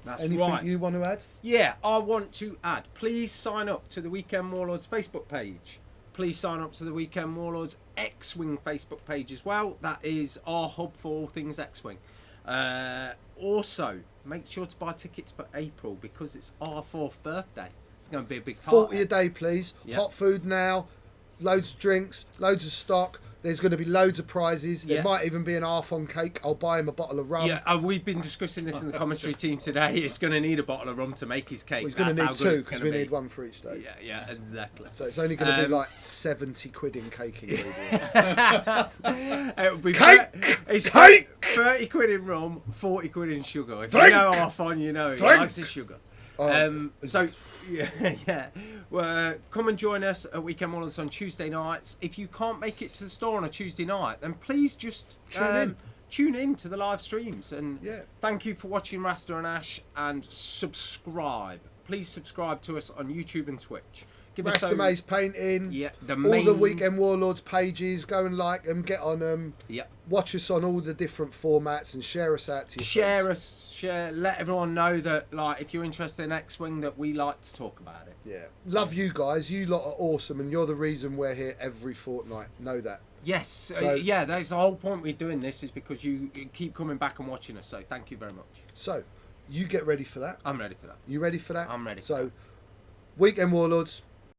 Speaker 3: That's
Speaker 2: Anything
Speaker 3: right.
Speaker 2: you want to add?
Speaker 3: Yeah, I want to add. Please sign up to the Weekend Warlords Facebook page. Please sign up to the Weekend Warlords X-Wing Facebook page as well. That is our hub for all things X-Wing. Also, make sure to buy tickets for April, because it's our 4th birthday. It's going to be a big party.
Speaker 2: 40 a day, please.
Speaker 3: Yep.
Speaker 2: Hot food now. Loads of drinks. Loads of stock. There's going to be loads of prizes. There might even be an half on cake. I'll buy him a bottle of rum.
Speaker 3: Yeah, we've been discussing this in the commentary team today. It's going to need a bottle of rum to make his cake.
Speaker 2: Well, he's going to need
Speaker 3: two,
Speaker 2: because we need one for each day.
Speaker 3: Yeah, exactly.
Speaker 2: So it's only going to be like 70 quid in cake ingredients.
Speaker 3: It would be
Speaker 2: Cake!
Speaker 3: It's
Speaker 2: Cake!
Speaker 3: 30 quid in rum, 40 quid in sugar. If
Speaker 2: Drink!
Speaker 3: you know our fun, you know he
Speaker 2: Drink!
Speaker 3: likes his sugar.
Speaker 2: Oh,
Speaker 3: Yeah. Well, come and join us at Weekend Warlords on Tuesday nights. If you can't make it to the store on a Tuesday night, then please just tune in to the live streams. And thank you for watching Rasta and Ash, and subscribe. Please subscribe to us on YouTube and Twitch. Give us
Speaker 2: Rasta Maze Painting.
Speaker 3: Yeah,
Speaker 2: all the Weekend Warlords pages. Go and like them. Get on them.
Speaker 3: Yeah.
Speaker 2: Watch us on all the different formats and share us out to your friends.
Speaker 3: Share. Let everyone know that, like, if you're interested in X-Wing, that we like to talk about it.
Speaker 2: Yeah. Love you guys. You lot are awesome, and you're the reason we're here every fortnight. Know that.
Speaker 3: Yes.
Speaker 2: So,
Speaker 3: that's the whole point we're doing this, is because you keep coming back and watching us. So thank you very much.
Speaker 2: So, you get ready for that.
Speaker 3: I'm ready for that.
Speaker 2: You ready for that?
Speaker 3: I'm ready for
Speaker 2: So,
Speaker 3: that.
Speaker 2: Weekend Warlords,